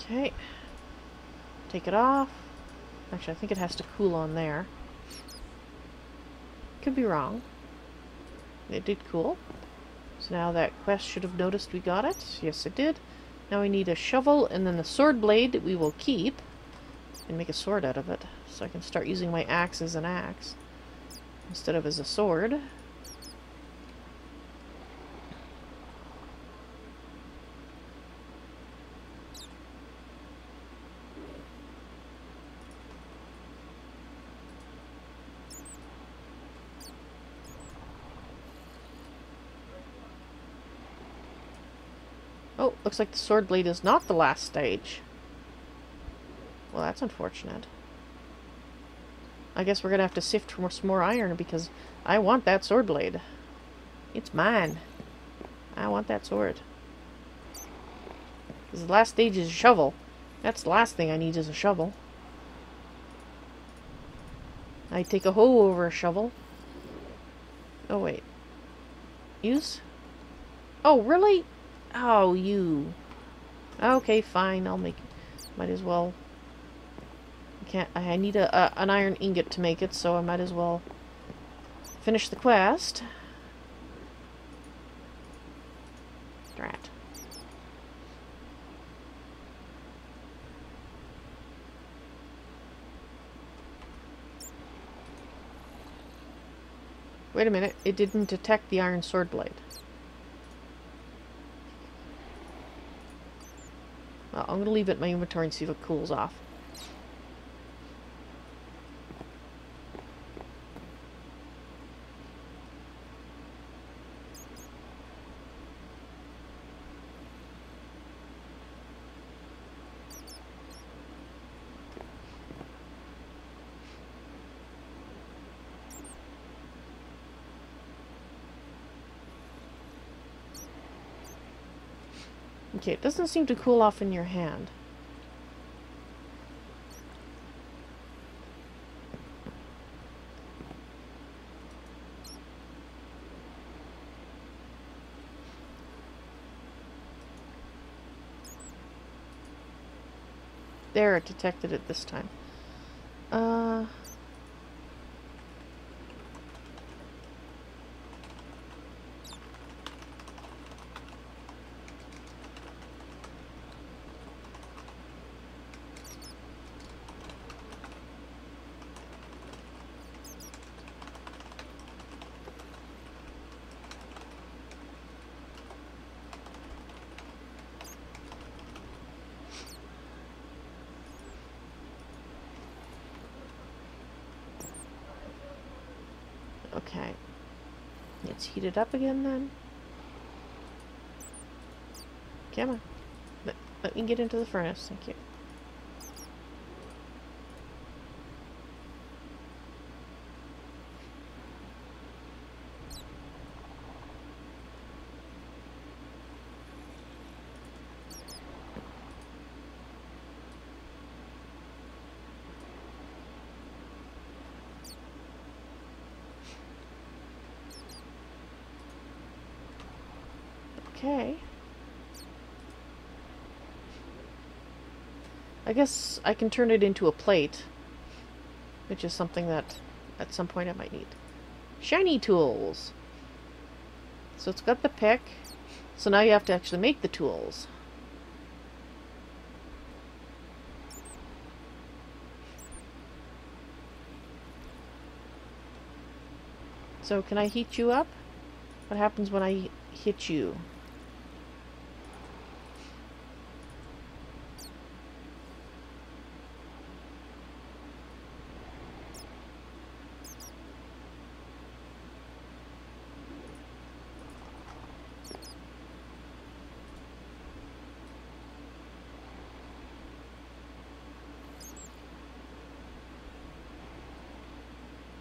Okay, take it off. Actually, I think it has to cool on there. Could be wrong. It did cool. So now that quest should have noticed we got it. Yes, it did. Now we need a shovel, and then the sword blade we will keep and make a sword out of it. So I can start using my axe as an axe instead of as a sword. Oh, looks like the sword blade is not the last stage. Well, that's unfortunate. I guess we're gonna have to sift for some more iron because I want that sword blade. It's mine. I want that sword. Because the last stage is a shovel. That's the last thing I need is a shovel. I take a hoe over a shovel. Oh, wait. Use? Oh, really? Oh, you. Okay, fine. I'll make it. Might as well. I need an iron ingot to make it, so I might as well finish the quest. Drat. Wait a minute. It didn't detect the iron sword blade. Well, I'm going to leave it in my inventory and see if it cools off. Okay, it doesn't seem to cool off in your hand. There, it detected it this time. Okay. Let's heat it up again then. Come on. Let me get into the furnace. Thank you. Okay. I guess I can turn it into a plate, which is something that at some point I might need. Shiny tools! So it's got the pick, so now you have to actually make the tools. So can I heat you up? What happens when I hit you?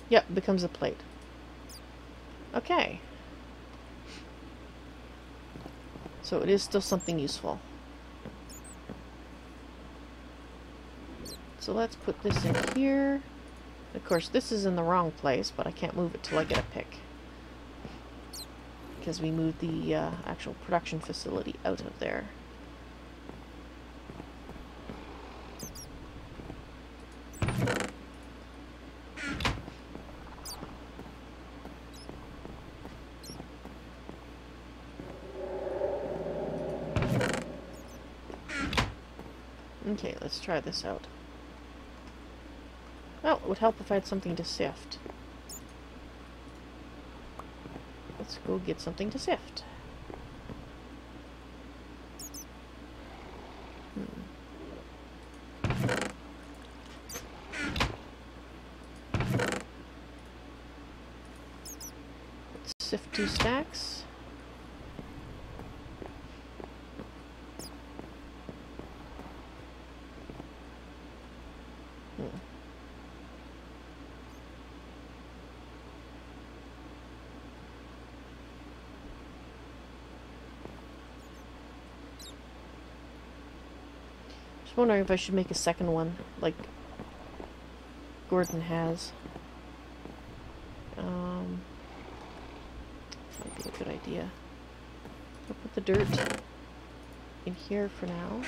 Yep, becomes a plate. Okay. So it is still something useful. So let's put this in here. Of course, this is in the wrong place, but I can't move it till I get a pick. Because we moved the actual production facility out of there. Okay, let's try this out. Well, it would help if I had something to sift. Let's go get something to sift. Let's sift 2 stacks. Wondering if I should make a second one, like Gordon has. Might be a good idea. I'll put the dirt in here for now.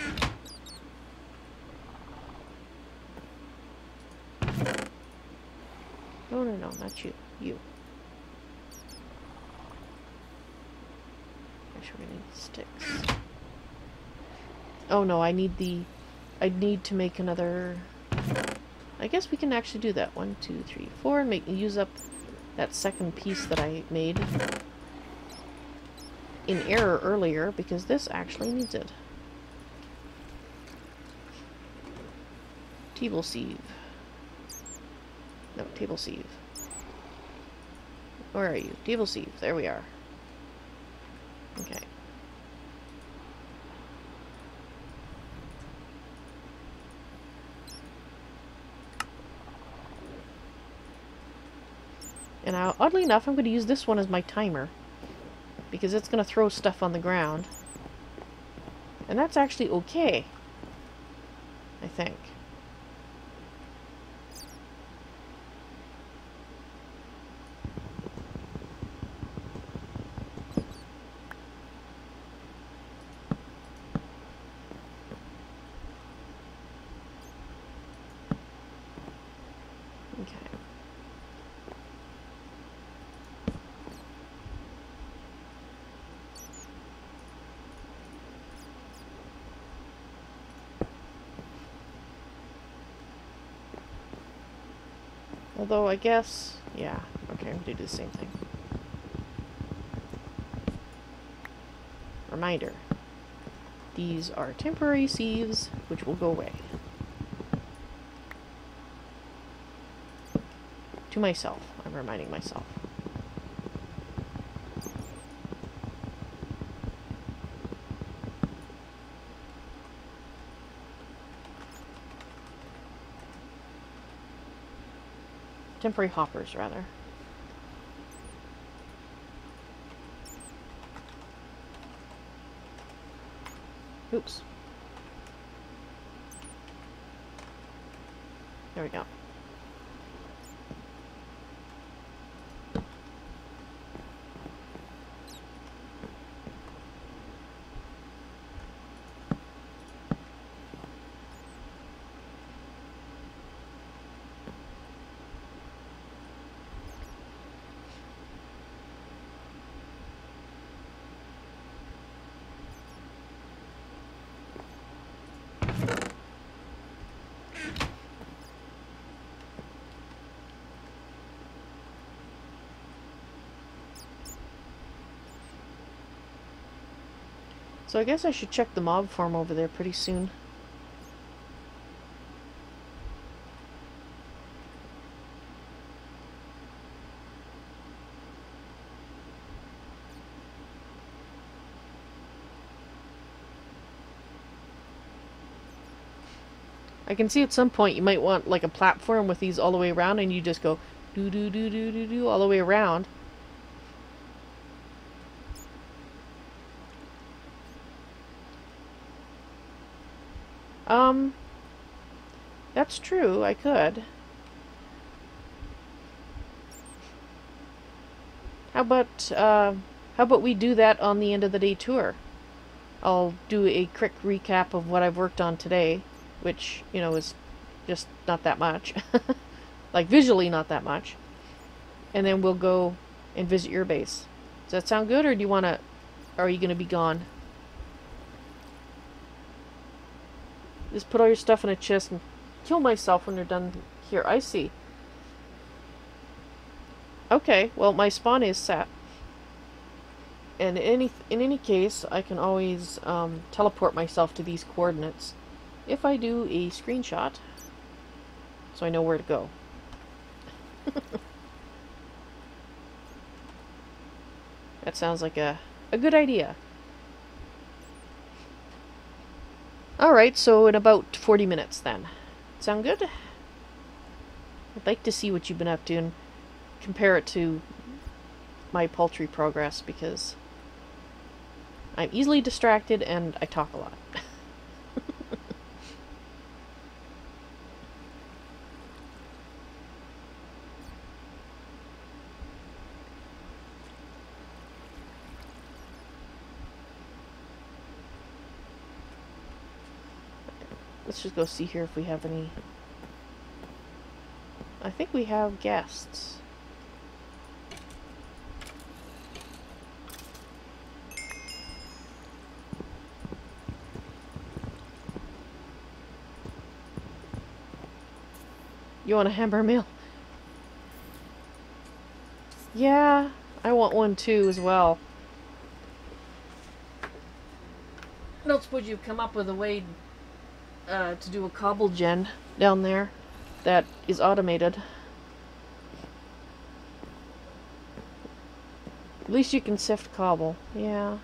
No, no, no, not you. You. Actually, we need sticks. Oh no, I need to make another. I guess we can actually do that. 1, 2, 3, 4, and use up that second piece that I made in error earlier, because this actually needs it. Table sieve. No, table sieve. Where are you? Table sieve. There we are. Okay. And oddly enough, I'm going to use this one as my timer, because it's going to throw stuff on the ground. And that's actually okay, I think. Although, I guess, yeah, okay, I'm going to do the same thing. Reminder. These are temporary sieves, which will go away. To myself. I'm reminding myself. Temporary hoppers, rather. Oops. There we go. So I guess I should check the mob farm over there pretty soon. I can see at some point you might want like a platform with these all the way around, and you just go do do do do do do all the way around. That's true, I could. How about we do that on the end of the day tour? I'll do a quick recap of what I've worked on today, which, you know, is just not that much. Like, visually not that much. And then we'll go and visit your base. Does that sound good, or do you want to... Are you going to be gone? Just put all your stuff in a chest and kill myself when you're done here. I see. Okay, well, my spawn is set. And in any case, I can always teleport myself to these coordinates if I do a screenshot, so I know where to go. That sounds like a good idea. Alright, so in about 40 minutes then. Sound good? I'd like to see what you've been up to and compare it to my poultry progress, because I'm easily distracted and I talk a lot. Let's just go see here if we have any... I think we have guests. You want a hamburger meal? Yeah, I want one too as well. I don't suppose you've come up with a way to do a cobble gen down there that is automated. At least you can sift cobble. Yeah.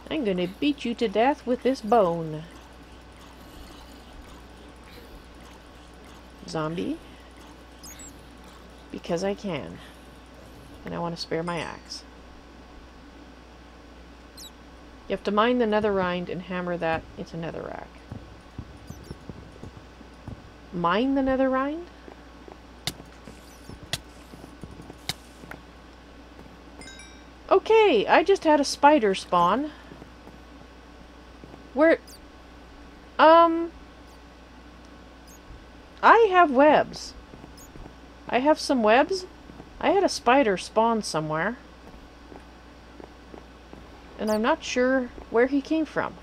I'm gonna beat you to death with this bone. Zombie. Because I can. And I want to spare my axe. You have to mine the nether rind and hammer that into netherrack. Mine the nether rind? Okay, I just had a spider spawn. Where... I have webs. I have some webs. I had a spider spawn somewhere. And I'm not sure where he came from.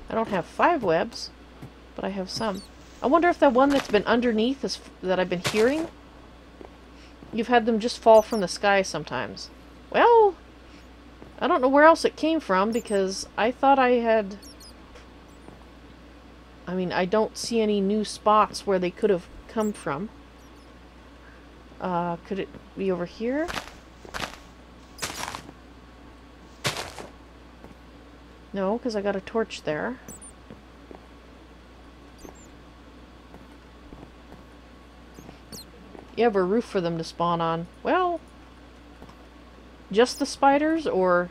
I don't have 5 webs, but I have some. I wonder if that one that's been underneath is that I've been hearing. You've had them just fall from the sky sometimes. Well, I don't know where else it came from, because I thought I had... I mean, I don't see any new spots where they could have come from. Could it be over here? No, because I got a torch there. You have a roof for them to spawn on. Well, just the spiders or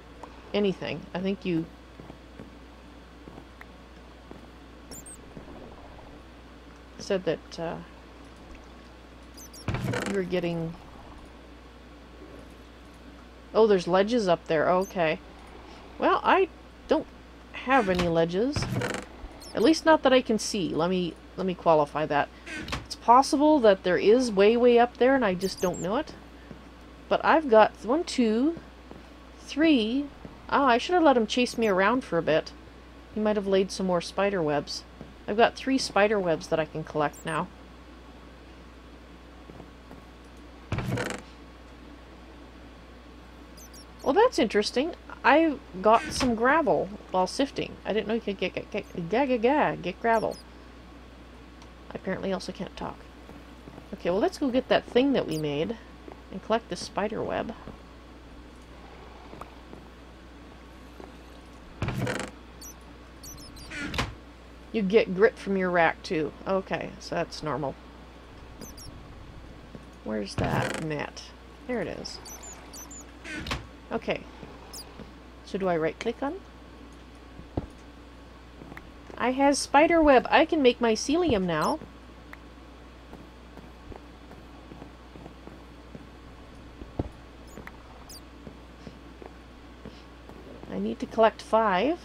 anything? I think you... said that you were getting... Oh, there's ledges up there. Okay. Well, I don't have any ledges. At least not that I can see. Let me qualify that. It's possible that there is way up there and I just don't know it. But I've got 1, 2, 3... Ah, I should have let him chase me around for a bit. He might have laid some more spider webs. I've got 3 spider webs that I can collect now. Well, that's interesting. I got some gravel while sifting. I didn't know you could get gravel. I apparently also can't talk. Okay, well, let's go get that thing that we made and collect this spider web. You get grit from your rack, too. Okay, so that's normal. Where's that net? There it is. Okay. So do I right-click on? I has spider web. I can make mycelium now. I need to collect 5.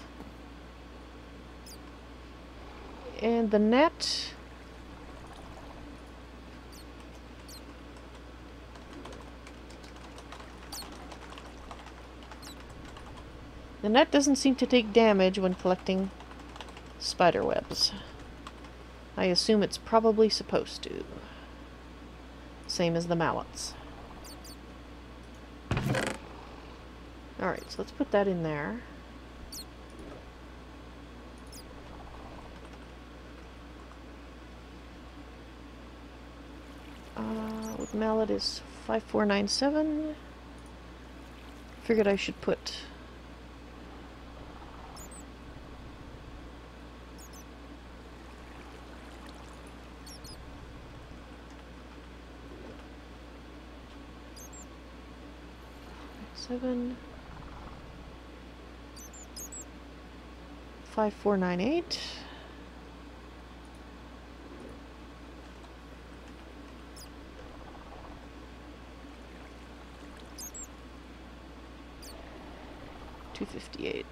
And the net... The net doesn't seem to take damage when collecting spider webs. I assume it's probably supposed to. Same as the mallets. Alright, so let's put that in there. With mallet is 5497. Figured I should put... Seven 5498. $258.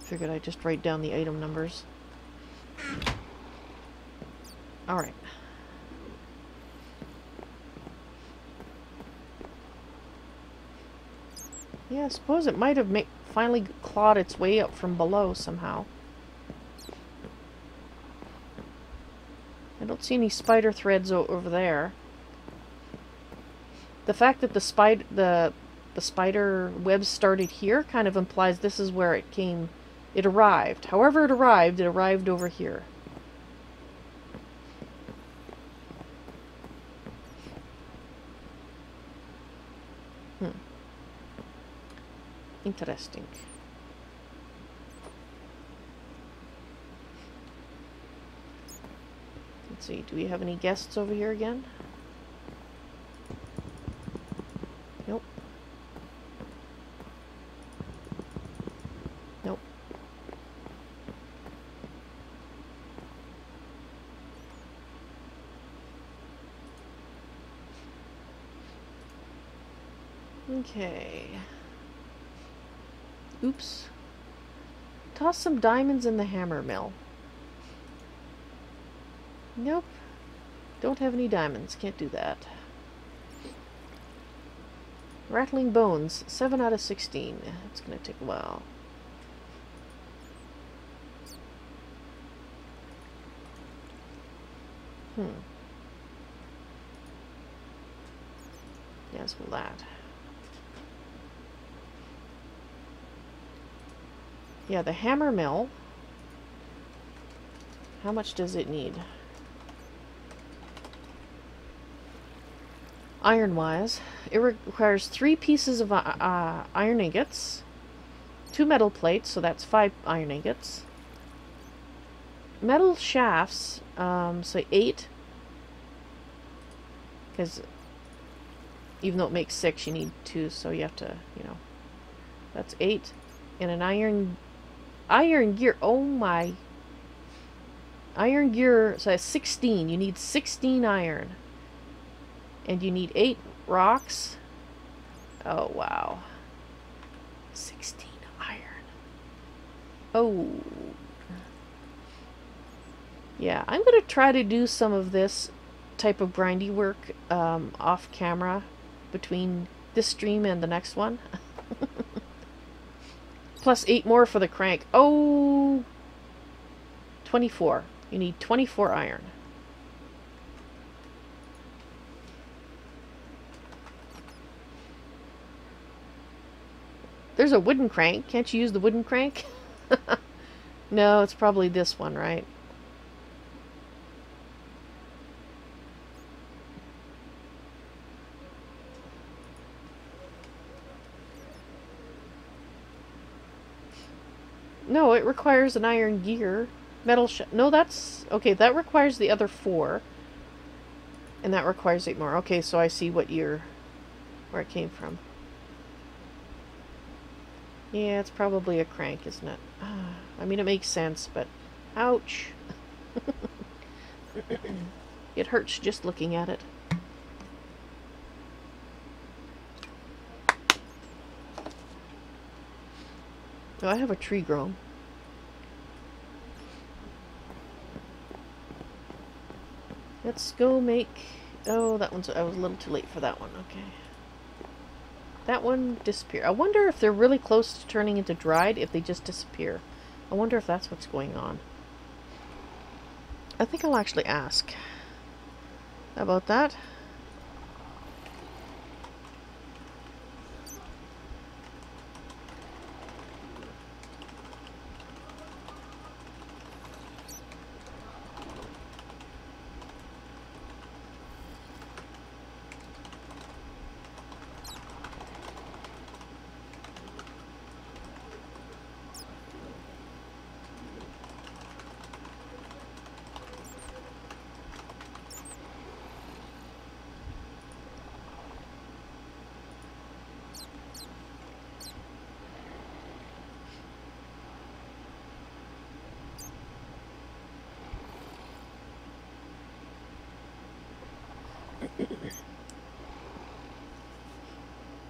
Figured I'd just write down the item numbers. Alright. Yeah, I suppose it might have finally clawed its way up from below somehow. I don't see any spider threads over there. The fact that the spider webs started here kind of implies this is where it came. It arrived. However it arrived over here. Interesting. Let's see, do we have any guests over here again? Nope. Nope. Okay. Oops. Toss some diamonds in the hammer mill. Nope. Don't have any diamonds. Can't do that. Rattling bones. 7 out of 16. It's gonna take a while. Yes, well that. Yeah, the hammer mill. How much does it need? Iron-wise, it requires 3 pieces of iron ingots, 2 metal plates, so that's 5 iron ingots, metal shafts, so 8, because even though it makes 6, you need 2, so you have to, you know, that's 8, and an iron gear, oh my, iron gear, so that's 16, you need 16 iron. And you need 8 rocks. Oh, wow. 16 iron. Oh. Yeah, I'm going to try to do some of this type of grindy work off camera between this stream and the next one. Plus 8 more for the crank. Oh. 24. You need 24 iron. There's a wooden crank. Can't you use the wooden crank? No, it's probably this one, right? No, it requires an iron gear. Metal no, that's... Okay, that requires the other 4. And that requires 8 more. Okay, so I see where it came from. Yeah, it's probably a crank, isn't it? I mean, it makes sense, but... Ouch! It hurts just looking at it. Oh, I have a tree grown. Let's go make... Oh, that one's... I was a little too late for that one. Okay. That one disappeared. I wonder if they're really close to turning into dried, if they just disappear. I wonder if that's what's going on. I think I'll actually ask about that.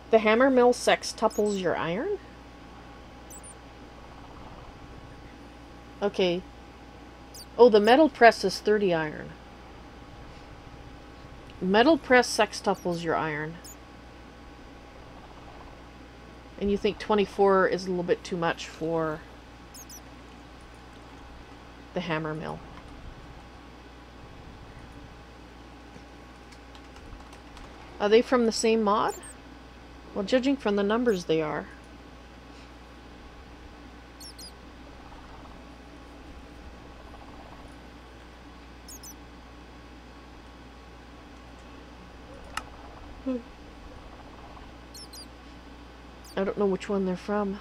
The hammer mill sextuples your iron? Okay. Oh, the metal press is 30 iron. Metal press sextuples your iron. And you think 24 is a little bit too much for the hammer mill. Are they from the same mod? Well, judging from the numbers, they are. I don't know which one they're from.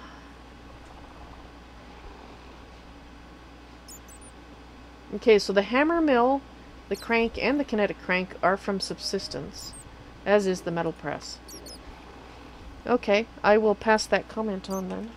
Okay, so the hammer mill, the crank, and the kinetic crank are from subsistence, as is the metal press. Okay, I will pass that comment on then.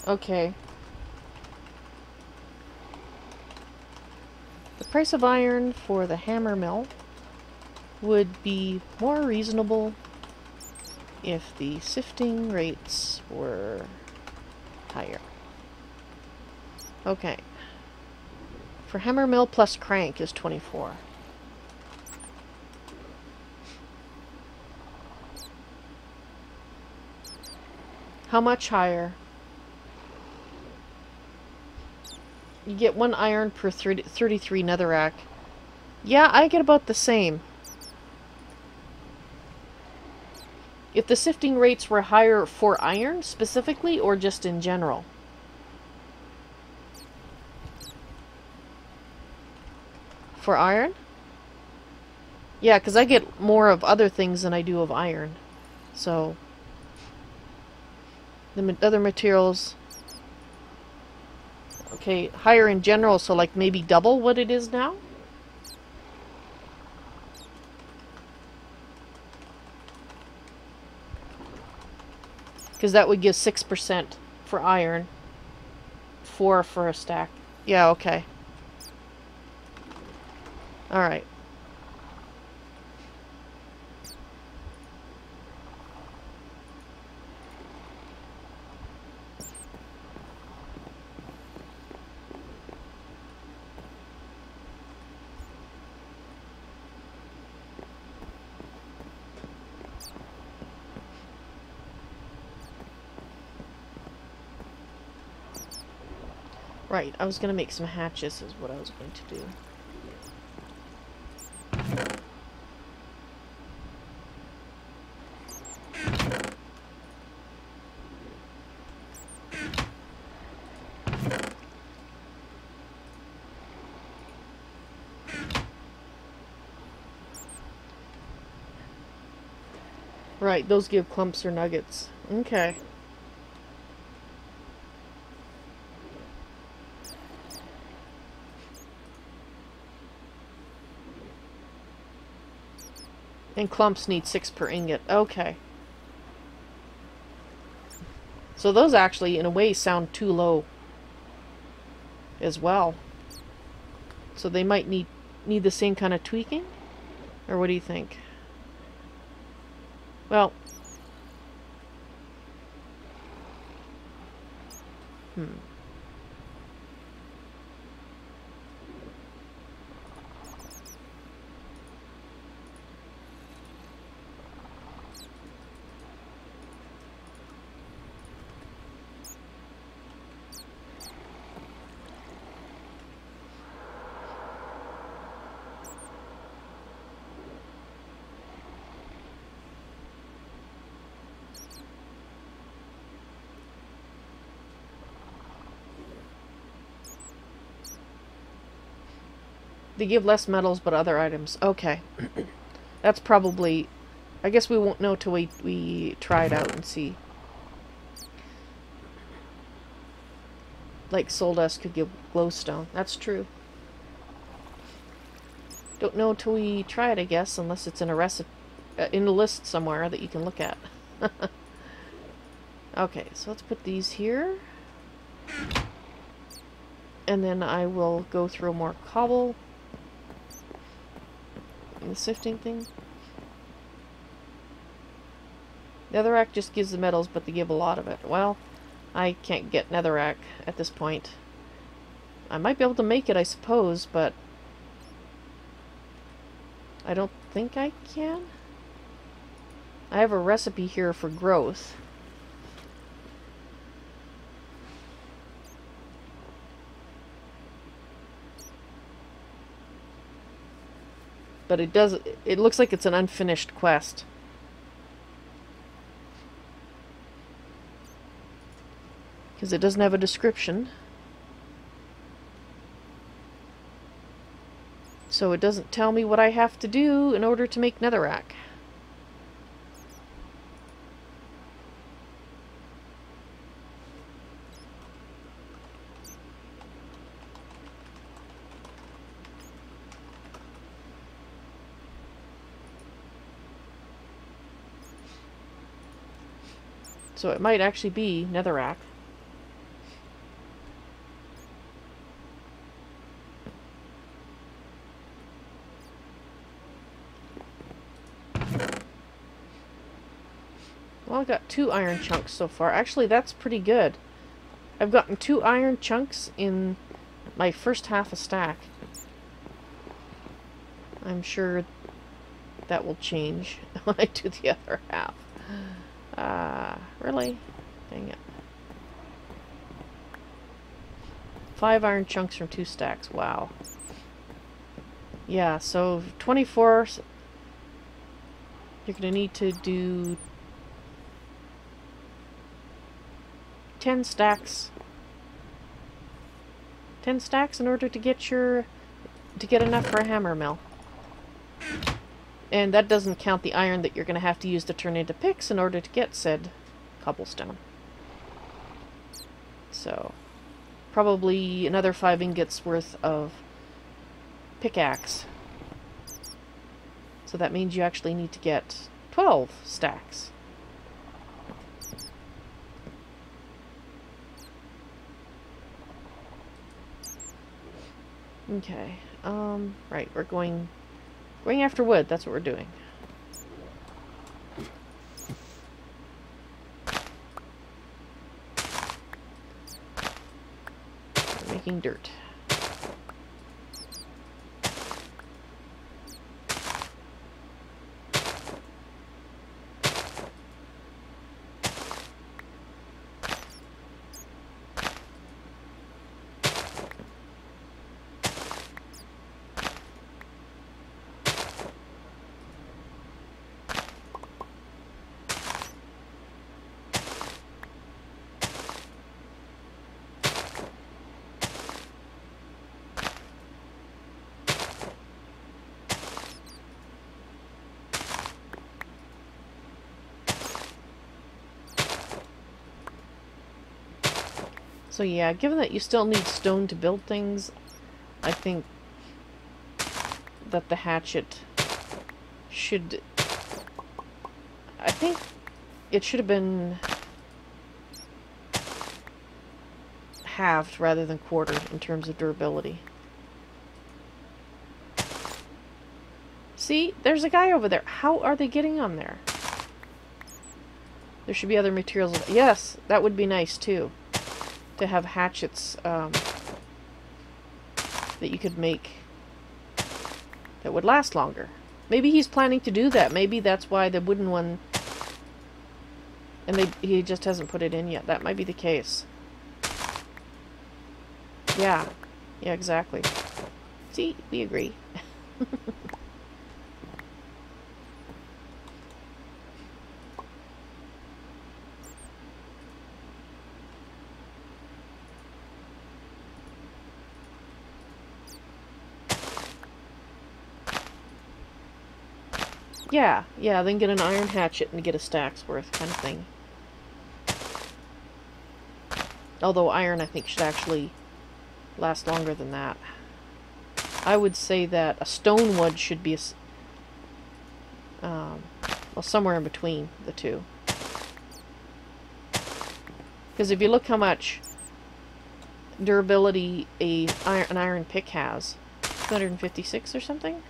Okay. The price of iron for the hammer mill would be more reasonable if the sifting rates were higher. Okay. For hammer mill plus crank is 24. How much higher? You get 1 iron per 33 netherrack. Yeah, I get about the same. If the sifting rates were higher for iron specifically, or just in general? For iron? Yeah, because I get more of other things than I do of iron. So, the other materials... Okay, higher in general, so like maybe double what it is now? Because that would give 6% for iron. 4 for a stack. Yeah, okay. Alright. Right, I was going to make some hatches is what I was going to do. Right, those give clumps or nuggets. Okay. And clumps need 6 per ingot. Okay. So those actually, in a way, sound too low as well. So they might need the same kind of tweaking? Or what do you think? Well... They give less metals, but other items. Okay. That's probably... I guess we won't know till we try it out and see. Like soul dust could give glowstone. That's true. Don't know till we try it, I guess, unless it's in a recipe, in a list somewhere that you can look at. Okay, so let's put these here. And then I will go through more cobble. The sifting thing. Netherrack just gives the metals, but they give a lot of it. Well, I can't get netherrack at this point. I might be able to make it, I suppose, but I don't think I can. I have a recipe here for growth. But it looks like it's an unfinished quest. Because it doesn't have a description. So it doesn't tell me what I have to do in order to make netherrack. So it might actually be netherrack. Well, I got 2 iron chunks so far. Actually, that's pretty good. I've gotten 2 iron chunks in my first half a stack. I'm sure that will change when I do the other half. Really? Dang it. 5 iron chunks from 2 stacks. Wow. Yeah, so 24... You're going to need to do 10 stacks. 10 stacks in order to get enough for a hammer mill. And that doesn't count the iron that you're going to have to use to turn into picks in order to get said cobblestone. So, probably another 5 ingots worth of pickaxe. So that means you actually need to get 12 stacks. Okay. Right, we're going after wood. That's what we're doing. We're making dirt. So yeah, given that you still need stone to build things, I think that the hatchet should... I think it should have been halved rather than quartered in terms of durability. See? There's a guy over there. How are they getting on there? There should be other materials. Yes, that would be nice too. To have hatchets that you could make that would last longer. Maybe he's planning to do that. Maybe that's why the wooden one, and he just hasn't put it in yet. That might be the case. Yeah, exactly. See, we agree. Yeah, then get an iron hatchet and get a stack's worth kind of thing. Although iron, I think, should actually last longer than that. I would say that a stone wood should be well, somewhere in between the two. Because if you look how much durability an iron pick has, 256 or something?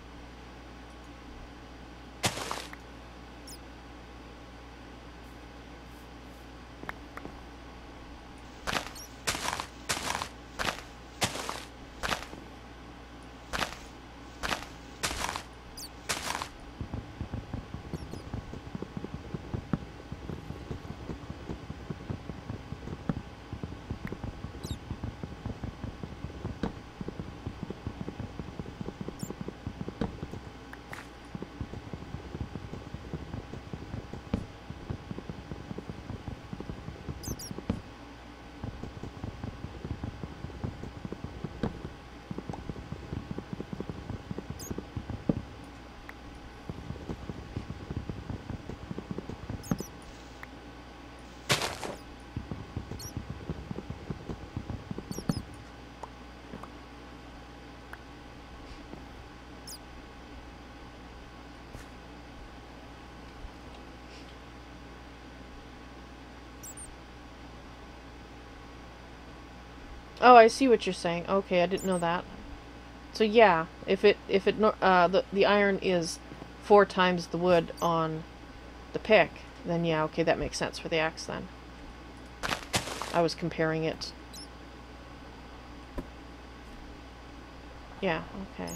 Oh, I see what you're saying. Okay, I didn't know that. So yeah, the iron is 4 times the wood on the pick, then yeah, okay, that makes sense for the axe then. I was comparing it. Yeah, okay.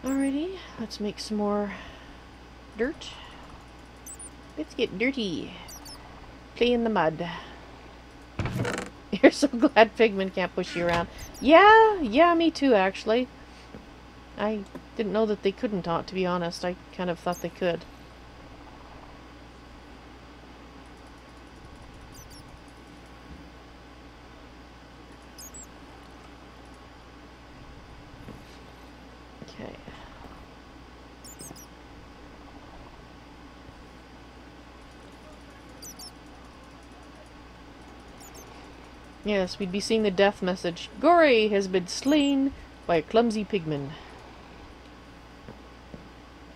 Alrighty, let's make some more dirt. Let's get dirty. Play in the mud. You're so glad Pigmen can't push you around. Yeah, me too, actually. I didn't know that they couldn't, to be honest. I kind of thought they could. Okay. Yes, we'd be seeing the death message. Gory has been slain by a clumsy pigman.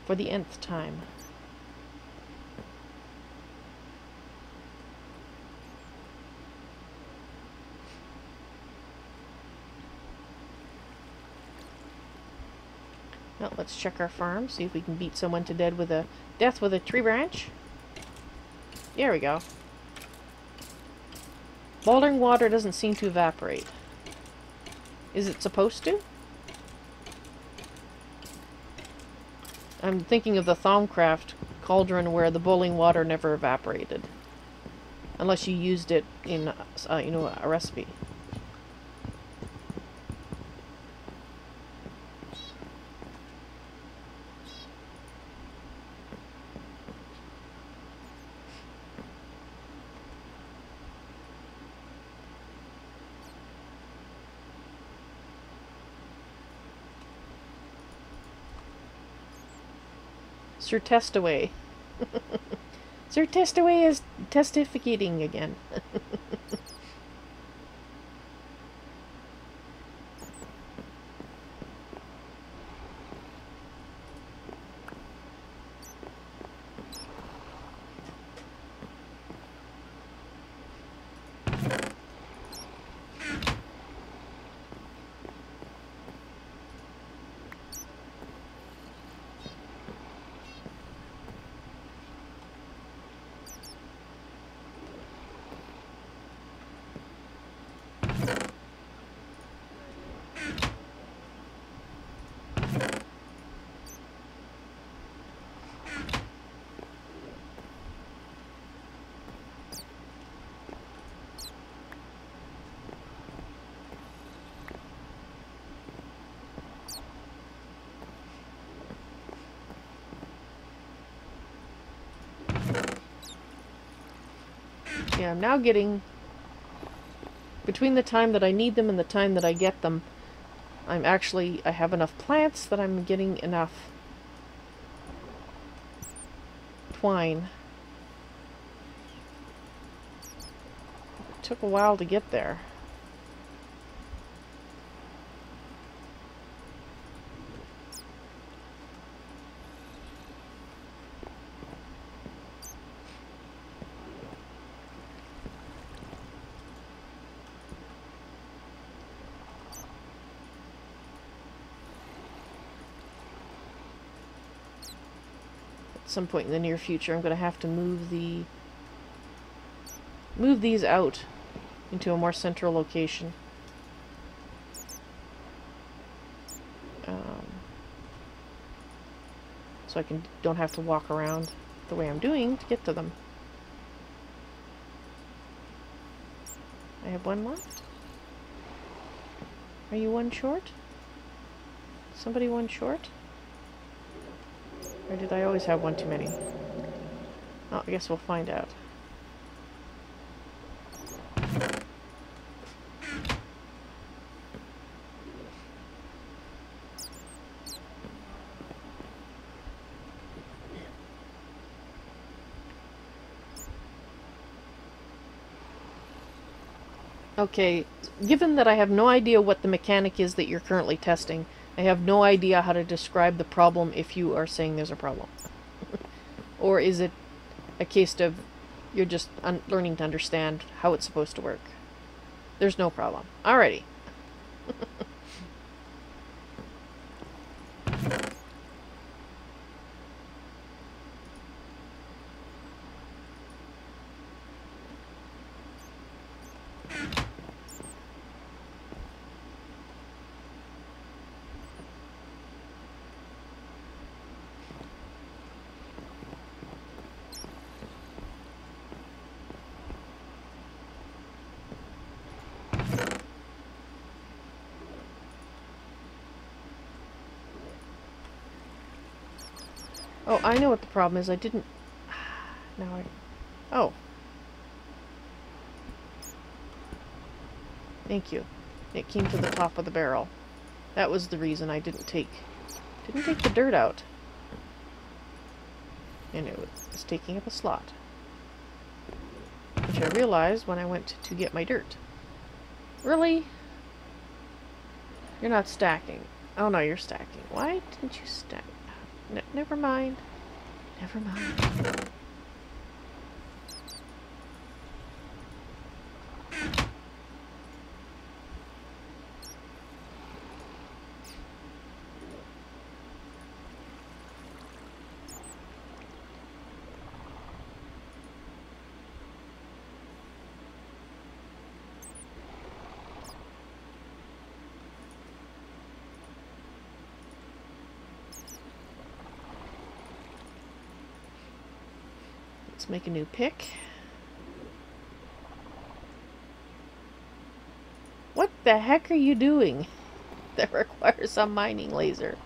For the nth time. Well, let's check our farm, see if we can beat someone to death with a tree branch. There we go. Boiling water doesn't seem to evaporate. Is it supposed to? I'm thinking of the Thaumcraft cauldron where the boiling water never evaporated. Unless you used it in, you know, a recipe. Sir Testaway. Sir Testaway is testificating again. Yeah, I'm now getting, between the time that I need them and the time that I get them, I have enough plants that I'm getting enough twine. It took a while to get there. Some point in the near future I'm going to have to move these out into a more central location. So I don't have to walk around the way I'm doing to get to them. I have one left. Are you one short? Somebody one short? Or did I always have one too many? Oh, I guess we'll find out. Okay, given that I have no idea what the mechanic is that you're currently testing, I have no idea how to describe the problem if you are saying there's a problem. Or is it a case of you're just learning to understand how it's supposed to work? There's no problem. Alrighty. Oh, I know what the problem is. I didn't... Now I... Oh. Thank you. It came to the top of the barrel. That was the reason I didn't take the dirt out. And it was taking up a slot. Which I realized when I went to get my dirt. Really? You're not stacking. Oh no, you're stacking. Why didn't you stack? Never mind. Never mind. Let's make a new pick. What the heck are you doing? That requires a mining laser.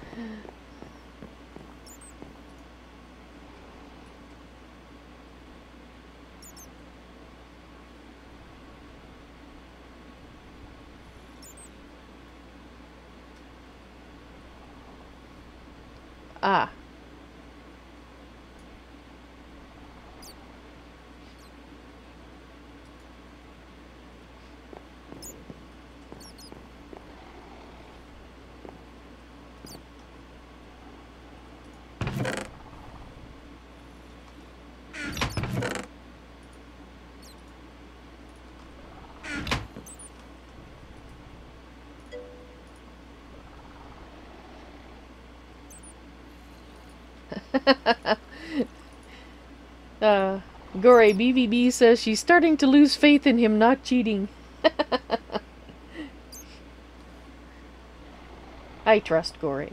Ah. Gore BVB says she's starting to lose faith in him not cheating. I trust Gore.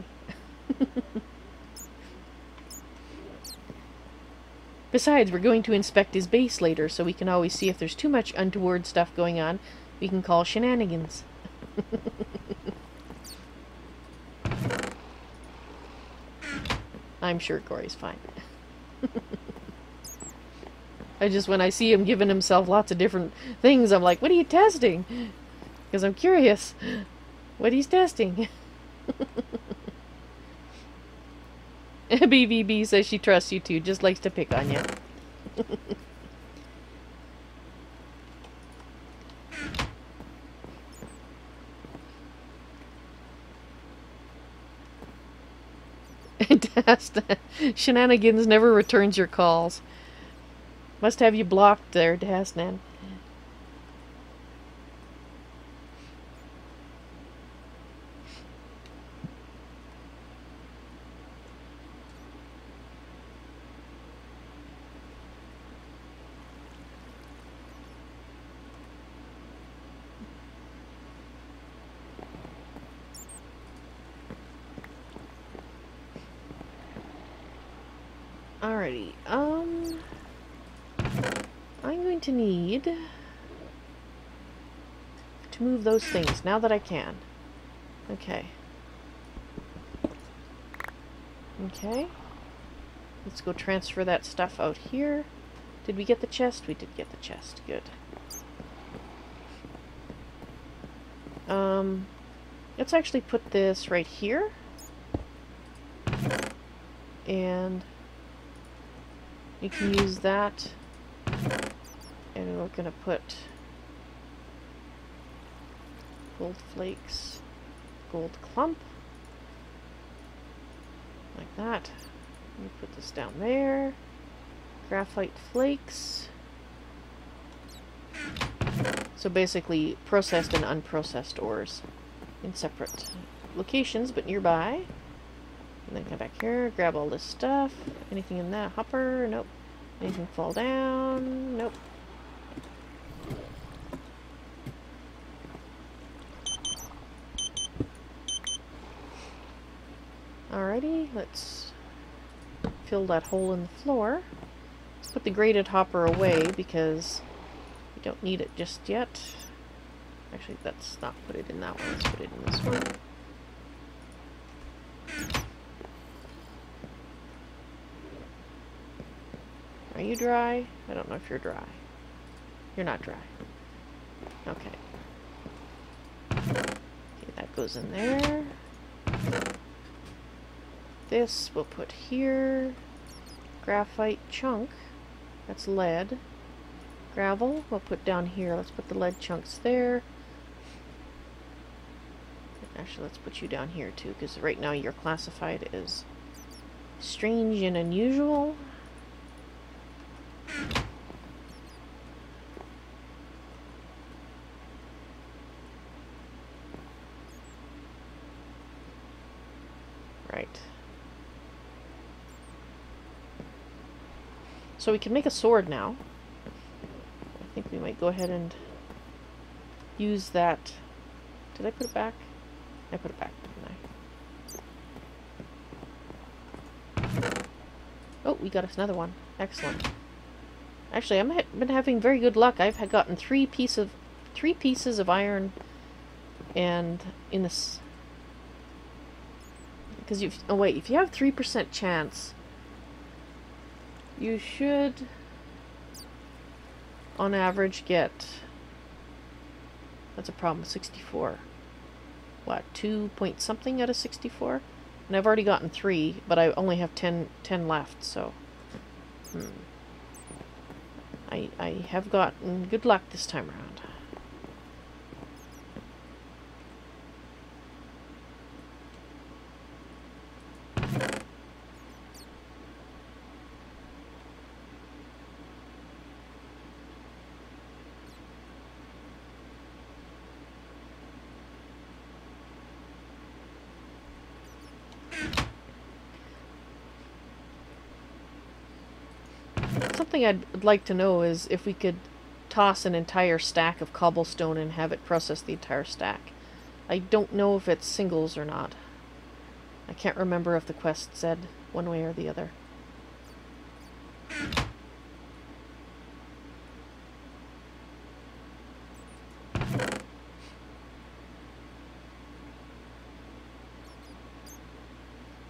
Besides, we're going to inspect his base later, so we can always see if there's too much untoward stuff going on. We can call shenanigans. I'm sure Gore's fine. When I see him giving himself lots of different things, I'm like, what are you testing? Because I'm curious what he's testing. BVB says she trusts you too, just likes to pick on you. Shenanigans never returns your calls. Must have you blocked there, Dasnan. Alrighty, I'm going to need to move those things now that I can. Okay. Okay. Let's go transfer that stuff out here. Did we get the chest? We did get the chest. Good. Let's actually put this right here. And you can use that. And we're going to put gold flakes, gold clump, like that. Let me put this down there. Graphite flakes. So basically processed and unprocessed ores in separate locations but nearby. And then come back here, grab all this stuff. Anything in that hopper? Nope. Anything fall down? Nope. Alrighty, let's fill that hole in the floor. Let's put the graded hopper away because we don't need it just yet. Actually, let's not put it in that one. Let's put it in this one. Are you dry? I don't know if you're dry. You're not dry. Okay. Okay, that goes in there. This we'll put here. Graphite chunk. That's lead. Gravel we'll put down here. Let's put the lead chunks there. Actually, let's put you down here too, because right now you're classified as strange and unusual. Right. So we can make a sword now. I think we might go ahead and use that. Did I put it back? I put it back, didn't I? Oh, we got us another one. Excellent. Actually, I've been having very good luck. I've gotten three pieces of iron, and in this, because oh wait, if you have 3% chance, you should, on average, get. That's a problem. 64. What, 2 point something out of 64? And I've already gotten 3, but I only have 10 left, so... I have gotten good luck this time around. Something I'd like to know is if we could toss an entire stack of cobblestone and have it process the entire stack. I don't know if it's singles or not. I can't remember if the quest said one way or the other.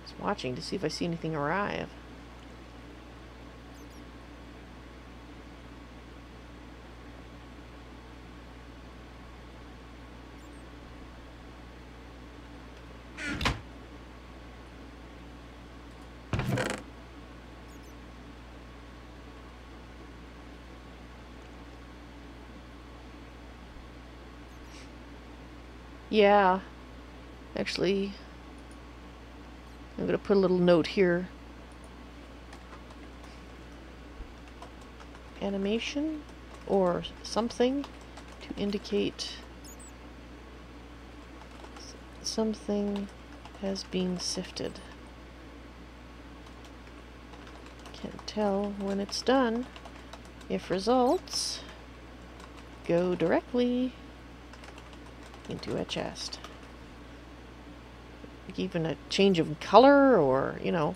Just watching to see if I see anything arrive. Yeah, actually, I'm going to put a little note here. Animation or something to indicate something has been sifted. Can't tell when it's done. If results go directly into a chest. Like even a change of color, or, you know,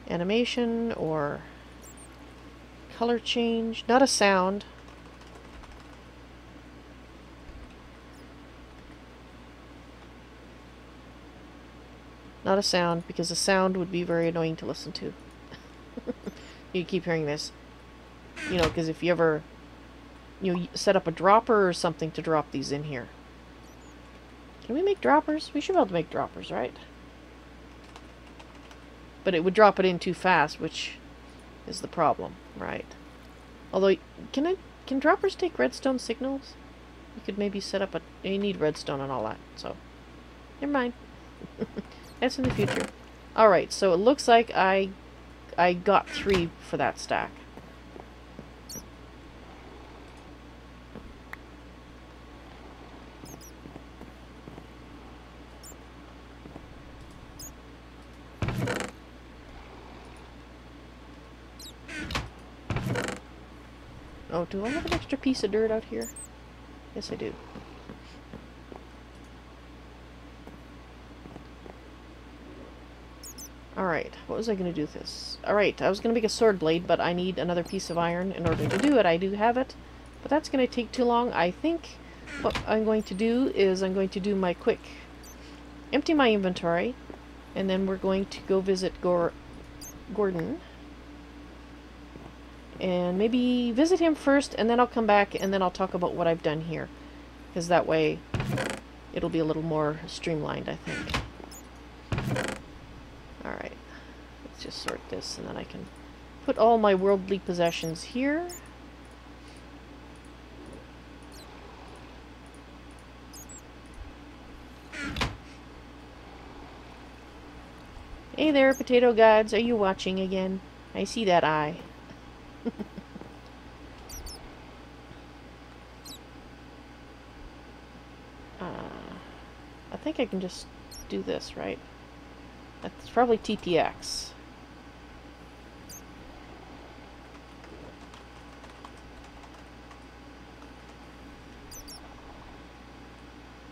animation or color change. Not a sound. Not a sound, because a sound would be very annoying to listen to. You keep hearing this. You know, because if you ever, you know, set up a dropper or something to drop these in here. Can we make droppers? We should be able to make droppers, right? But it would drop it in too fast, which is the problem, right? Although, can droppers take redstone signals? You could maybe set up a... You need redstone and all that, so... Never mind. That's in the future. Alright, so it looks like I got 3 for that stack. Oh, do I have an extra piece of dirt out here? Yes, I do. Alright, what was I going to do with this? Alright, I was going to make a sword blade, but I need another piece of iron in order to do it. I do have it, but that's going to take too long. I think what I'm going to do is I'm going to do my quick... empty my inventory, and then we're going to go visit Gordon. and maybe visit him first, and then I'll come back, and then I'll talk about what I've done here. Because that way, it'll be a little more streamlined, I think. Alright, let's just sort this, and then I can put all my worldly possessions here. Hey there, potato gods, are you watching again? I see that eye. I think I can just do this, right? That's probably TPX.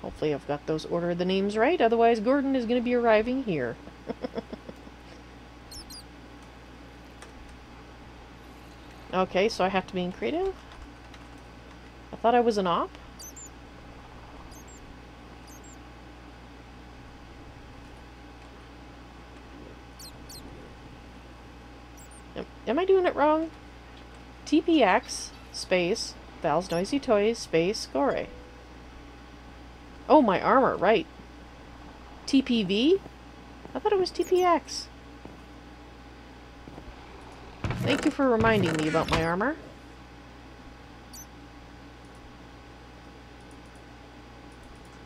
Hopefully I've got those order of the names right, otherwise Gordon is going to be arriving here. Okay, so I have to be in creative? I thought I was an op? Am I doing it wrong? TPX space Vals NoisyToys space Gore. Oh, my armor, right. TPV? I thought it was TPX. Thank you for reminding me about my armor.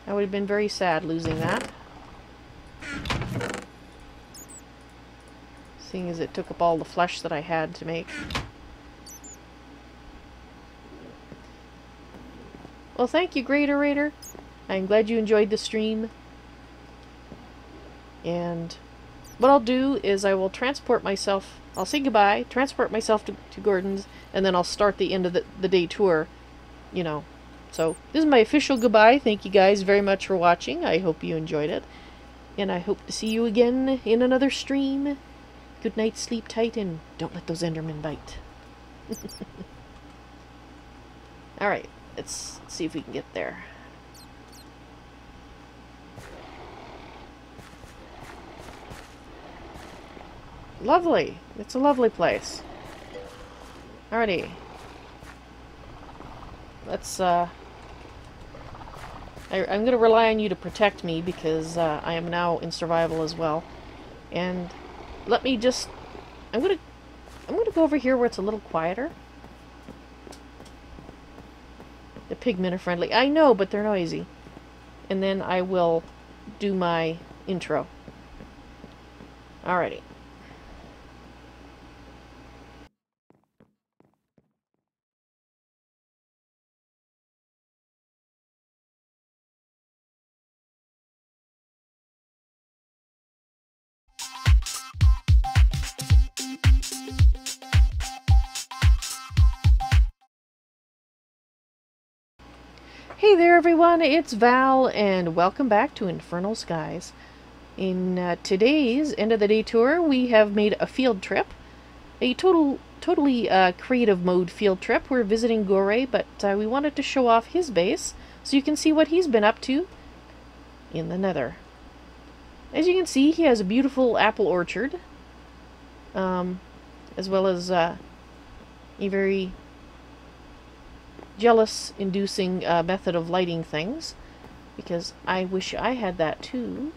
I would have been very sad losing that. Seeing as it took up all the flesh that I had to make. Well, thank you, Great Orator. I'm glad you enjoyed the stream. And what I'll do is I will transport myself. I'll say goodbye, transport myself to Gordon's, and then I'll start the end of the day tour, you know. So, this is my official goodbye. Thank you guys very much for watching. I hope you enjoyed it. And I hope to see you again in another stream. Good night, sleep tight, and don't let those Endermen bite. Alright, let's see if we can get there. Lovely. It's a lovely place. Alrighty. Let's, I'm going to rely on you to protect me because I am now in survival as well. And let me just... I'm going to go over here where it's a little quieter. The pigmen are friendly. I know, but they're noisy. And then I will do my intro. Alrighty. Hey there everyone, it's Val, and welcome back to Infernal Skies. In today's end of the day tour, we have made a field trip. A totally creative mode field trip. We're visiting Gore, but we wanted to show off his base, so you can see what he's been up to in the Nether. As you can see, he has a beautiful apple orchard, as well as a very jealous-inducing method of lighting things, because I wish I had that too.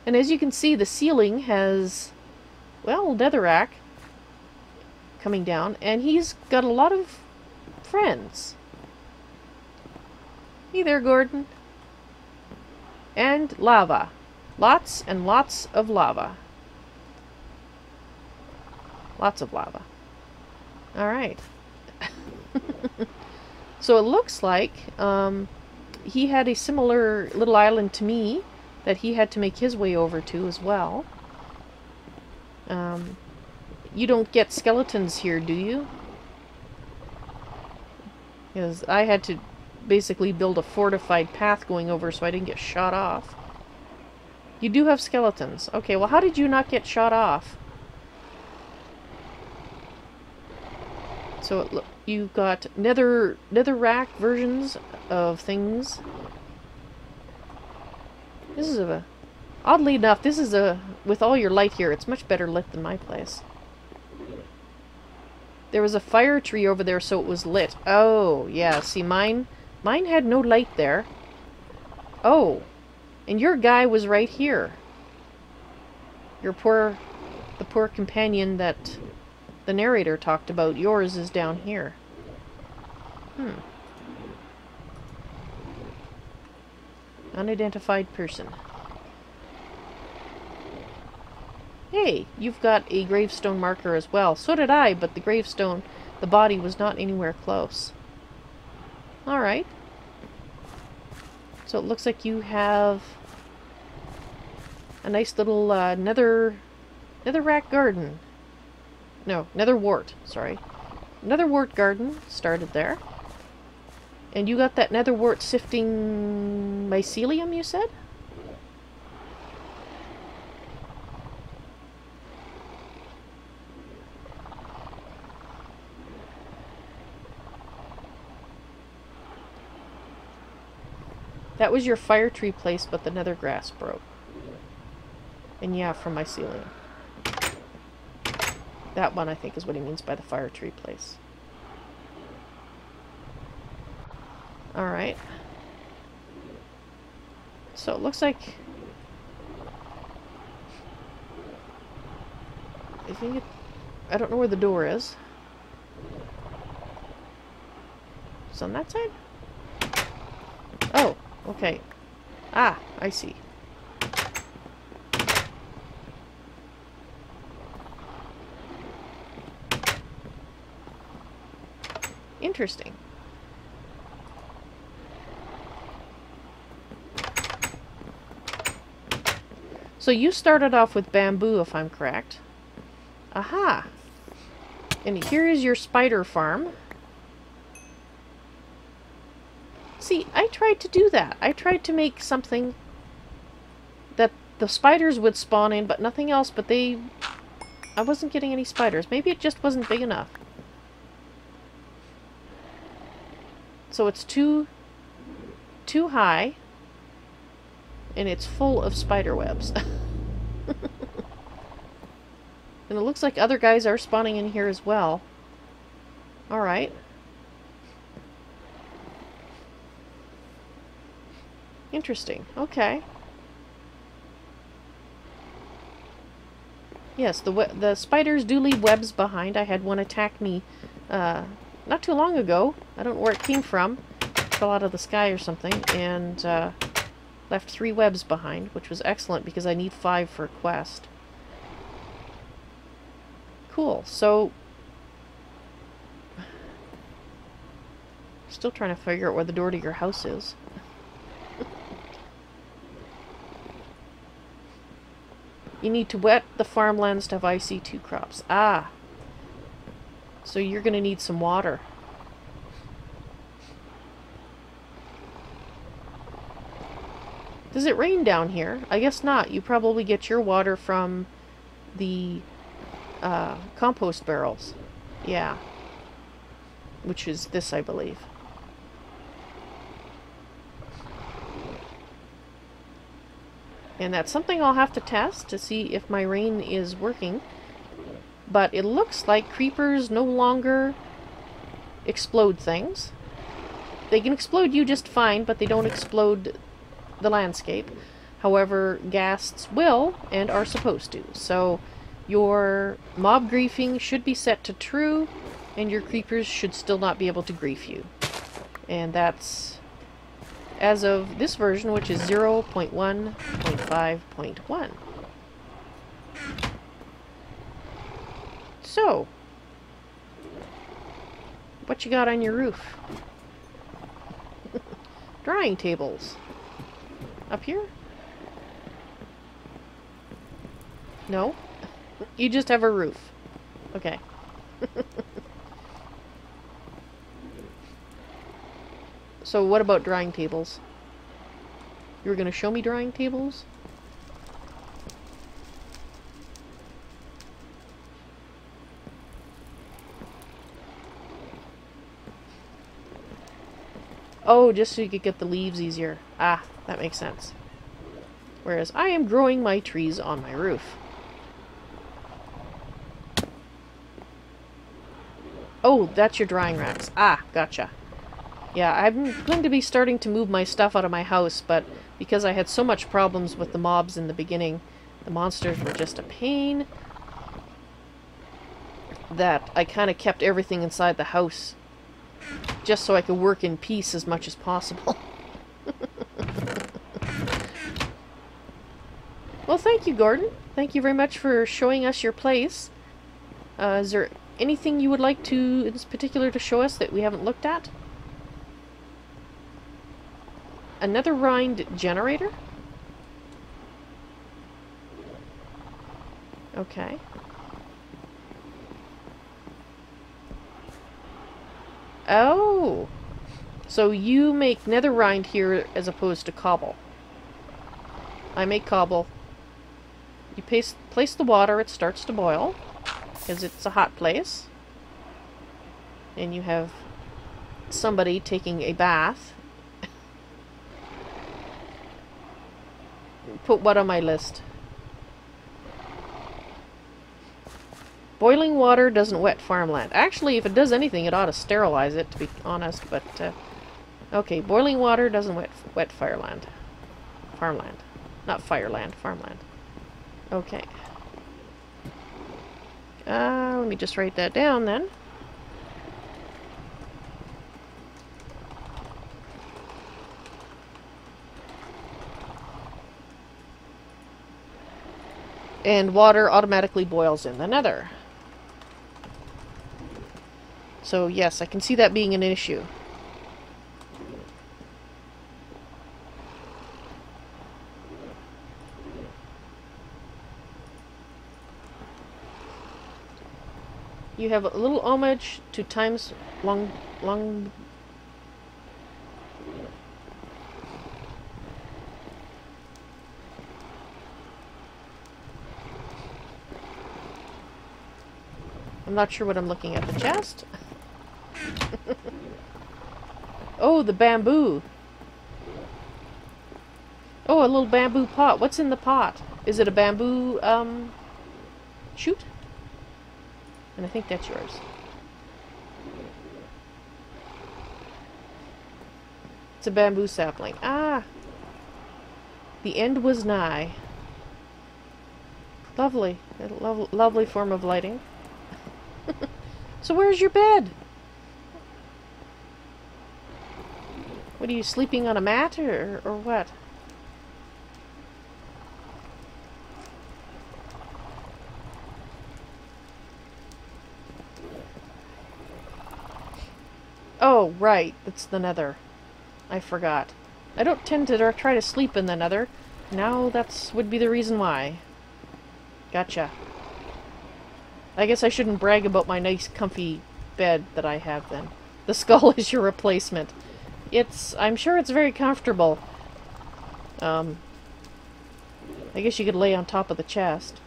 And as you can see, the ceiling has, well, netherrack coming down, and he's got a lot of friends. Hey there, Gordon. And lava. Lots and lots of lava. Lots of lava. Alright. So it looks like he had a similar little island to me that he had to make his way over to as well. You don't get skeletons here, do you? Because I had to basically build a fortified path going over so I didn't get shot off. You do have skeletons. Okay, well how did you not get shot off? So you've got netherrack versions of things. This is a... Oddly enough, this is a... With all your light here, it's much better lit than my place. There was a fire tree over there, so it was lit. Oh, yeah. See, mine had no light there. Oh, and your guy was right here. The poor companion that the narrator talked about. Yours is down here. Unidentified person. Hey, you've got a gravestone marker as well. So did I, but the gravestone, the body was not anywhere close. Alright. So it looks like you have a nice little netherrack garden. No, netherwort, sorry. Netherwort garden started there. And you got that netherwort sifting mycelium, you said? That was your fire tree place, but the nether grass broke. And yeah, from mycelium. That one, I think, is what he means by the fire tree place. Alright. So it looks like... I don't know where the door is. It's on that side? Oh, okay. Ah, I see. Interesting. So you started off with bamboo, if I'm correct. Aha! And here is your spider farm. See, I tried to do that. I tried to make something that the spiders would spawn in, but nothing else, but I wasn't getting any spiders. Maybe it just wasn't big enough. So it's too high, and it's full of spider webs. And it looks like other guys are spawning in here as well. Alright. Interesting. Okay. Yes, the spiders do leave webs behind. I had one attack me not too long ago. I don't know where it came from. It fell out of the sky or something, and left 3 webs behind, which was excellent because I need 5 for a quest. Cool. So, still trying to figure out where the door to your house is. You need to wet the farmlands to have IC2 crops. Ah. So you're going to need some water. Does it rain down here? I guess not. You probably get your water from the compost barrels. Yeah. Which is this, I believe. And that's something I'll have to test to see if my rain is working. But it looks like creepers no longer explode things. They can explode you just fine, but they don't explode the landscape. However, ghasts will and are supposed to. So your mob griefing should be set to true, and your creepers should still not be able to grief you. And that's as of this version, which is 0.1.5.1. So, what you got on your roof? Drying tables. Up here? No? You just have a roof. Okay. So what about drying tables? You were going to show me drying tables? Oh, just so you could get the leaves easier. Ah, that makes sense. Whereas I am growing my trees on my roof. Oh, that's your drying racks. Ah, gotcha. Yeah, I'm going to be starting to move my stuff out of my house, but because I had so much problems with the mobs in the beginning, the monsters were just a pain, that I kind of kept everything inside the house just so I could work in peace as much as possible. Well, thank you, Gordon. Thank you very much for showing us your place. Is there anything you would like to, in particular, to show us that we haven't looked at? Another rind generator? Okay. Oh! So you make nether rind here as opposed to cobble. I make cobble. You place the water, it starts to boil, because it's a hot place. And you have somebody taking a bath. Put what on my list? Boiling water doesn't wet farmland. Actually, if it does anything, it ought to sterilize it, to be honest, but... okay, boiling water doesn't wet farmland. Not fireland, farmland. Okay. Let me just write that down then. And water automatically boils in the nether. So yes, I can see that being an issue. You have a little homage to times long... I'm not sure what I'm looking at. The chest? Oh, the bamboo. Oh, a little bamboo pot. What's in the pot? Is it a bamboo, shoot? And I think that's yours. It's a bamboo sapling. Ah! The end was nigh. Lovely. A lovely form of lighting. So where's your bed? What, are you sleeping on a mat or what? Oh, right. It's the nether. I forgot. I don't tend to try to sleep in the nether. Now would be the reason why. Gotcha. I guess I shouldn't brag about my nice comfy bed that I have then. The skull is your replacement. I'm sure it's very comfortable. I guess you could lay on top of the chest.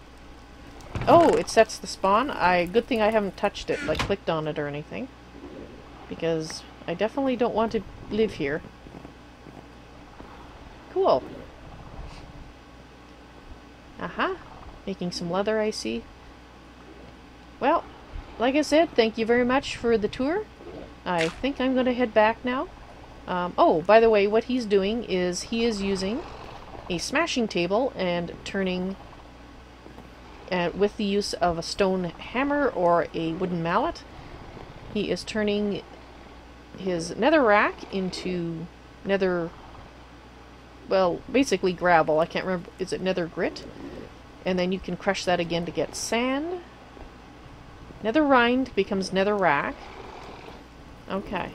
Oh, it sets the spawn? Good thing I haven't touched it, like clicked on it or anything. Because I definitely don't want to live here. Cool. Aha. Making some leather, I see. Well, like I said, thank you very much for the tour. I think I'm going to head back now. Oh, by the way, what he's doing is he is using a smashing table and turning, with the use of a stone hammer or a wooden mallet, he is turning his nether rack into nether, well, basically gravel. I can't remember, is it nether grit? And then you can crush that again to get sand. Nether rind becomes nether rack. Okay.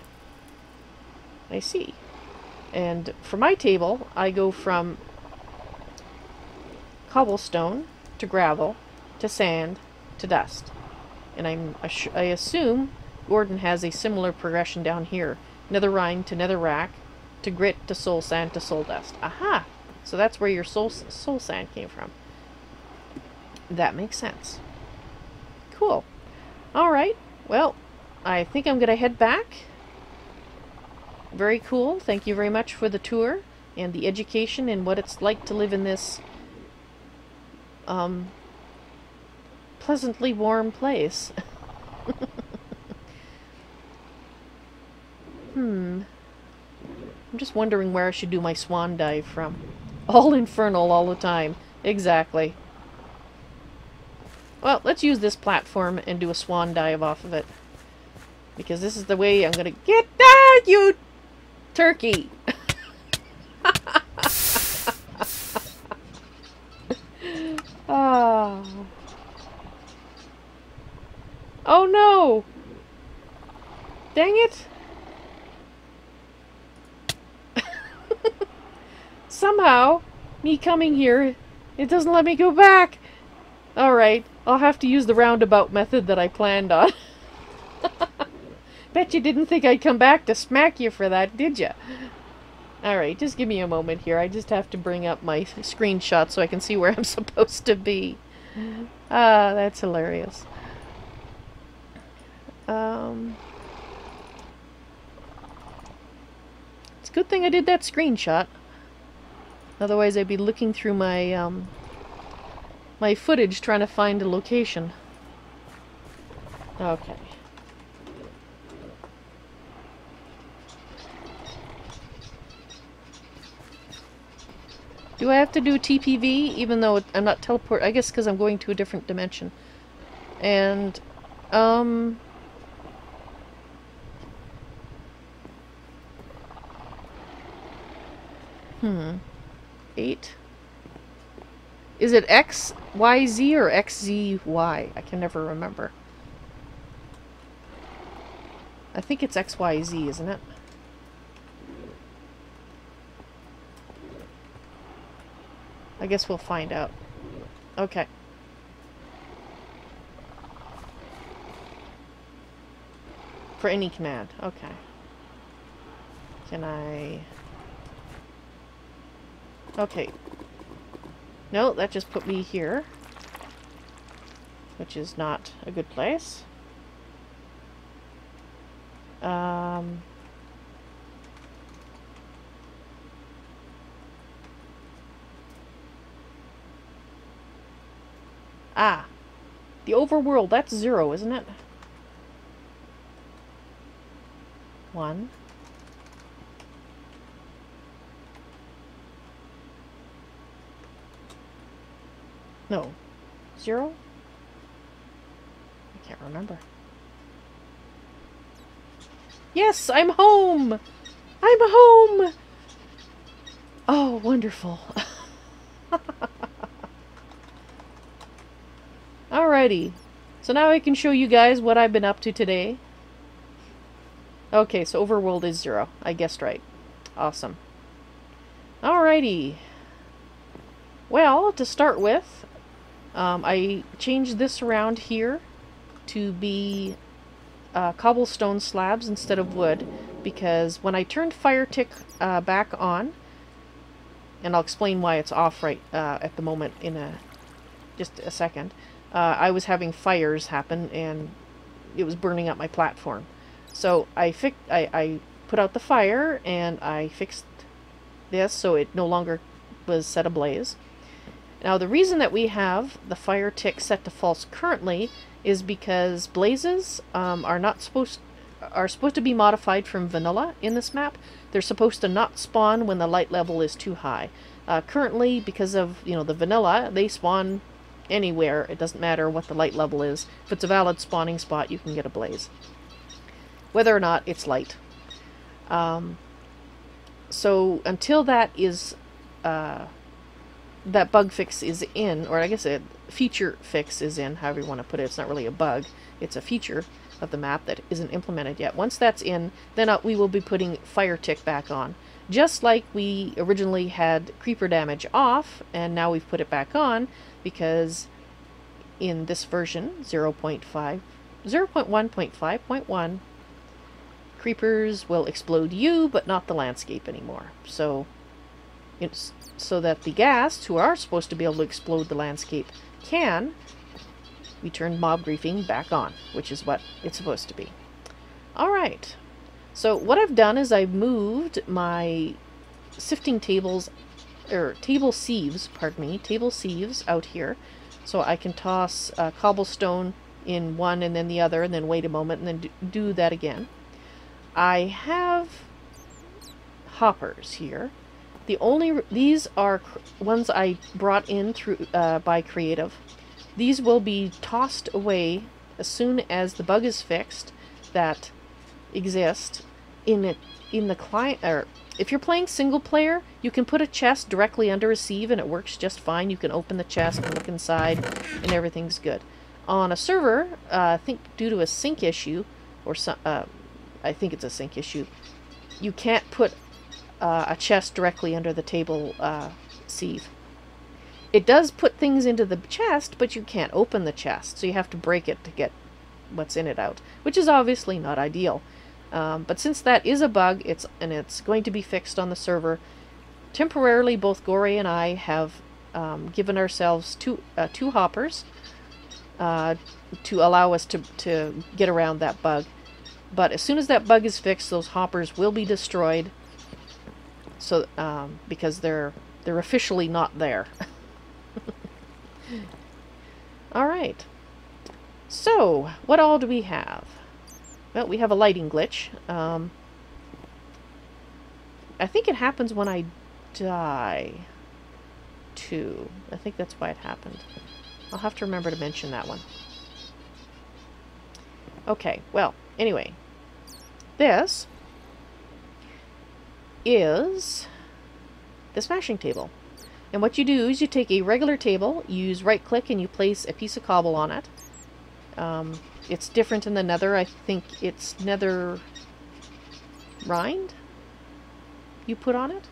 I see. And for my table, I go from cobblestone to gravel to sand to dust. And I assume Gordon has a similar progression down here. Nether rind to nether rack to grit to soul sand to soul dust. Aha! So that's where your soul sand came from. That makes sense. Cool. Alright, well, I think I'm going to head back. Very cool. Thank you very much for the tour and the education and what it's like to live in this pleasantly warm place. I'm just wondering where I should do my swan dive from. All Infernal all the time. Exactly. Well, let's use this platform and do a swan dive off of it. Because this is the way I'm gonna get... Ah, you turkey! Ah. Oh no! Dang it! Somehow, me coming here, it doesn't let me go back! Alright, I'll have to use the roundabout method that I planned on. Bet you didn't think I'd come back to smack you for that, did ya? Alright, just give me a moment here. I just have to bring up my screenshot so I can see where I'm supposed to be. Ah, that's hilarious. It's a good thing I did that screenshot. Otherwise I'd be looking through my, my footage trying to find a location. Okay. Do I have to do TPV even though I'm not teleport? I guess because I'm going to a different dimension. And, 8? Is it XYZ or XZY? I can never remember. I think it's XYZ, isn't it? I guess we'll find out. Okay. For any command. Okay. Can I... Okay. No, that just put me here. Which is not a good place. Ah. The overworld, that's 0, isn't it? 1. No. 0? I can't remember. Yes, I'm home! I'm home! Oh, wonderful. Alrighty. So now I can show you guys what I've been up to today. Okay, so overworld is 0. I guessed right. Awesome. Alrighty. Well, to start with, I changed this around here to be cobblestone slabs instead of wood, because when I turned fire tick back on, and I'll explain why it's off right at the moment in just a second, I was having fires happen and it was burning up my platform. So I put out the fire and I fixed this so it no longer was set ablaze. Now the reason that we have the fire tick set to false currently is because blazes are supposed to be modified from vanilla in this map. They're supposed to not spawn when the light level is too high. Currently, because of the vanilla, they spawn anywhere. It doesn't matter what the light level is. If it's a valid spawning spot, you can get a blaze, whether or not it's light. So until that is that bug fix is in, or I guess a feature fix is in, however you want to put it. It's not really a bug, it's a feature of the map that isn't implemented yet. Once that's in, then we will be putting fire tick back on. Just like we originally had creeper damage off, and now we've put it back on, because in this version, 0.1.5.1, creepers will explode you, but not the landscape anymore. So that the ghasts, who are supposed to be able to explode the landscape, we turned mob griefing back on, which is what it's supposed to be. Alright, so what I've done is I've moved my sifting tables, or table sieves out here, so I can toss cobblestone in one and then the other, and then wait a moment and then do that again. I have hoppers here. These are ones I brought in through by Creative. These will be tossed away as soon as the bug is fixed that exists in the client. Or if you're playing single player, you can put a chest directly under a sieve and it works just fine. You can open the chest and look inside and everything's good. On a server, I think due to a sync issue, or some, I think it's a sync issue, you can't put a chest directly under the table sieve. It does put things into the chest, but you can't open the chest, so you have to break it to get what's in it out, which is obviously not ideal. But since that is a bug, it's going to be fixed on the server, temporarily both Gory and I have given ourselves two hoppers to allow us to get around that bug. But as soon as that bug is fixed, those hoppers will be destroyed. So because they're officially not there. All right. So what all do we have? Well, we have a lighting glitch. I think it happens when I die, too. I think that's why it happened. I'll have to remember to mention that one. Okay, well, anyway. This is the smashing table. And what you do is you take a regular table, you use right click and you place a piece of cobble on it. It's different in the nether. I think it's nether rind you put on it.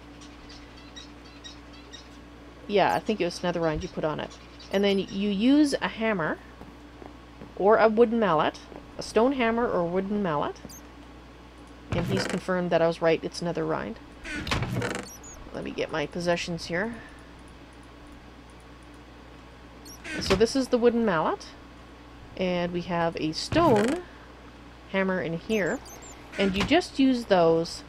Yeah, I think it was nether rind you put on it. And then you use a hammer or a wooden mallet, a stone hammer or wooden mallet. And he's confirmed that I was right, it's nether rind. Let me get my possessions here. So this is the wooden mallet. And we have a stone hammer in here. And you just use those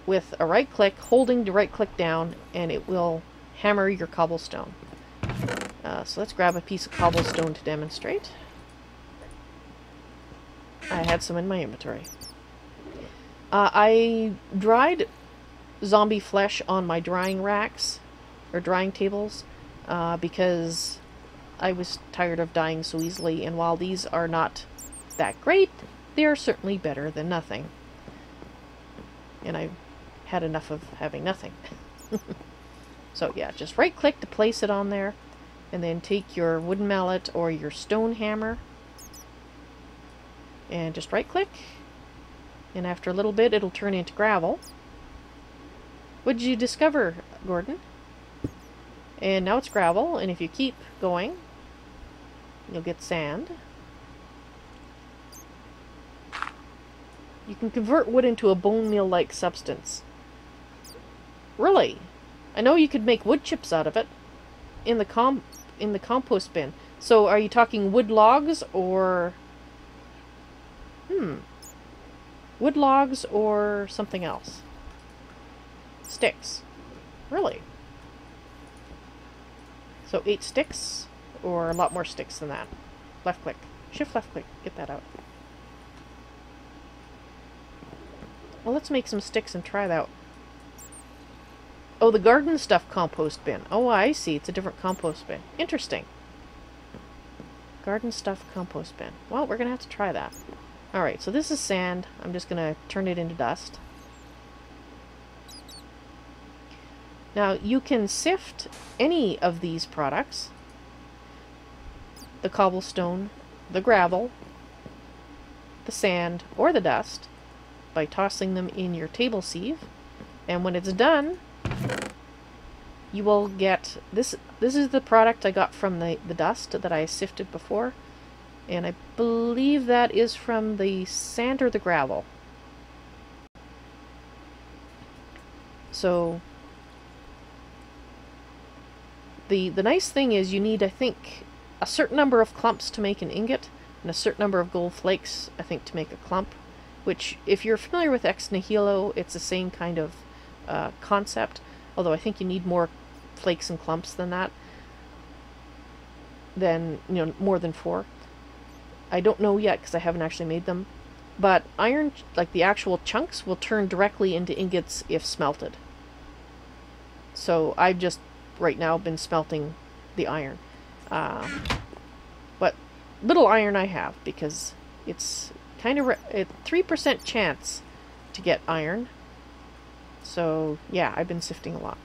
with a right click, holding the right click down, and it will hammer your cobblestone. So let's grab a piece of cobblestone to demonstrate. I had some in my inventory. I dried zombie flesh on my drying racks, or drying tables, because I was tired of dying so easily, and while these are not that great, they are certainly better than nothing. And I had enough of having nothing. So yeah, just right click to place it on there, and then take your wooden mallet or your stone hammer, and just right click, and after a little bit it'll turn into gravel. What did you discover, Gordon? And now it's gravel, and if you keep going, you'll get sand. You can convert wood into a bone meal-like substance. Really? I know you could make wood chips out of it in the compost bin. So are you talking wood logs or... wood logs or something else? Sticks. Really? So 8 sticks, or a lot more sticks than that. Left click. Shift left click. Get that out. Well, let's make some sticks and try that. Oh, the garden stuff compost bin. Oh, I see. It's a different compost bin. Interesting. Garden stuff compost bin. Well, we're going to have to try that. Alright, so this is sand. I'm just going to turn it into dust. Now, you can sift any of these products. The cobblestone, the gravel, the sand, or the dust by tossing them in your table sieve. And when it's done, you will get this. This is the product I got from the dust that I sifted before. And I believe that is from the sand or the gravel. So the nice thing is you need, I think, a certain number of clumps to make an ingot, and a certain number of gold flakes, I think, to make a clump. Which, if you're familiar with Ex Nihilo, it's the same kind of concept. Although I think you need more flakes and clumps than that. More than 4. I don't know yet because I haven't actually made them. But iron, like the actual chunks, will turn directly into ingots if smelted. So I've just, right now, been smelting the iron. But little iron I have, because it's kind of a 3% chance to get iron. So, yeah, I've been sifting a lot.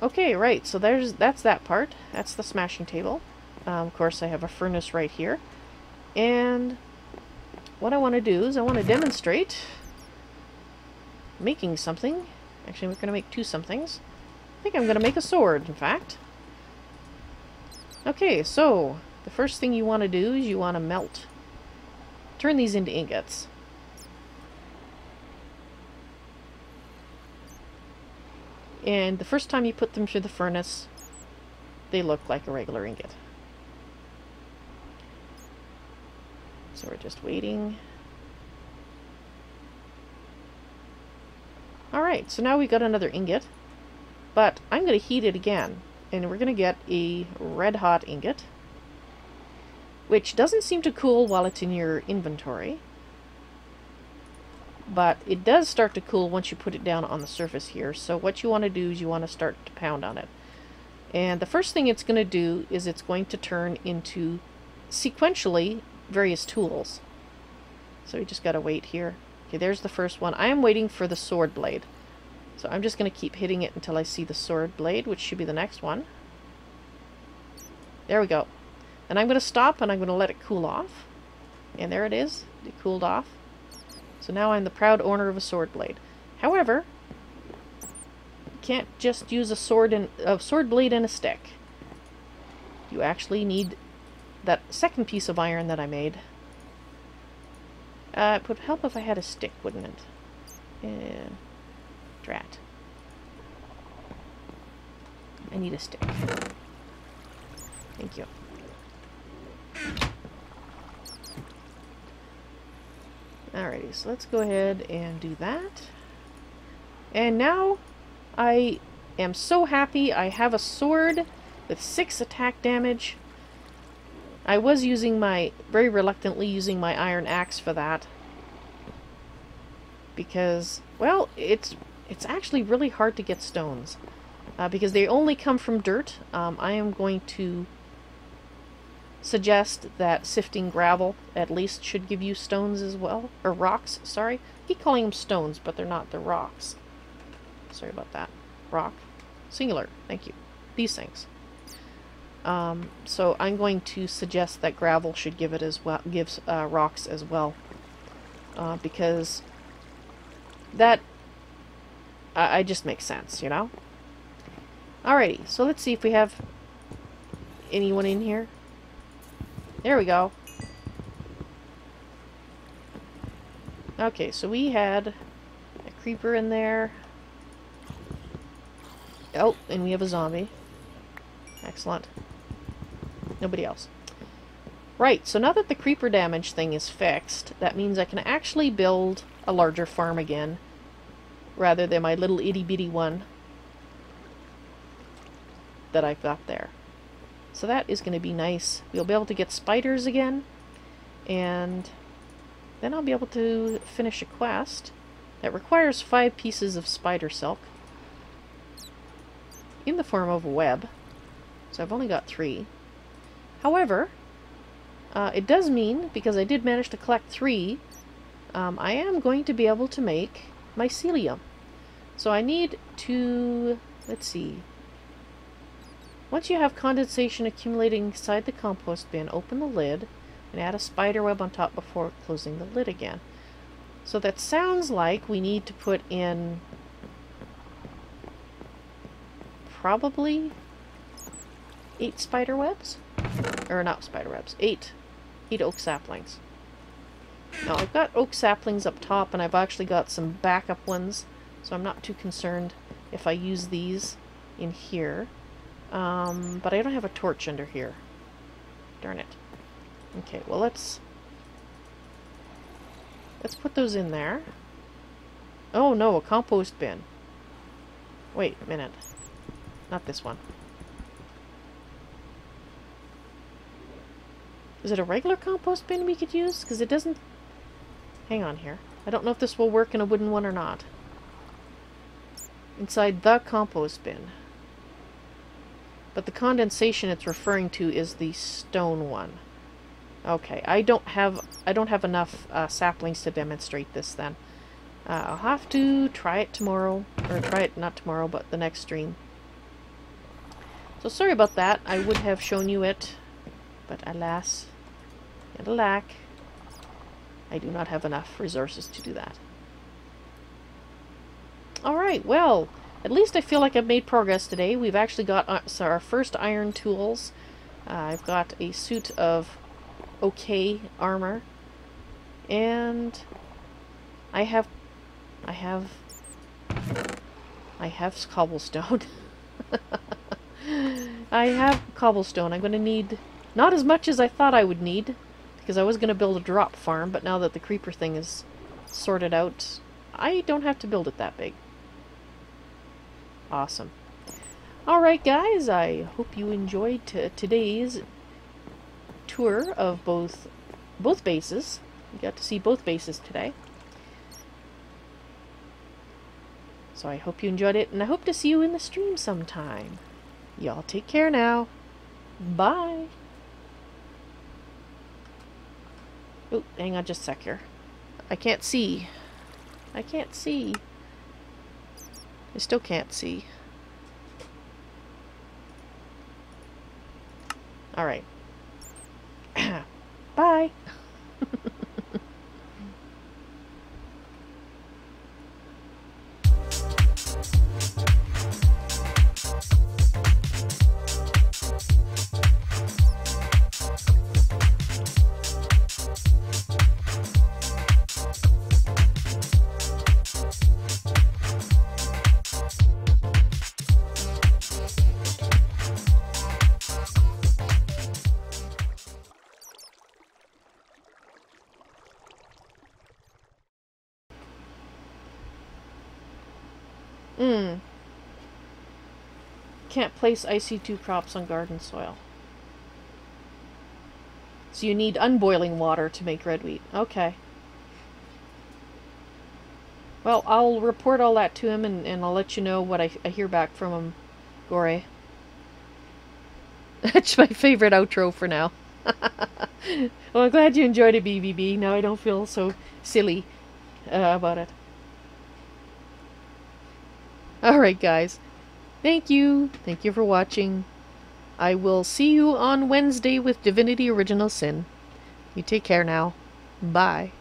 Okay, right, so that's that part. That's the smashing table. Of course, I have a furnace right here. And what I want to do is I want to demonstrate making something. Actually, we're going to make two somethings. I think I'm going to make a sword, in fact. Okay, so the first thing you want to do is you want to melt. Turn these into ingots. And the first time you put them through the furnace, they look like a regular ingot. So we're just waiting. Alright, so now we've got another ingot. But I'm going to heat it again. And we're going to get a red hot ingot. Which doesn't seem to cool while it's in your inventory. But it does start to cool once you put it down on the surface here. So what you want to do is you want to start to pound on it. And the first thing it's going to do is it's going to turn into, sequentially, various tools. So we just got to wait here. Okay, there's the first one. I am waiting for the sword blade. So I'm just going to keep hitting it until I see the sword blade, which should be the next one. There we go. And I'm going to stop and I'm going to let it cool off. And there it is. It cooled off. So now I'm the proud owner of a sword blade. However, you can't just use a sword blade and a stick. You actually need that second piece of iron that I made. It would help if I had a stick, wouldn't it? Yeah. Drat. I need a stick. Thank you. Alrighty, so let's go ahead and do that. And now I am so happy I have a sword with 6 attack damage. I was using very reluctantly using my iron axe for that. Because, well, it's actually really hard to get stones. Because they only come from dirt. I am going to suggest that sifting gravel at least should give you stones as well. Or rocks, sorry. I keep calling them stones, but they're not. They're rocks. Sorry about that. Rock. Singular. Thank you. These things. So I'm going to suggest that gravel should give it as well, gives rocks as well. Because that I just makes sense, you know? Alrighty, so let's see if we have anyone in here. There we go. Okay, so we had a creeper in there. Oh, and we have a zombie. Excellent. Nobody else. Right, so now that the creeper damage thing is fixed, that means I can actually build a larger farm again, rather than my little itty-bitty one that I've got there. So that is going to be nice. We'll be able to get spiders again, and then I'll be able to finish a quest that requires 5 pieces of spider silk in the form of a web. So I've only got 3. However, it does mean, because I did manage to collect 3, I am going to be able to make mycelium. So I need to, let's see. Once you have condensation accumulating inside the compost bin, open the lid and add a spider web on top before closing the lid again. So that sounds like we need to put in probably 8 spider webs? Or not spider webs, 8 oak saplings. Now I've got oak saplings up top and I've actually got some backup ones, so I'm not too concerned if I use these in here. But I don't have a torch under here. Darn it. Okay, well let's put those in there. Oh no, a compost bin. Wait a minute. Not this one. Is it a regular compost bin we could use? Because it doesn't... Hang on here. I don't know if this will work in a wooden one or not. Inside the compost bin. But the condensation it's referring to is the stone one. Okay, I don't have enough saplings to demonstrate this then. I'll have to try it tomorrow. Or try it not tomorrow, but the next stream. So sorry about that. I would have shown you it. But alas, and alack, I do not have enough resources to do that. Alright, well, at least I feel like I've made progress today. We've actually got our first iron tools. I've got a suit of okay armor. And I have cobblestone. I have cobblestone. I'm going to need not as much as I thought I would need, because I was going to build a drop farm, but now that the creeper thing is sorted out, I don't have to build it that big. Awesome. Alright guys, I hope you enjoyed today's tour of both bases. We got to see both bases today. So I hope you enjoyed it, and I hope to see you in the stream sometime. Y'all take care now. Bye. Oh, hang on just a sec here. I can't see. I can't see. I still can't see. Alright. Bye. Can't place IC2 crops on garden soil. So you need unboiling water to make red wheat. Okay. Well, I'll report all that to him, and I'll let you know what I hear back from him, Gore. That's my favorite outro for now. Well, I'm glad you enjoyed it, BBB. Now I don't feel so silly about it. Alright, guys. Thank you. Thank you for watching. I will see you on Wednesday with Divinity Original Sin. You take care now. Bye.